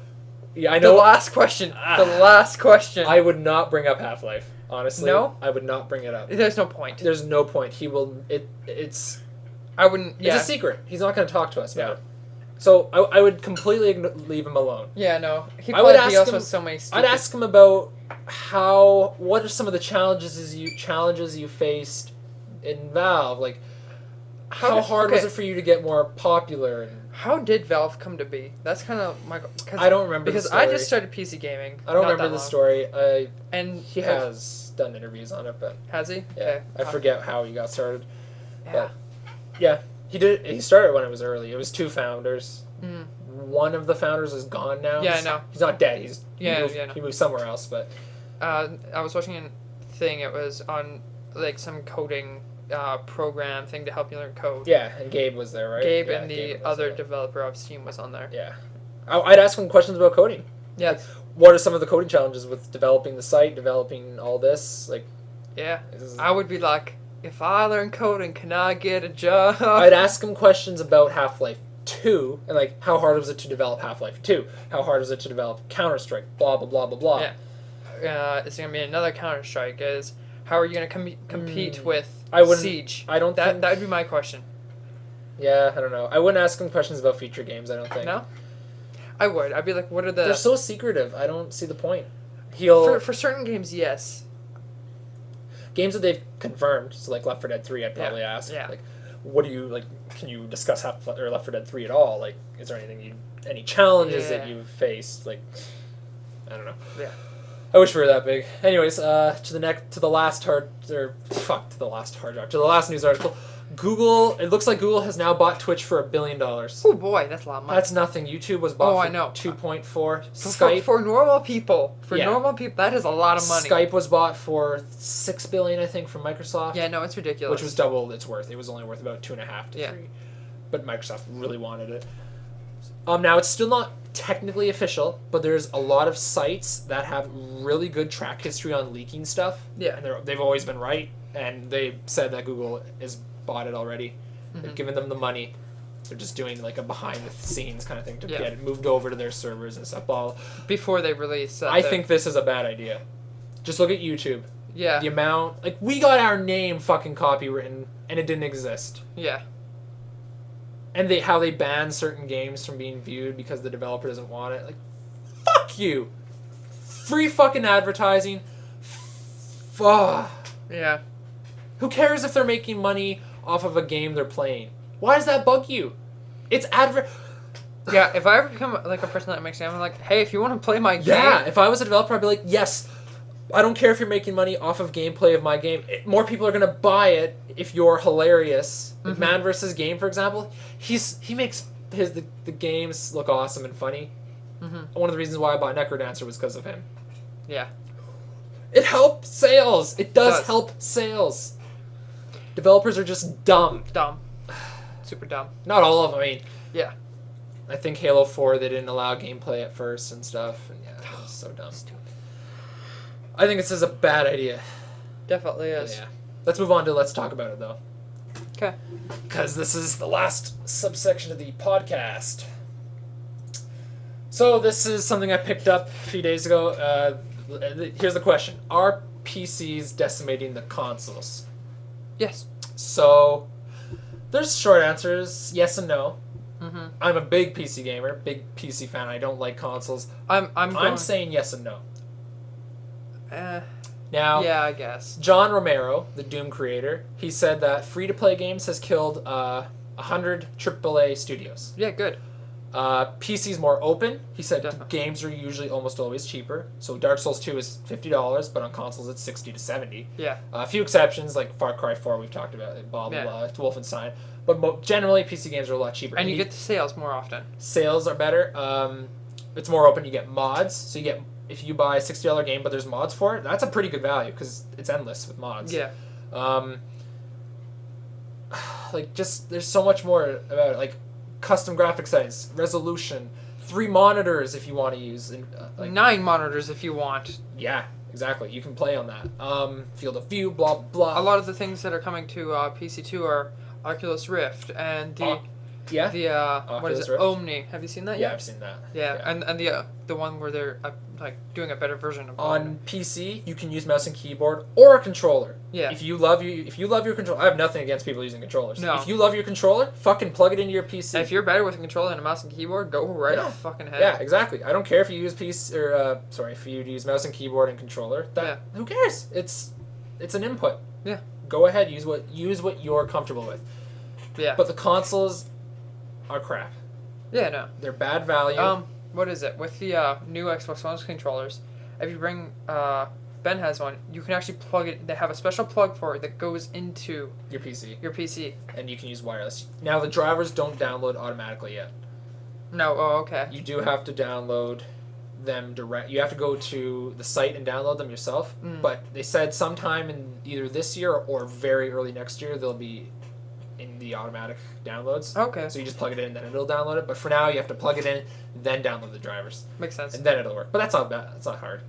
yeah, I know The last question. I would not bring up Half-Life. Honestly, No? I would not bring it up. There's no point. There's no point. He will. It's I wouldn't. Yeah. It's a secret. He's not going to talk to us about it. So I would completely leave him alone. Yeah, no. He I would probably deals ask him, with so many stupid... I'd ask him about what are some of the challenges you faced in Valve? Like, how hard was it for you to get more popular? And how did Valve come to be? That's kind of my... I don't remember because the story. I just started PC gaming. I don't remember the story. He has done interviews on it, but... Has he? Yeah. Okay. I forget how he got started. Yeah. But, yeah. He started when it was early. It was 2 founders. Mm. One of the founders is gone now. Yeah, I know. He's not dead. He moved somewhere else, but... I was watching a thing. It was on, like, some coding program thing to help you learn code. Yeah, and Gabe was there, right? Gabe yeah, and the other developer of Steam was on there. Yeah. I'd ask him questions about coding. Yeah. Like, what are some of the coding challenges with developing the site, developing all this? Like, yeah. I would be like, if I learn coding, can I get a job? I'd ask him questions about Half-Life 2, and like, how hard was it to develop Half-Life 2? How hard was it to develop Counter-Strike? Blah, blah, blah, blah, blah. Yeah. It's going to be another Counter-Strike is, how are you going to compete with Siege? I don't think... That would be my question. Yeah, I don't know. I wouldn't ask him questions about feature games, I don't think. No? I would. I'd be like, what are the... They're so secretive. I don't see the point. For certain games, yes. Games that they've confirmed, so like Left 4 Dead 3, I'd probably ask. Yeah. Like, what do you, like, can you discuss Left 4 Dead 3 at all? Like, is there any challenges that you've faced? Like, I don't know. Yeah. I wish we were that big. Anyways, to the last news article. Google, it looks like Google has now bought Twitch for $1 billion. Oh boy, that's a lot of money. That's nothing. YouTube was bought for 2.4. Skype for normal people. Normal people, that is a lot of money. Skype was bought for $6 billion, I think, from Microsoft. Yeah, no, it's ridiculous. Which was double its worth. It was only worth about 2.5 to 3. But Microsoft really wanted it. Now it's still not technically official, but there's a lot of sites that have really good track history on leaking stuff. Yeah. And they've always been right, and they said that Google has bought it already. Mm-hmm. They've given them the money. They're just doing like a behind-the-scenes kind of thing to get it moved over to their servers and stuff. Before they release. I think this is a bad idea. Just look at YouTube. Yeah. The amount, like, we got our name fucking copywritten and it didn't exist. Yeah. And how they ban certain games from being viewed because the developer doesn't want it. Like, fuck you. Free fucking advertising. Fuck. Yeah. Who cares if they're making money off of a game they're playing? Why does that bug you? It's Yeah, if I ever become like a person that makes games, I'm like, hey, if you want to play my game. Yeah, if I was a developer, I'd be like, yes, I don't care if you're making money off of gameplay of my game. More people are gonna buy it if you're hilarious. Like Man vs. Game, for example, he makes the games look awesome and funny. Mm-hmm. One of the reasons why I bought Necrodancer was because of him. Yeah. It helps sales. It does help sales. Developers are just dumb. Dumb. Super dumb. Not all of them. I mean, yeah. I think Halo 4, they didn't allow gameplay at first and stuff. And yeah, it was so dumb. Stupid. I think this is a bad idea. Definitely is. Yeah. Let's move on to let's talk about it, though. Okay. Because this is the last subsection of the podcast. So this is something I picked up a few days ago. Here's the question. Are PCs decimating the consoles? Yes. So there's short answers, yes and no. Mm-hmm. I'm a big PC gamer, big PC fan. I don't like consoles. I'm saying yes and no. Now, yeah, I guess. John Romero, the Doom creator, he said that free-to-play games has killed 100 AAA studios. Yeah, good. PC's more open. He said Definitely. games are usually almost always cheaper. So Dark Souls 2 is $50, but on consoles it's $60 to $70. Yeah. A few exceptions, like Far Cry 4 we've talked about, blah, blah, Yeah. blah, Wolfenstein. But generally, PC games are a lot cheaper. And you get the sales more often. Sales are better. It's more open. You get mods. So you get, if you buy a $60 game, but there's mods for it, that's a pretty good value because it's endless with mods. Yeah. Like, just, there's so much more about it. Like, custom graphic settings, resolution, 3 monitors if you want to use. And, 9 monitors if you want. Yeah, exactly. You can play on that. Field of view, blah, blah. A lot of the things that are coming to PC2 are Oculus Rift and the what is it, Rift? Omni. Have you seen that yet? Yeah, I've seen that. Yeah, and the one where they're like doing a better version of on Omni. PC, you can use mouse and keyboard or a controller. Yeah. If you love your controller, I have nothing against people using controllers. No. If you love your controller, fucking plug it into your PC. And if you're better with a controller than a mouse and keyboard, go right off fucking head. Yeah, exactly. I don't care if you use if you use mouse and keyboard and controller. Who cares? It's an input. Yeah. Go ahead, use what you're comfortable with. Yeah. But the consoles are crap. Yeah, no. They're bad value. What is it? With the new Xbox One controllers, if you bring Ben has one, you can actually plug it. They have a special plug for it that goes into your PC. And you can use wireless. Now the drivers don't download automatically yet. No, oh okay. You do have to download them direct. You have to go to the site and download them yourself. But they said sometime in either this year or very early next year they'll be in the automatic downloads. Okay. So you just plug it in and then it'll download it. But for now you have to plug it in, then download the drivers. Makes sense. And then it'll work. But that's not bad. That's not hard.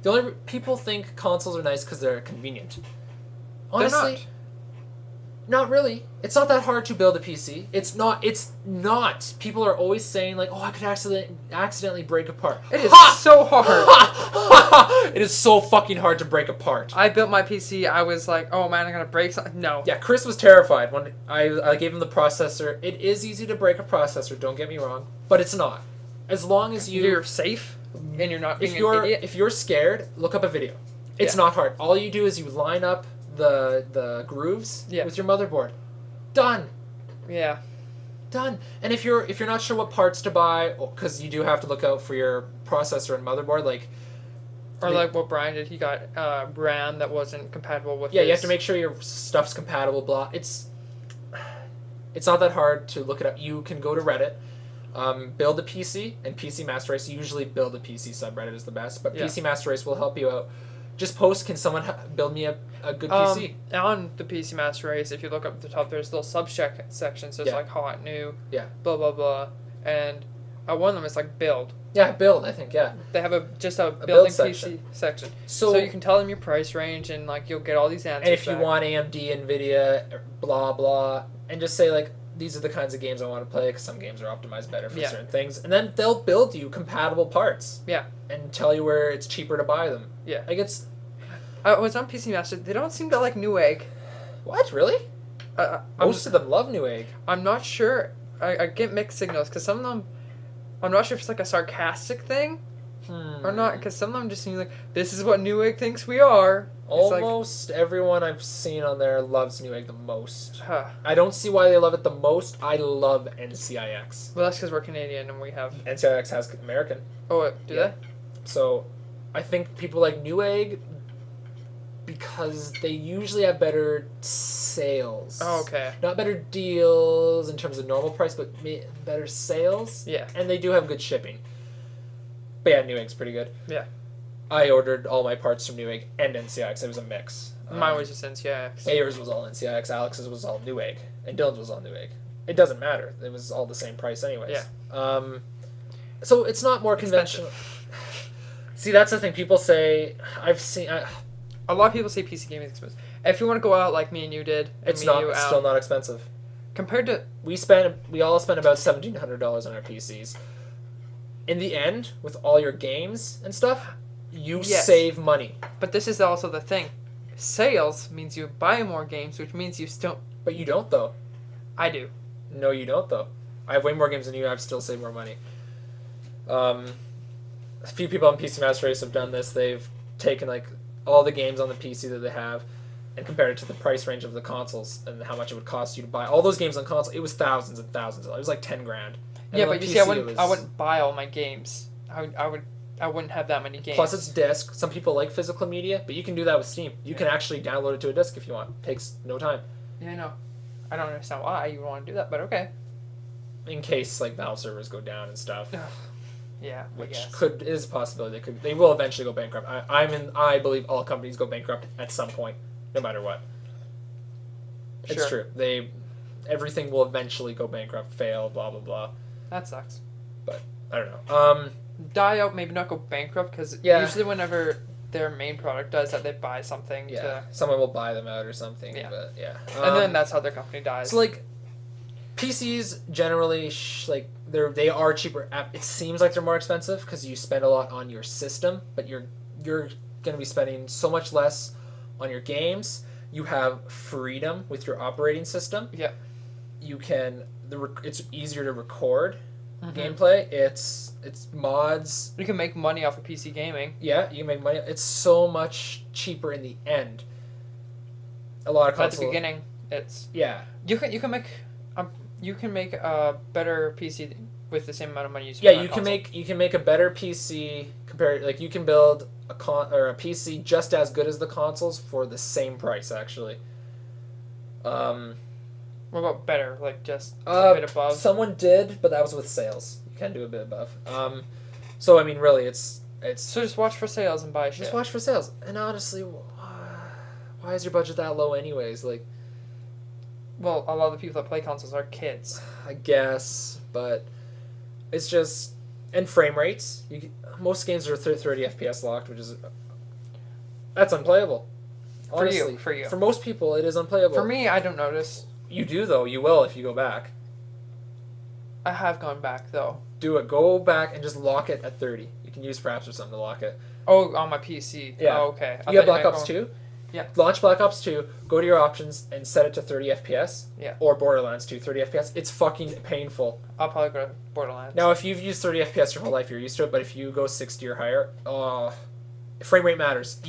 The only people think consoles are nice because they're convenient. Honestly, They're not really. It's not that hard to build a PC. It's not. People are always saying like, "Oh, I could accidentally break apart." It is so hard. It is so fucking hard to break apart. I built my PC. I was like, "Oh man, I'm gonna break something." No. Yeah, Chris was terrified when I gave him the processor. It is easy to break a processor. Don't get me wrong, but it's not. As long as you're safe and you're not being an idiot. If you're scared, look up a video. It's not hard. All you do is you line up the grooves with your motherboard. Done. Yeah. Done. And if you're not sure what parts to buy, because you do have to look out for your processor and motherboard, like what Brian did, he got RAM that wasn't compatible with. Yeah, you have to make sure your stuff's compatible. Blah. It's not that hard to look it up. You can go to Reddit. Build a PC, and PC Master Race. Usually build a PC subreddit is the best, but PC Master Race will help you out. Just post, can someone build me a good PC? On the PC Master Race, if you look up at the top, there's little sections. There's like hot, new, blah, blah, blah. And one of them is like build. Yeah, build, I think, yeah. They have a building build PC section. So you can tell them your price range, and like you'll get all these answers. And if you want AMD, NVIDIA, blah, blah, and just say like, these are the kinds of games I want to play because some games are optimized better for certain things. And then they'll build you compatible parts. Yeah. And tell you where it's cheaper to buy them. Yeah. Like I was on PC Master. They don't seem to like Newegg. What, really? Most of them love Newegg. I'm not sure. I get mixed signals because some of them, I'm not sure if it's like a sarcastic thing or not. Because some of them just seem like this is what Newegg thinks we are. Almost everyone I've seen on there loves Newegg the most. Huh. I don't see why they love it the most. I love NCIX. Well, that's because we're Canadian and we have. NCIX has American. Oh, do they? So, I think people like Newegg because they usually have better sales. Oh, okay. Not better deals in terms of normal price, but better sales. Yeah. And they do have good shipping. But yeah, Newegg's pretty good. Yeah. I ordered all my parts from Newegg and NCIX. It was a mix. Mine was just NCIX. Ayers was all NCIX. Alex's was all Newegg. And Dylan's was all Newegg. It doesn't matter. It was all the same price anyways. Yeah. So it's not more conventional. See, that's the thing. People say... I've seen... A lot of people say PC gaming is expensive. If you want to go out like me and you did, and it's me not. and you It's out, still not expensive. compared to We all spent about $1,700 on our PCs. In the end, with all your games and stuff, you save money. But this is also the thing. Sales means you buy more games, which means you still... But you don't, though. I do. No, you don't, though. I have way more games than you. I've still saved more money. A few people on PC Master Race have done this. They've taken, like, all the games on the PC that they have and compared it to the price range of the consoles and how much it would cost you to buy all those games on console. It was thousands and thousands. It was like $10,000. And Yeah, but on you PC, see, I wouldn't buy all my games. I wouldn't have that many games. Plus, it's disc. Some people like physical media, but you can do that with Steam. You can actually download it to a disc if you want. It takes no time. Yeah, I know. I don't understand why you would want to do that, but okay. In case like Valve servers go down and stuff, Yeah, which is a possibility. They will eventually go bankrupt. I believe all companies go bankrupt at some point, no matter what. It's true. Everything will eventually go bankrupt, fail, blah blah blah. That sucks. But I don't know. Die out, maybe not go bankrupt, because usually whenever their main product does that, they buy something someone will buy them out or something. Yeah. But yeah. And then that's how their company dies. So like, PCs generally they are cheaper. It seems like they're more expensive because you spend a lot on your system, but you're going to be spending so much less on your games. You have freedom with your operating system. Yeah. You can it's easier to record gameplay. It's mods. You can make money off of PC gaming. Yeah, you can make money. It's so much cheaper in the end. A lot of At the beginning, it's you can make a better PC with the same amount of money you spend. Yeah, you can make a better PC compared. Like you can build a PC just as good as the consoles for the same price actually. What about better? Like just a bit above? Someone did, but that was with sales. You can do a bit above. So I mean, really, it's so just watch for sales and buy shit. Just watch for sales. And honestly, why is your budget that low, anyways? Like, well, a lot of the people that play consoles are kids. I guess, but it's just and frame rates. Most games are 30 FPS locked, which is that's unplayable. Honestly, For you. For most people, it is unplayable. For me, I don't notice. You do, though. You will if you go back. I have gone back, though. Do it. Go back and just lock it at 30. You can use Fraps or something to lock it. Oh, on my PC. Yeah. Oh, okay. You have Black Ops 2? Yeah. Launch Black Ops 2, go to your options, and set it to 30 FPS. Yeah. Or Borderlands 2, 30 FPS. It's fucking painful. I'll probably go to Borderlands. Now, if you've used 30 FPS your whole life, you're used to it, but if you go 60 or higher, frame rate matters.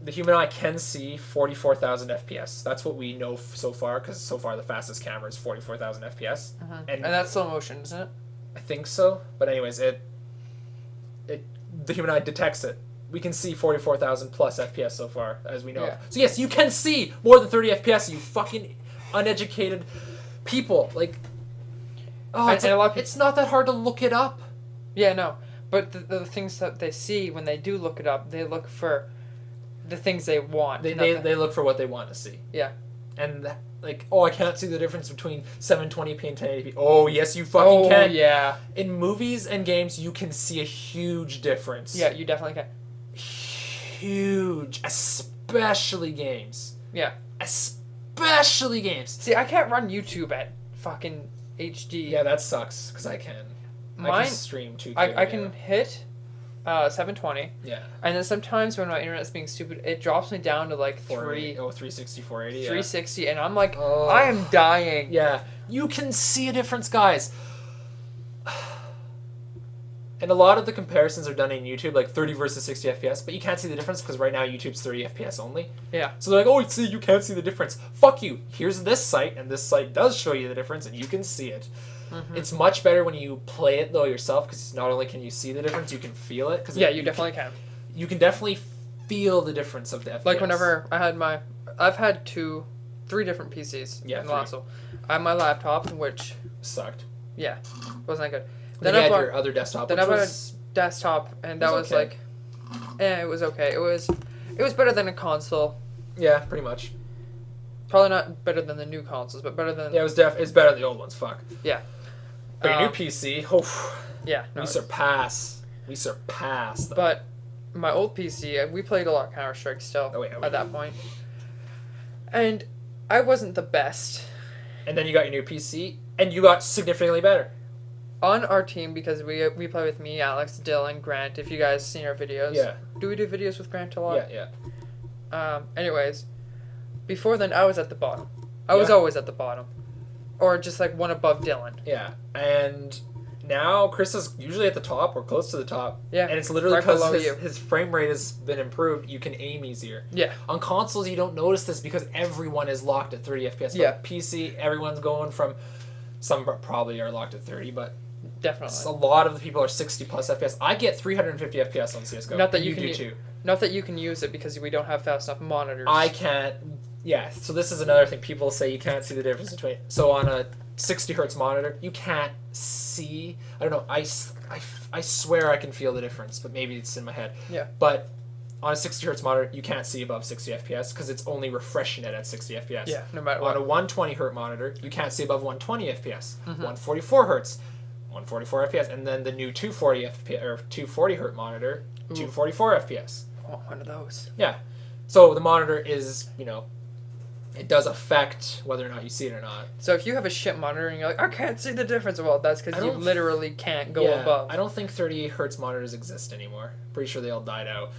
The human eye can see 44,000 FPS. That's what we know so far, because so far the fastest camera is 44,000 FPS. And that's slow motion, isn't it? I think so. But anyways, the human eye detects it. We can see 44,000 plus FPS so far, as we know. Yeah. So yes, you can see more than 30 FPS, you fucking uneducated people. Like, and a lot of it's not that hard to look it up. Yeah, no. But the things that they see when they do look it up, they look for the things they want. They look for what they want to see. Yeah. And I can't see the difference between 720p and 1080p. Oh, yes, you fucking can. Oh, yeah. In movies and games, you can see a huge difference. Yeah, you definitely can. Huge. Especially games. Yeah. Especially games. See, I can't run YouTube at fucking HD. Yeah, that sucks, because I can. I can stream 2K. I can hit 720. Yeah. And then sometimes when my internet's being stupid, it drops me down to like 360, 480. 360, and I'm like, Oh. I am dying. Yeah. You can see a difference, guys. And a lot of the comparisons are done in YouTube, like 30 versus 60 FPS, but you can't see the difference because right now YouTube's 30 FPS only. Yeah. So they're like, oh, see, you can't see the difference. Fuck you. Here's this site, and this site does show you the difference, and you can see it. Mm-hmm. It's much better when you play it, though, yourself, because not only can you see the difference, you can feel it. Yeah, you definitely can. You can definitely feel the difference of the FPS. Like whenever I've had 3 different PCs in the last one. I have my laptop, which sucked. Yeah, wasn't that good. Then I bought your other desktop. Then I bought a desktop, and that was okay. it was okay. It was better than a console. Yeah, pretty much. Probably not better than the new consoles, but better than. Yeah, it's better than the old ones. Fuck. Yeah. But your new PC, yeah, we surpass. Them. But my old PC, we played a lot of Counter-Strike still at that point, and I wasn't the best. And then you got your new PC, and you got significantly better. On our team, because we play with me, Alex, Dylan, Grant. If you guys seen our videos, yeah. Do we do videos with Grant a lot? Yeah. Anyways, before then I was at the bottom. I was always at the bottom, or just like one above Dylan. Yeah, and now Chris is usually at the top or close to the top. Yeah, and it's literally because his frame rate has been improved. You can aim easier. Yeah. On consoles, you don't notice this because everyone is locked at 30 FPS. Yeah. But PC, everyone's going from. Some probably are locked at 30, but. Definitely. A lot of the people are 60 plus FPS. I get 350 FPS on CSGO. Not that you do too. Not that you can use it because we don't have fast enough monitors. I can't. Yeah, so this is another thing. People say you can't see the difference between. So on a 60 hertz monitor, you can't see. I don't know. I swear I can feel the difference, but maybe it's in my head. Yeah. But on a 60 hertz monitor, you can't see above 60 FPS because it's only refreshing it at 60 FPS. Yeah, no matter what. On a 120 hertz monitor, you can't see above 120 FPS. Mm-hmm. 144 hertz. 144 FPS, and then the new 240 FPS or 240 hertz monitor, 244 FPS. Oh, one of those. Yeah, so the monitor is, it does affect whether or not you see it or not. So if you have a shit monitor and you're like, I can't see the difference, well, that's because you literally can't go above. I don't think 30 hertz monitors exist anymore. Pretty sure they all died out.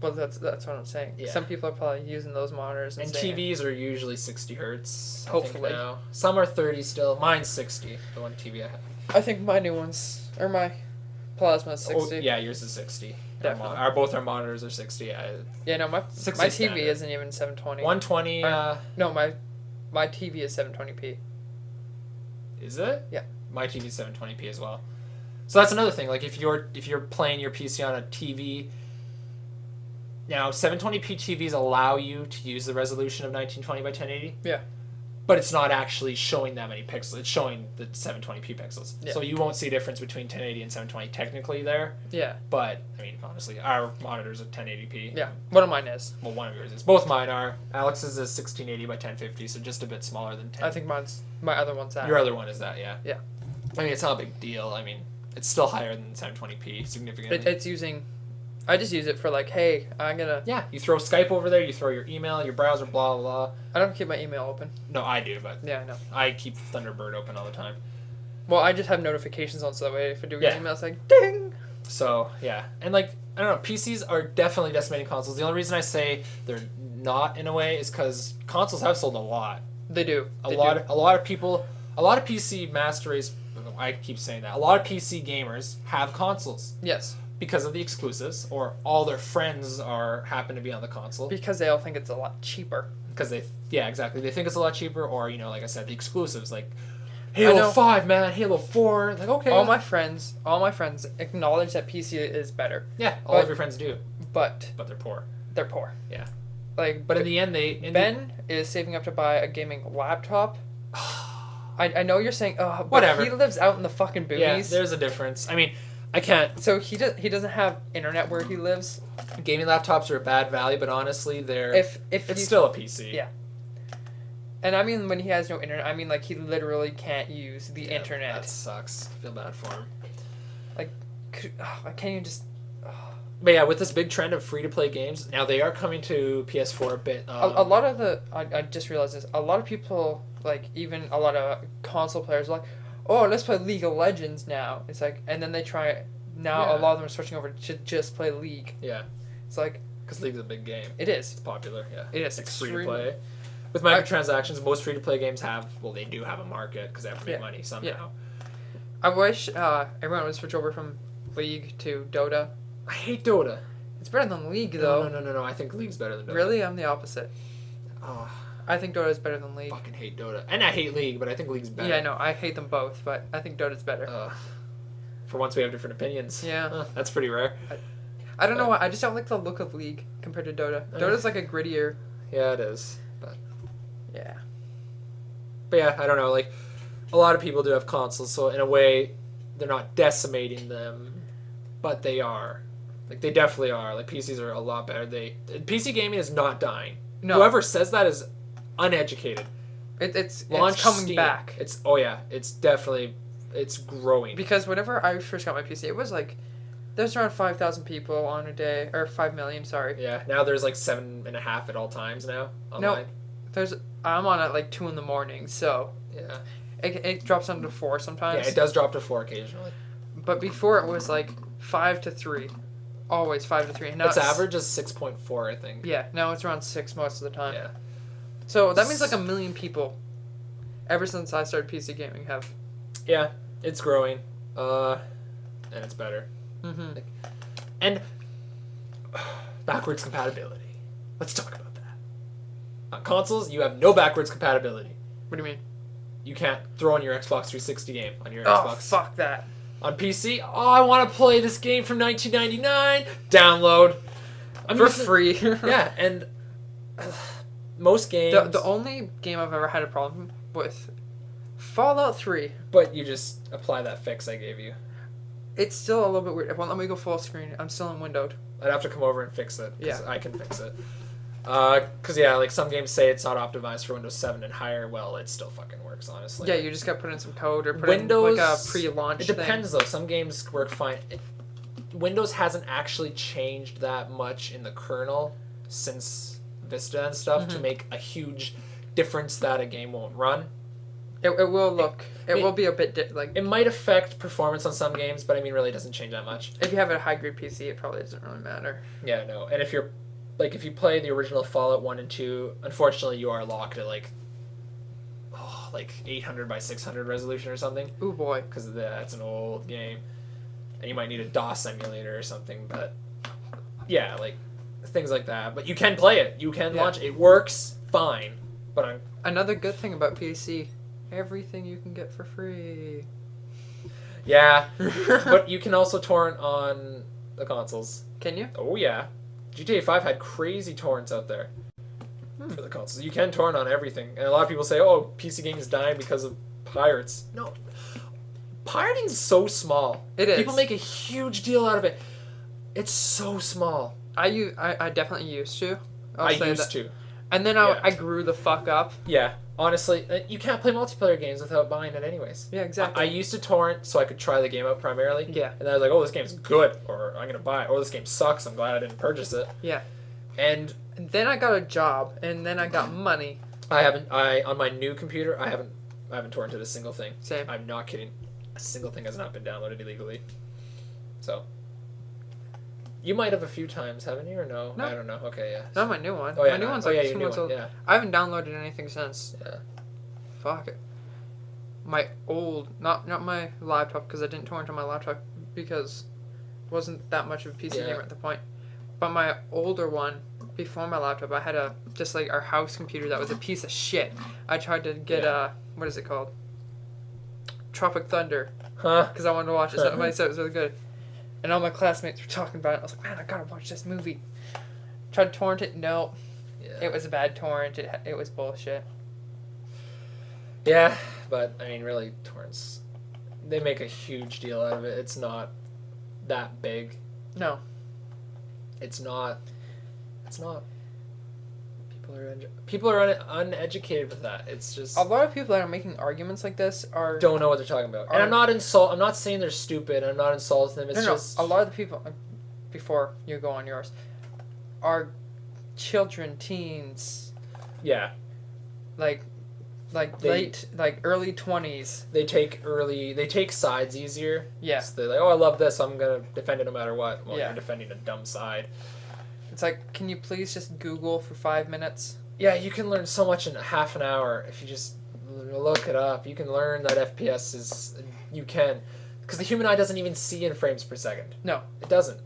Well, that's what I'm saying. Yeah. Some people are probably using those monitors. And TVs are usually 60 hertz. Hopefully. Now. Some are 30 still. Mine's 60. The one TV I have. I think my new ones, or my plasma is 60. Oh, yeah, yours is 60. Definitely. Both our monitors are 60. Yeah, no, my TV standard. Isn't even 720. 120. No, my TV is 720p. Is it? Yeah. My TV is 720p as well. So that's another thing. Like if you're playing your PC on a TV. Now 720p TVs allow you to use the resolution of 1920 by 1080. Yeah. But it's not actually showing that many pixels. It's showing the 720p pixels. Yeah. So you won't see a difference between 1080 and 720 technically there. Yeah. But, I mean, honestly, our monitors are 1080p. Yeah. One of mine is. Well, one of yours is. Both mine are. Alex's is 1680 by 1050, so just a bit smaller than 10. I think my other one's that. Your other one is that, yeah. Yeah. I mean, it's not a big deal. I mean, it's still higher than 720p significantly. It's using... I just use it for like, hey, I'm gonna... Yeah, you throw Skype over there, you throw your email, your browser, blah, blah, blah. I don't keep my email open. No, I do, but... Yeah, I know. I keep Thunderbird open all the time. Well, I just have notifications on, so that way if I do get email, it's like, ding! So, yeah. And like, I don't know, PCs are definitely decimating consoles. The only reason I say they're not, in a way, is because consoles have sold a lot. They do. A lot of people... A lot of PC master race... I keep saying that. A lot of PC gamers have consoles. Yes. Because of the exclusives, or all their friends happen to be on the console. Because they all think it's a lot cheaper. Because exactly. They think it's a lot cheaper, or, like I said, the exclusives, like Halo 5, man, Halo 4, like, okay. All my friends acknowledge that PC is better. Yeah, all of your friends do. But they're poor. They're poor. Yeah. But in the end, Ben is saving up to buy a gaming laptop. I know you're saying, but whatever. He lives out in the fucking boonies. Yeah, there's a difference. I mean, I can't. So he doesn't have internet where he lives. Gaming laptops are a bad value, but honestly, it's still a PC. Yeah. And I mean, when he has no internet, I mean, like, he literally can't use the internet. That sucks. I feel bad for him. Like, I can't even just... But yeah, with this big trend of free-to-play games, now they are coming to PS4 a bit. A lot of the... I just realized this. A lot of people, like, even a lot of console players are like, oh, let's play League of Legends now. It's like... And then they try now Yeah. a lot of them are switching over to just play League. Yeah. It's like Because League's a big game. it is. It's popular. Yeah. It is It's free to extremely- play. With microtransactions, most free to play games have. Well, they do have a market because they have to make Yeah. money somehow. I wish everyone would switch over from League to Dota. I hate Dota. It's better than League though. No. I think League's better than Dota. Really, I'm the opposite. Oh, I think Dota is better than I League. fucking hate Dota. And I hate League, but I think League's better. Yeah, I know. I hate them both, but I think Dota's better. For once, we have different opinions. Yeah. That's pretty rare. I don't know why. I just don't like the look of League compared to Dota. Dota's like a grittier. Yeah, it is. Yeah. But yeah, I don't know. Like, a lot of people do have consoles, so in a way, they're not decimating them, but they are. Like, they definitely are. Like, PCs are a lot better. PC gaming is not dying. No. Whoever says that is uneducated. It's Launch coming Steam. back. It's definitely growing. Because whenever I first got my PC, it was like there's around 5,000 people on a day, or 5 million. Sorry. Yeah, now there's like 7.5 at all times now online. I'm on at like 2 in the morning, so Yeah. it drops down to 4 sometimes. Yeah, it does drop to 4 occasionally. But before it was like 5 to 3, always 5 to 3. Now Its average is 6.4, I think. Yeah, now it's around 6 most of the time. Yeah. So that means like 1 million people, ever since I started PC gaming, have. Yeah, it's growing, and it's better. Mm-hmm. And backwards compatibility. Let's talk about that. On consoles, you have no backwards compatibility. What do you mean? You can't throw on your Xbox 360 game on your Oh, Xbox. fuck that. On PC, I want to play this game from 1999. Download. For free. Yeah, and most games. The only game I've ever had a problem with, Fallout 3. But you just apply that fix I gave you. It's still a little bit weird. It won't let me go full screen. I'm still in windowed. I'd have to come over and fix it. 'Cause Yeah. I can fix it. Because, yeah, like some games say it's not optimized for Windows 7 and higher. Well, it still fucking works, honestly. Yeah, you just gotta put in some code or put Windows, in like a pre-launch It depends, though. Some games work fine. Windows hasn't actually changed that much in the kernel since Vista and stuff to make a huge difference that a game won't run. It will look. It will be a bit like. It might affect performance on some games, but I mean, really, it doesn't change that much. If you have a high-grade PC, it probably doesn't really matter. Yeah, no. And if you're, like, if you play the original Fallout 1 and 2, unfortunately, you are locked at, like 800 by 600 resolution or something. Ooh boy. Because that's an old game. And you might need a DOS emulator or something, but yeah, like, things like that. But you can play it. You can launch it. It works fine. But Another good thing about PC, everything you can get for free. yeah. But you can also torrent on the consoles. Can you? Oh, yeah. GTA 5 had crazy torrents out there for the consoles. You can torrent on everything. And a lot of people say, oh, PC games dying because of pirates. No. Pirating's so small. It is. People make a huge deal out of it. It's so small. I definitely used to. I say used that. to. And then I grew the fuck up. Yeah. Honestly, you can't play multiplayer games without buying it anyways. Yeah, exactly. I used to torrent so I could try the game out primarily. Yeah. And then I was like, oh, this game's good. Or I'm going to buy it. Or this game sucks. I'm glad I didn't purchase it. Yeah. And then I got a job, and then I got money. on my new computer, I haven't torrented a single thing. Same. I'm not kidding. A single thing has not been downloaded illegally. So. You might have a few times, haven't you, or no? No. I don't know. Okay, yeah. Not my new one. Oh, yeah, my new no. one's Oh, like yeah, 2 your new months one, old. yeah. I haven't downloaded anything since. Yeah. Fuck it. My old, not my laptop, because I didn't torrent on my laptop because it wasn't that much of a PC gamer at the point. But my older one, before my laptop, I had just like our house computer that was a piece of shit. I tried to get what is it called? Tropic Thunder. Huh? Because I wanted to watch it. Somebody said it was really good. And all my classmates were talking about it. I was like, man, I gotta watch this movie. Tried to torrent it. No. Yeah. It was a bad torrent. It was bullshit. Yeah, but, I mean, really, torrents, they make a huge deal out of it. It's not that big. No. It's not. People are uneducated with that. It's just A lot of people that are making arguments like this are... don't know what they're talking about. And I'm not saying they're stupid. I'm not insulting them. It's just a lot of the people, before you go on yours, are children, teens. Yeah. Like, early 20s. They take sides easier. Yeah. So they're like, oh, I love this, I'm gonna defend it no matter what. Well, Yeah. you're defending a dumb side. It's like, can you please just Google for 5 minutes? Yeah, you can learn so much in half an hour if you just look it up. You can learn that FPS is... You can. Because the human eye doesn't even see in frames per second. No. It doesn't.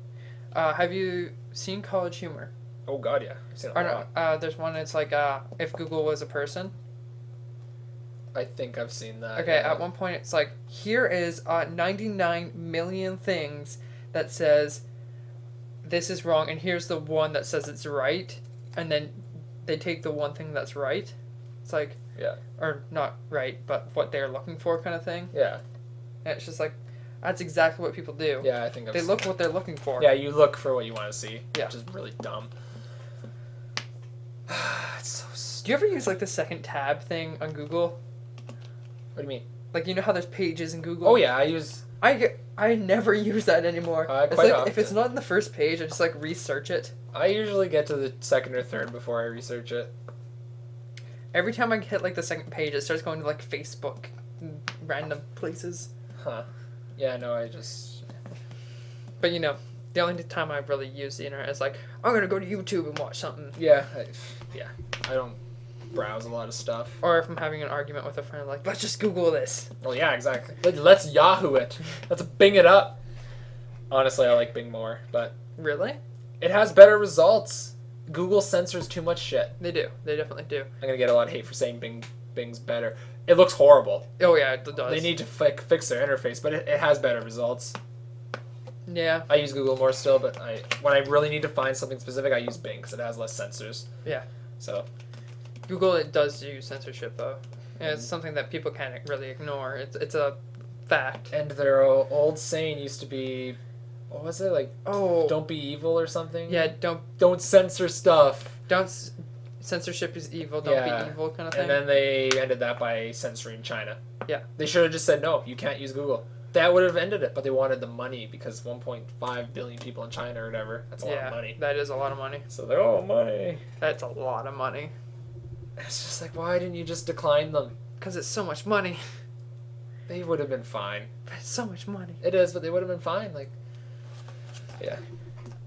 Have you seen College Humor? Oh, God, yeah. I've seen it a lot. No, there's one that's like, if Google was a person. I think I've seen that. Okay, yeah. at one point it's like, here is 99 million things that says this is wrong, and here's the one that says it's right, and then they take the one thing that's right. It's like, yeah. Or not right, but what they're looking for kind of thing. Yeah. And it's just like, that's exactly what people do. Yeah, I think I've They seen look that. what they're looking for. Yeah, you look for what you want to see. Yeah. Which is really dumb. It's so stupid. Do you ever use like the second tab thing on Google? What do you mean? Like, you know how there's pages in Google? Oh, yeah, I use... I never use that anymore. It's quite like, if it's often. not in the first page, I just like research it. I usually get to the second or third before I research it. Every time I hit like the second page, it starts going to like Facebook, and random places. Huh. Yeah, no, I just... But you know, the only time I really use the internet is like, I'm gonna go to YouTube and watch something. Yeah, I don't browse a lot of stuff. Or if I'm having an argument with a friend, like, let's just Google this. Well, yeah, exactly. Let's Yahoo it. Let's Bing it up. Honestly, I like Bing more, but Really? it has better results. Google censors too much shit. They do. They definitely do. I'm gonna get a lot of hate for saying Bing's better. It looks horrible. Oh yeah, it does. They need to fix their interface, but it has better results. Yeah. I use Google more still, but when I really need to find something specific, I use Bing because it has less censors. Yeah. So. Google, it does do censorship though. And it's something that people can't really ignore. It's a fact. And their old saying used to be, what was it, like? Oh. Don't be evil or something. Yeah. Don't censor stuff. Censorship is evil. Don't be evil, kind of thing. And then they ended that by censoring China. Yeah. They should have just said no. You can't use Google. That would have ended it, but they wanted the money because 1.5 billion people in China or whatever. That's a lot of money. That is a lot of money. So they're all money. That's a lot of money. It's just like, why didn't you just decline them? Because it's so much money. They would have been fine. But it's so much money. It is, but they would have been fine. Like, yeah.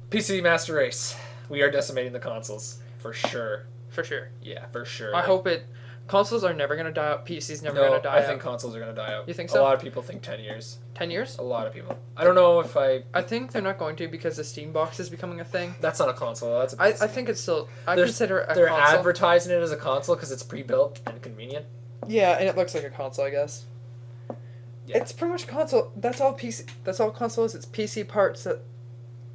PC Master Race. We are decimating the consoles. For sure. For sure. Yeah, for sure. I hope it... Consoles are never going to die out. PC's never No, going to die out. I think consoles are going to die out. You think so? A lot of people think 10 years. 10 years? A lot of people. I don't know if I think they're not going to because the Steam box is becoming a thing. That's not a console. That's a I PC. think it's still... I There's- consider it a They're console. advertising it as a console because it's pre-built and convenient. Yeah, and it looks like a console, I guess. Yeah. It's pretty much a console. That's all PC. That's all console is. It's PC parts that...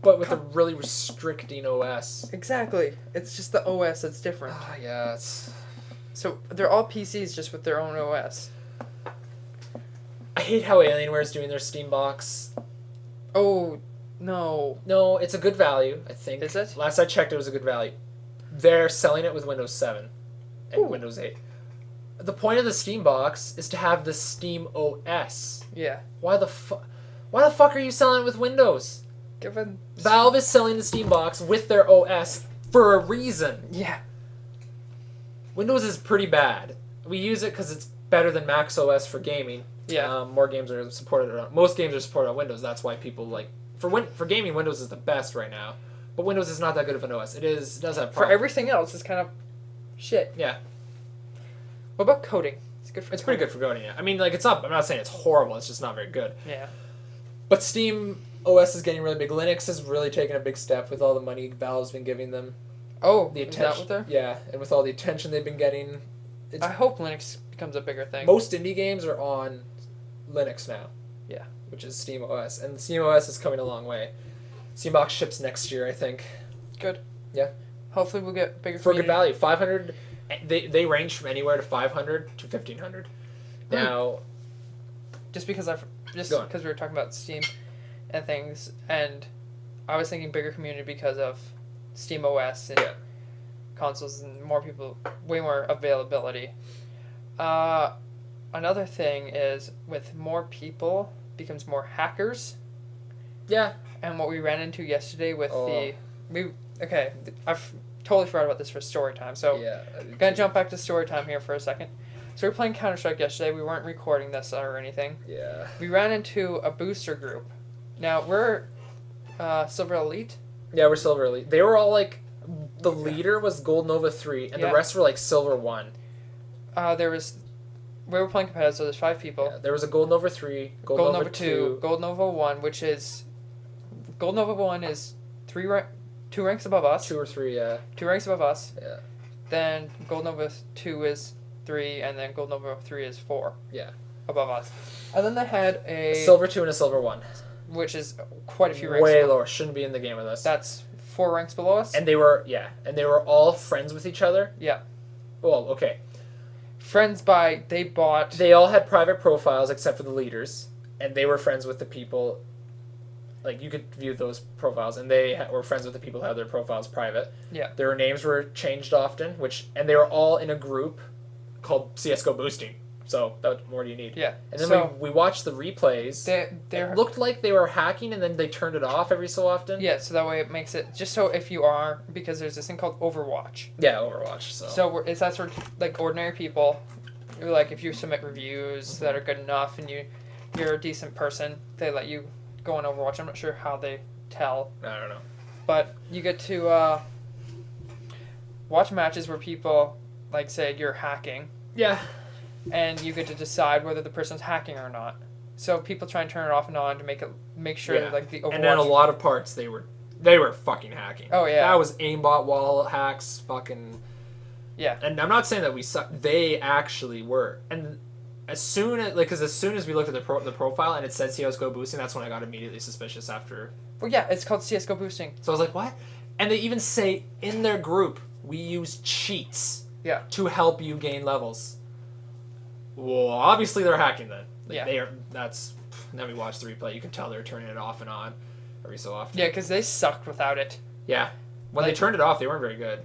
But with a really restricting OS. Exactly. It's just the OS that's different. Yeah, it's... So they're all PCs just with their own OS. I hate how Alienware's doing their Steam box. Oh, no. No, it's a good value, I think. Is it? Last I checked, it was a good value. They're selling it with Windows 7 and Ooh. Windows 8. The point of the Steam box is to have the Steam OS. Yeah. Why the fuck are you selling it with Windows? Given... Valve is selling the Steam box with their OS for a reason. Yeah. Windows is pretty bad. We use it because it's better than Mac OS for gaming. Yeah. More games are supported on... Most games are supported on Windows. That's why people like... For gaming, Windows is the best right now. But Windows is not that good of an OS. It does have For problems. everything else, it's kind of shit. Yeah. What about coding? It's good for It's pretty good for coding, yeah. I mean, like, it's not... I'm not saying it's horrible. It's just not very good. Yeah. But Steam OS is getting really big. Linux has really taken a big step with all the money Valve's been giving them. Oh, The is attention, that what they're... yeah, and with all the attention they've been getting, it's, I hope Linux becomes a bigger thing. most indie games are on Linux now. Yeah. Which is Steam OS, and Steam OS is coming a long way. Steambox ships next year, I think. Good. Yeah. Hopefully we'll get bigger For a good community. value, 500. They range from anywhere to 500 to 1500. Now, Just because Go on. we were talking about Steam and things, and I was thinking bigger community because of Steam OS and Yeah. consoles and more people, way more availability. Another thing is with more people becomes more hackers, yeah, and what we ran into yesterday with Oh. I've totally forgot about this for story time, so yeah. gonna jump back to story time here for a second. So we were playing Counter-Strike yesterday. We weren't recording this or anything. Yeah. We ran into a booster group. Now, we're Silver Elite. Yeah, we're Silver Elite. They were all like, the leader was Gold Nova 3, and the rest were like Silver 1. We were playing competitive, so there's 5 people. Yeah, there was a Gold Nova 3, Gold Nova 2, Gold Nova 1, which is... Gold Nova 1 is 2 ranks above us. 2 or 3, yeah. 2 ranks above us. Yeah. Then Gold Nova 2 is 3, and then Gold Nova 3 is 4. Yeah. Above us. And then they had a... Silver 2 and a Silver 1. Which is quite a few ranks. Way lower. Shouldn't be in the game with us. That's 4 ranks below us. And they were all friends with each other. Yeah. Well, okay. Friends by, they bought... They all had private profiles except for the leaders. And they were friends with the people... Like, you could view those profiles. And they were friends with the people who had their profiles private. Yeah. Their names were changed often. And they were all in a group called CSGO Boosting. So, what more do you need? Yeah. And then we watched the replays. It looked like they were hacking, and then they turned it off every so often. Yeah, so that way it makes it... Just so if you are... Because there's this thing called Overwatch. Yeah, Overwatch. So that's for, like, ordinary people. Like, if you submit reviews that are good enough and you're a decent person, they let you go on Overwatch. I'm not sure how they tell. I don't know. But you get to watch matches where people, like, say you're hacking. Yeah. And you get to decide whether the person's hacking or not. So people try and turn it off and on to make sure that, like, the Overwatch... And then a lot of parts they were fucking hacking. Oh yeah. That was aimbot wall hacks, fucking... Yeah. And I'm not saying that we suck. They actually were. And as soon as we looked at the profile and it said CSGO boosting, that's when I got immediately suspicious after. Well, yeah, it's called CSGO boosting. So I was like, what? And they even say in their group, we use cheats. Yeah. To help you gain levels. Well, obviously they're hacking then. Yeah. Then we watched the replay. You can tell they're turning it off and on every so often. Yeah, because they sucked without it. Yeah. When they turned it off, they weren't very good.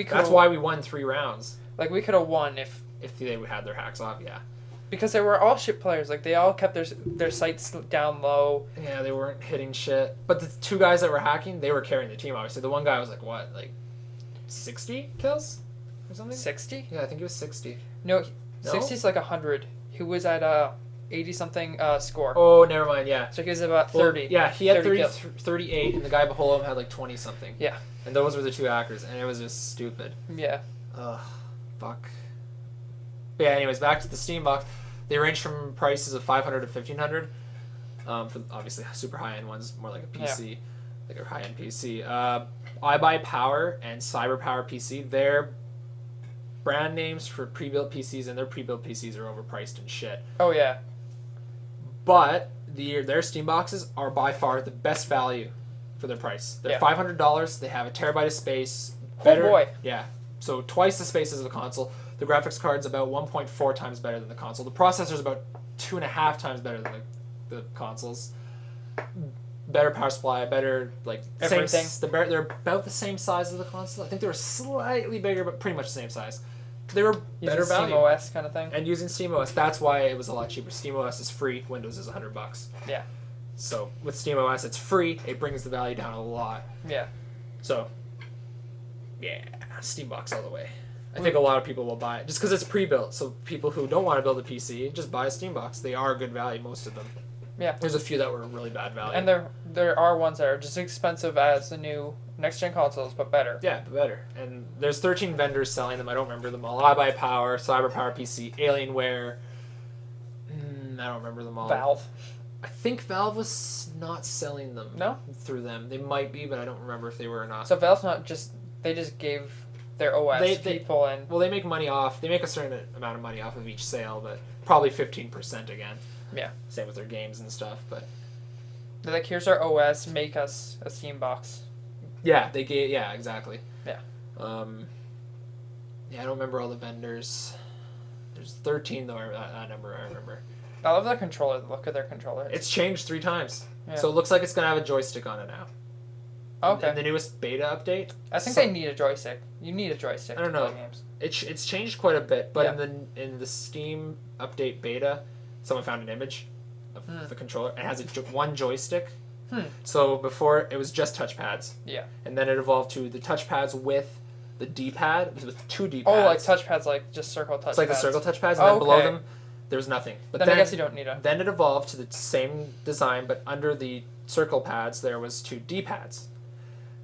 That's why we won 3 rounds. Like, we could have won if they had their hacks off, yeah. Because they were all shit players. Like, they all kept their sights down low. Yeah, they weren't hitting shit. But the 2 guys that were hacking, they were carrying the team, obviously. The one guy was like, what? Like, 60 kills? Or something? 60? Yeah, I think it was 60. No? 60's like 100. He was at 80-something score. Oh, never mind, yeah. So he was about 30. Well, yeah, he had 30 38, and the guy below him had like 20-something. Yeah. And those were the 2 hackers, and it was just stupid. Yeah. Ugh, fuck. But yeah, anyways, back to the Steam box. They range from prices of $500 to $1,500. For obviously super high-end ones, more like a PC, like a high-end PC. iBuyPower and CyberPower PC, they're brand names for pre-built PCs, and their pre-built PCs are overpriced and shit. Oh, yeah. But their Steam boxes are by far the best value for their price. They're $500. They have a terabyte of space. Better, oh, boy. Yeah. So twice the space as the console. The graphics card's about 1.4 times better than the console. The processor's about 2.5 times better than the consoles. Better power supply, better, like... Everything. They're about the same size as the console. I think they were slightly bigger, but pretty much the same size. They were better using value. SteamOS kind of thing. And using SteamOS, that's why it was a lot cheaper. SteamOS is free. Windows is $100. Yeah. So with SteamOS, it's free. It brings the value down a lot. Yeah. So, yeah, Steambox all the way. I think a lot of people will buy it just because it's pre-built. So people who don't want to build a PC just buy a Steambox. They are good value, most of them. Yeah. There's a few that were really bad value. And there are ones that are just as expensive as the new next-gen consoles, but better. Yeah, but better. And there's 13 vendors selling them. I don't remember them all. iBuyPower, CyberPower PC, Alienware. I don't remember them all. Valve. I think Valve was not selling them. No? Through them. They might be, but I don't remember if they were or not. So Valve's not just... They just gave their OS people and... Well, they make money off... They make a certain amount of money off of each sale, but probably 15% again. Yeah. Same with their games and stuff, but... They're like, here's our OS, make us a Steam box. Yeah, they gave... Yeah, exactly. Yeah. Yeah, I don't remember all the vendors. There's 13, though, that number I remember. I love their controller, the look of their controller. It's changed 3 times. Yeah. So it looks like it's going to have a joystick on it now. Okay. In the newest beta update. I think they need a joystick. You need a joystick. I don't know. To play games. It's changed quite a bit, but Yeah. in the Steam update beta, someone found an image of the controller. It has one joystick. So before it was just touchpads. Yeah. And then it evolved to the touchpads with the D-pad with 2 D-pads. Oh, like touchpads, like just circle touchpads. It's like the circle touchpads, and then below okay. them, there was nothing. But Then I guess you don't need a... Then it evolved to the same design, but under the circle pads, there was 2 D-pads.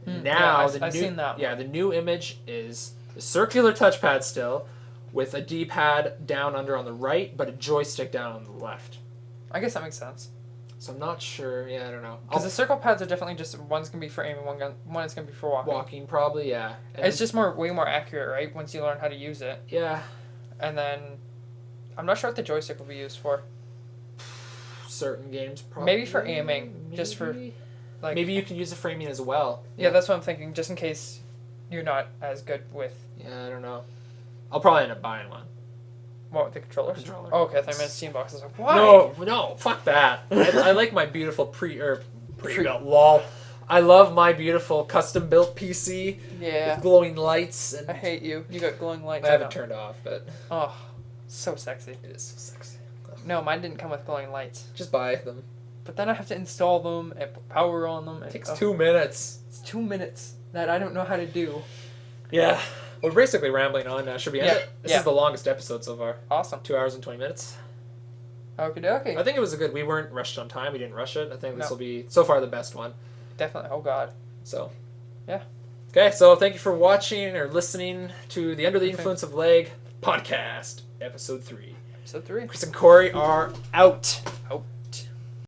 Now, I've seen that one. Yeah, the new image is the circular touchpad still, with a D-pad down under on the right, but a joystick down on the left. I guess that makes sense. So I'm not sure. Yeah, I don't know. Because the circle pads are definitely just, one's going to be for aiming, one is going to be for walking. Walking, probably, yeah. And it's just way more accurate, right? Once you learn how to use it. Yeah. And then, I'm not sure what the joystick will be used for. Certain games, probably. Maybe for aiming, just for, like... Maybe you can use it for aiming as well. Yeah, that's what I'm thinking, just in case you're not as good with... Yeah, I don't know. I'll probably end up buying one. What, the controllers? Controller. Oh, okay, I thought you meant Steam box. I was like, why? No, fuck that. I like my beautiful pre-built, lol. I love my beautiful custom-built PC Yeah. with glowing lights. And I hate you. You got glowing lights. I have it turned off, but Oh, so sexy. it is so sexy. No, mine didn't come with glowing lights. Just buy them. But then I have to install them and put power on them. It And, takes 2 minutes. It's 2 minutes that I don't know how to do. Yeah. We're basically rambling on now. Should we end it? This Yeah. is the longest episode so far. Awesome. 2 hours and 20 minutes. Okay. I think it was a good... We weren't rushed on time. We didn't rush it. I think this No. will be, so far, the best one. Definitely. Oh, God. So... Yeah. Okay, so thank you for watching or listening to the Under the Influence of Lagg podcast, episode 3. Episode 3. Chris and Corey are out. Oh.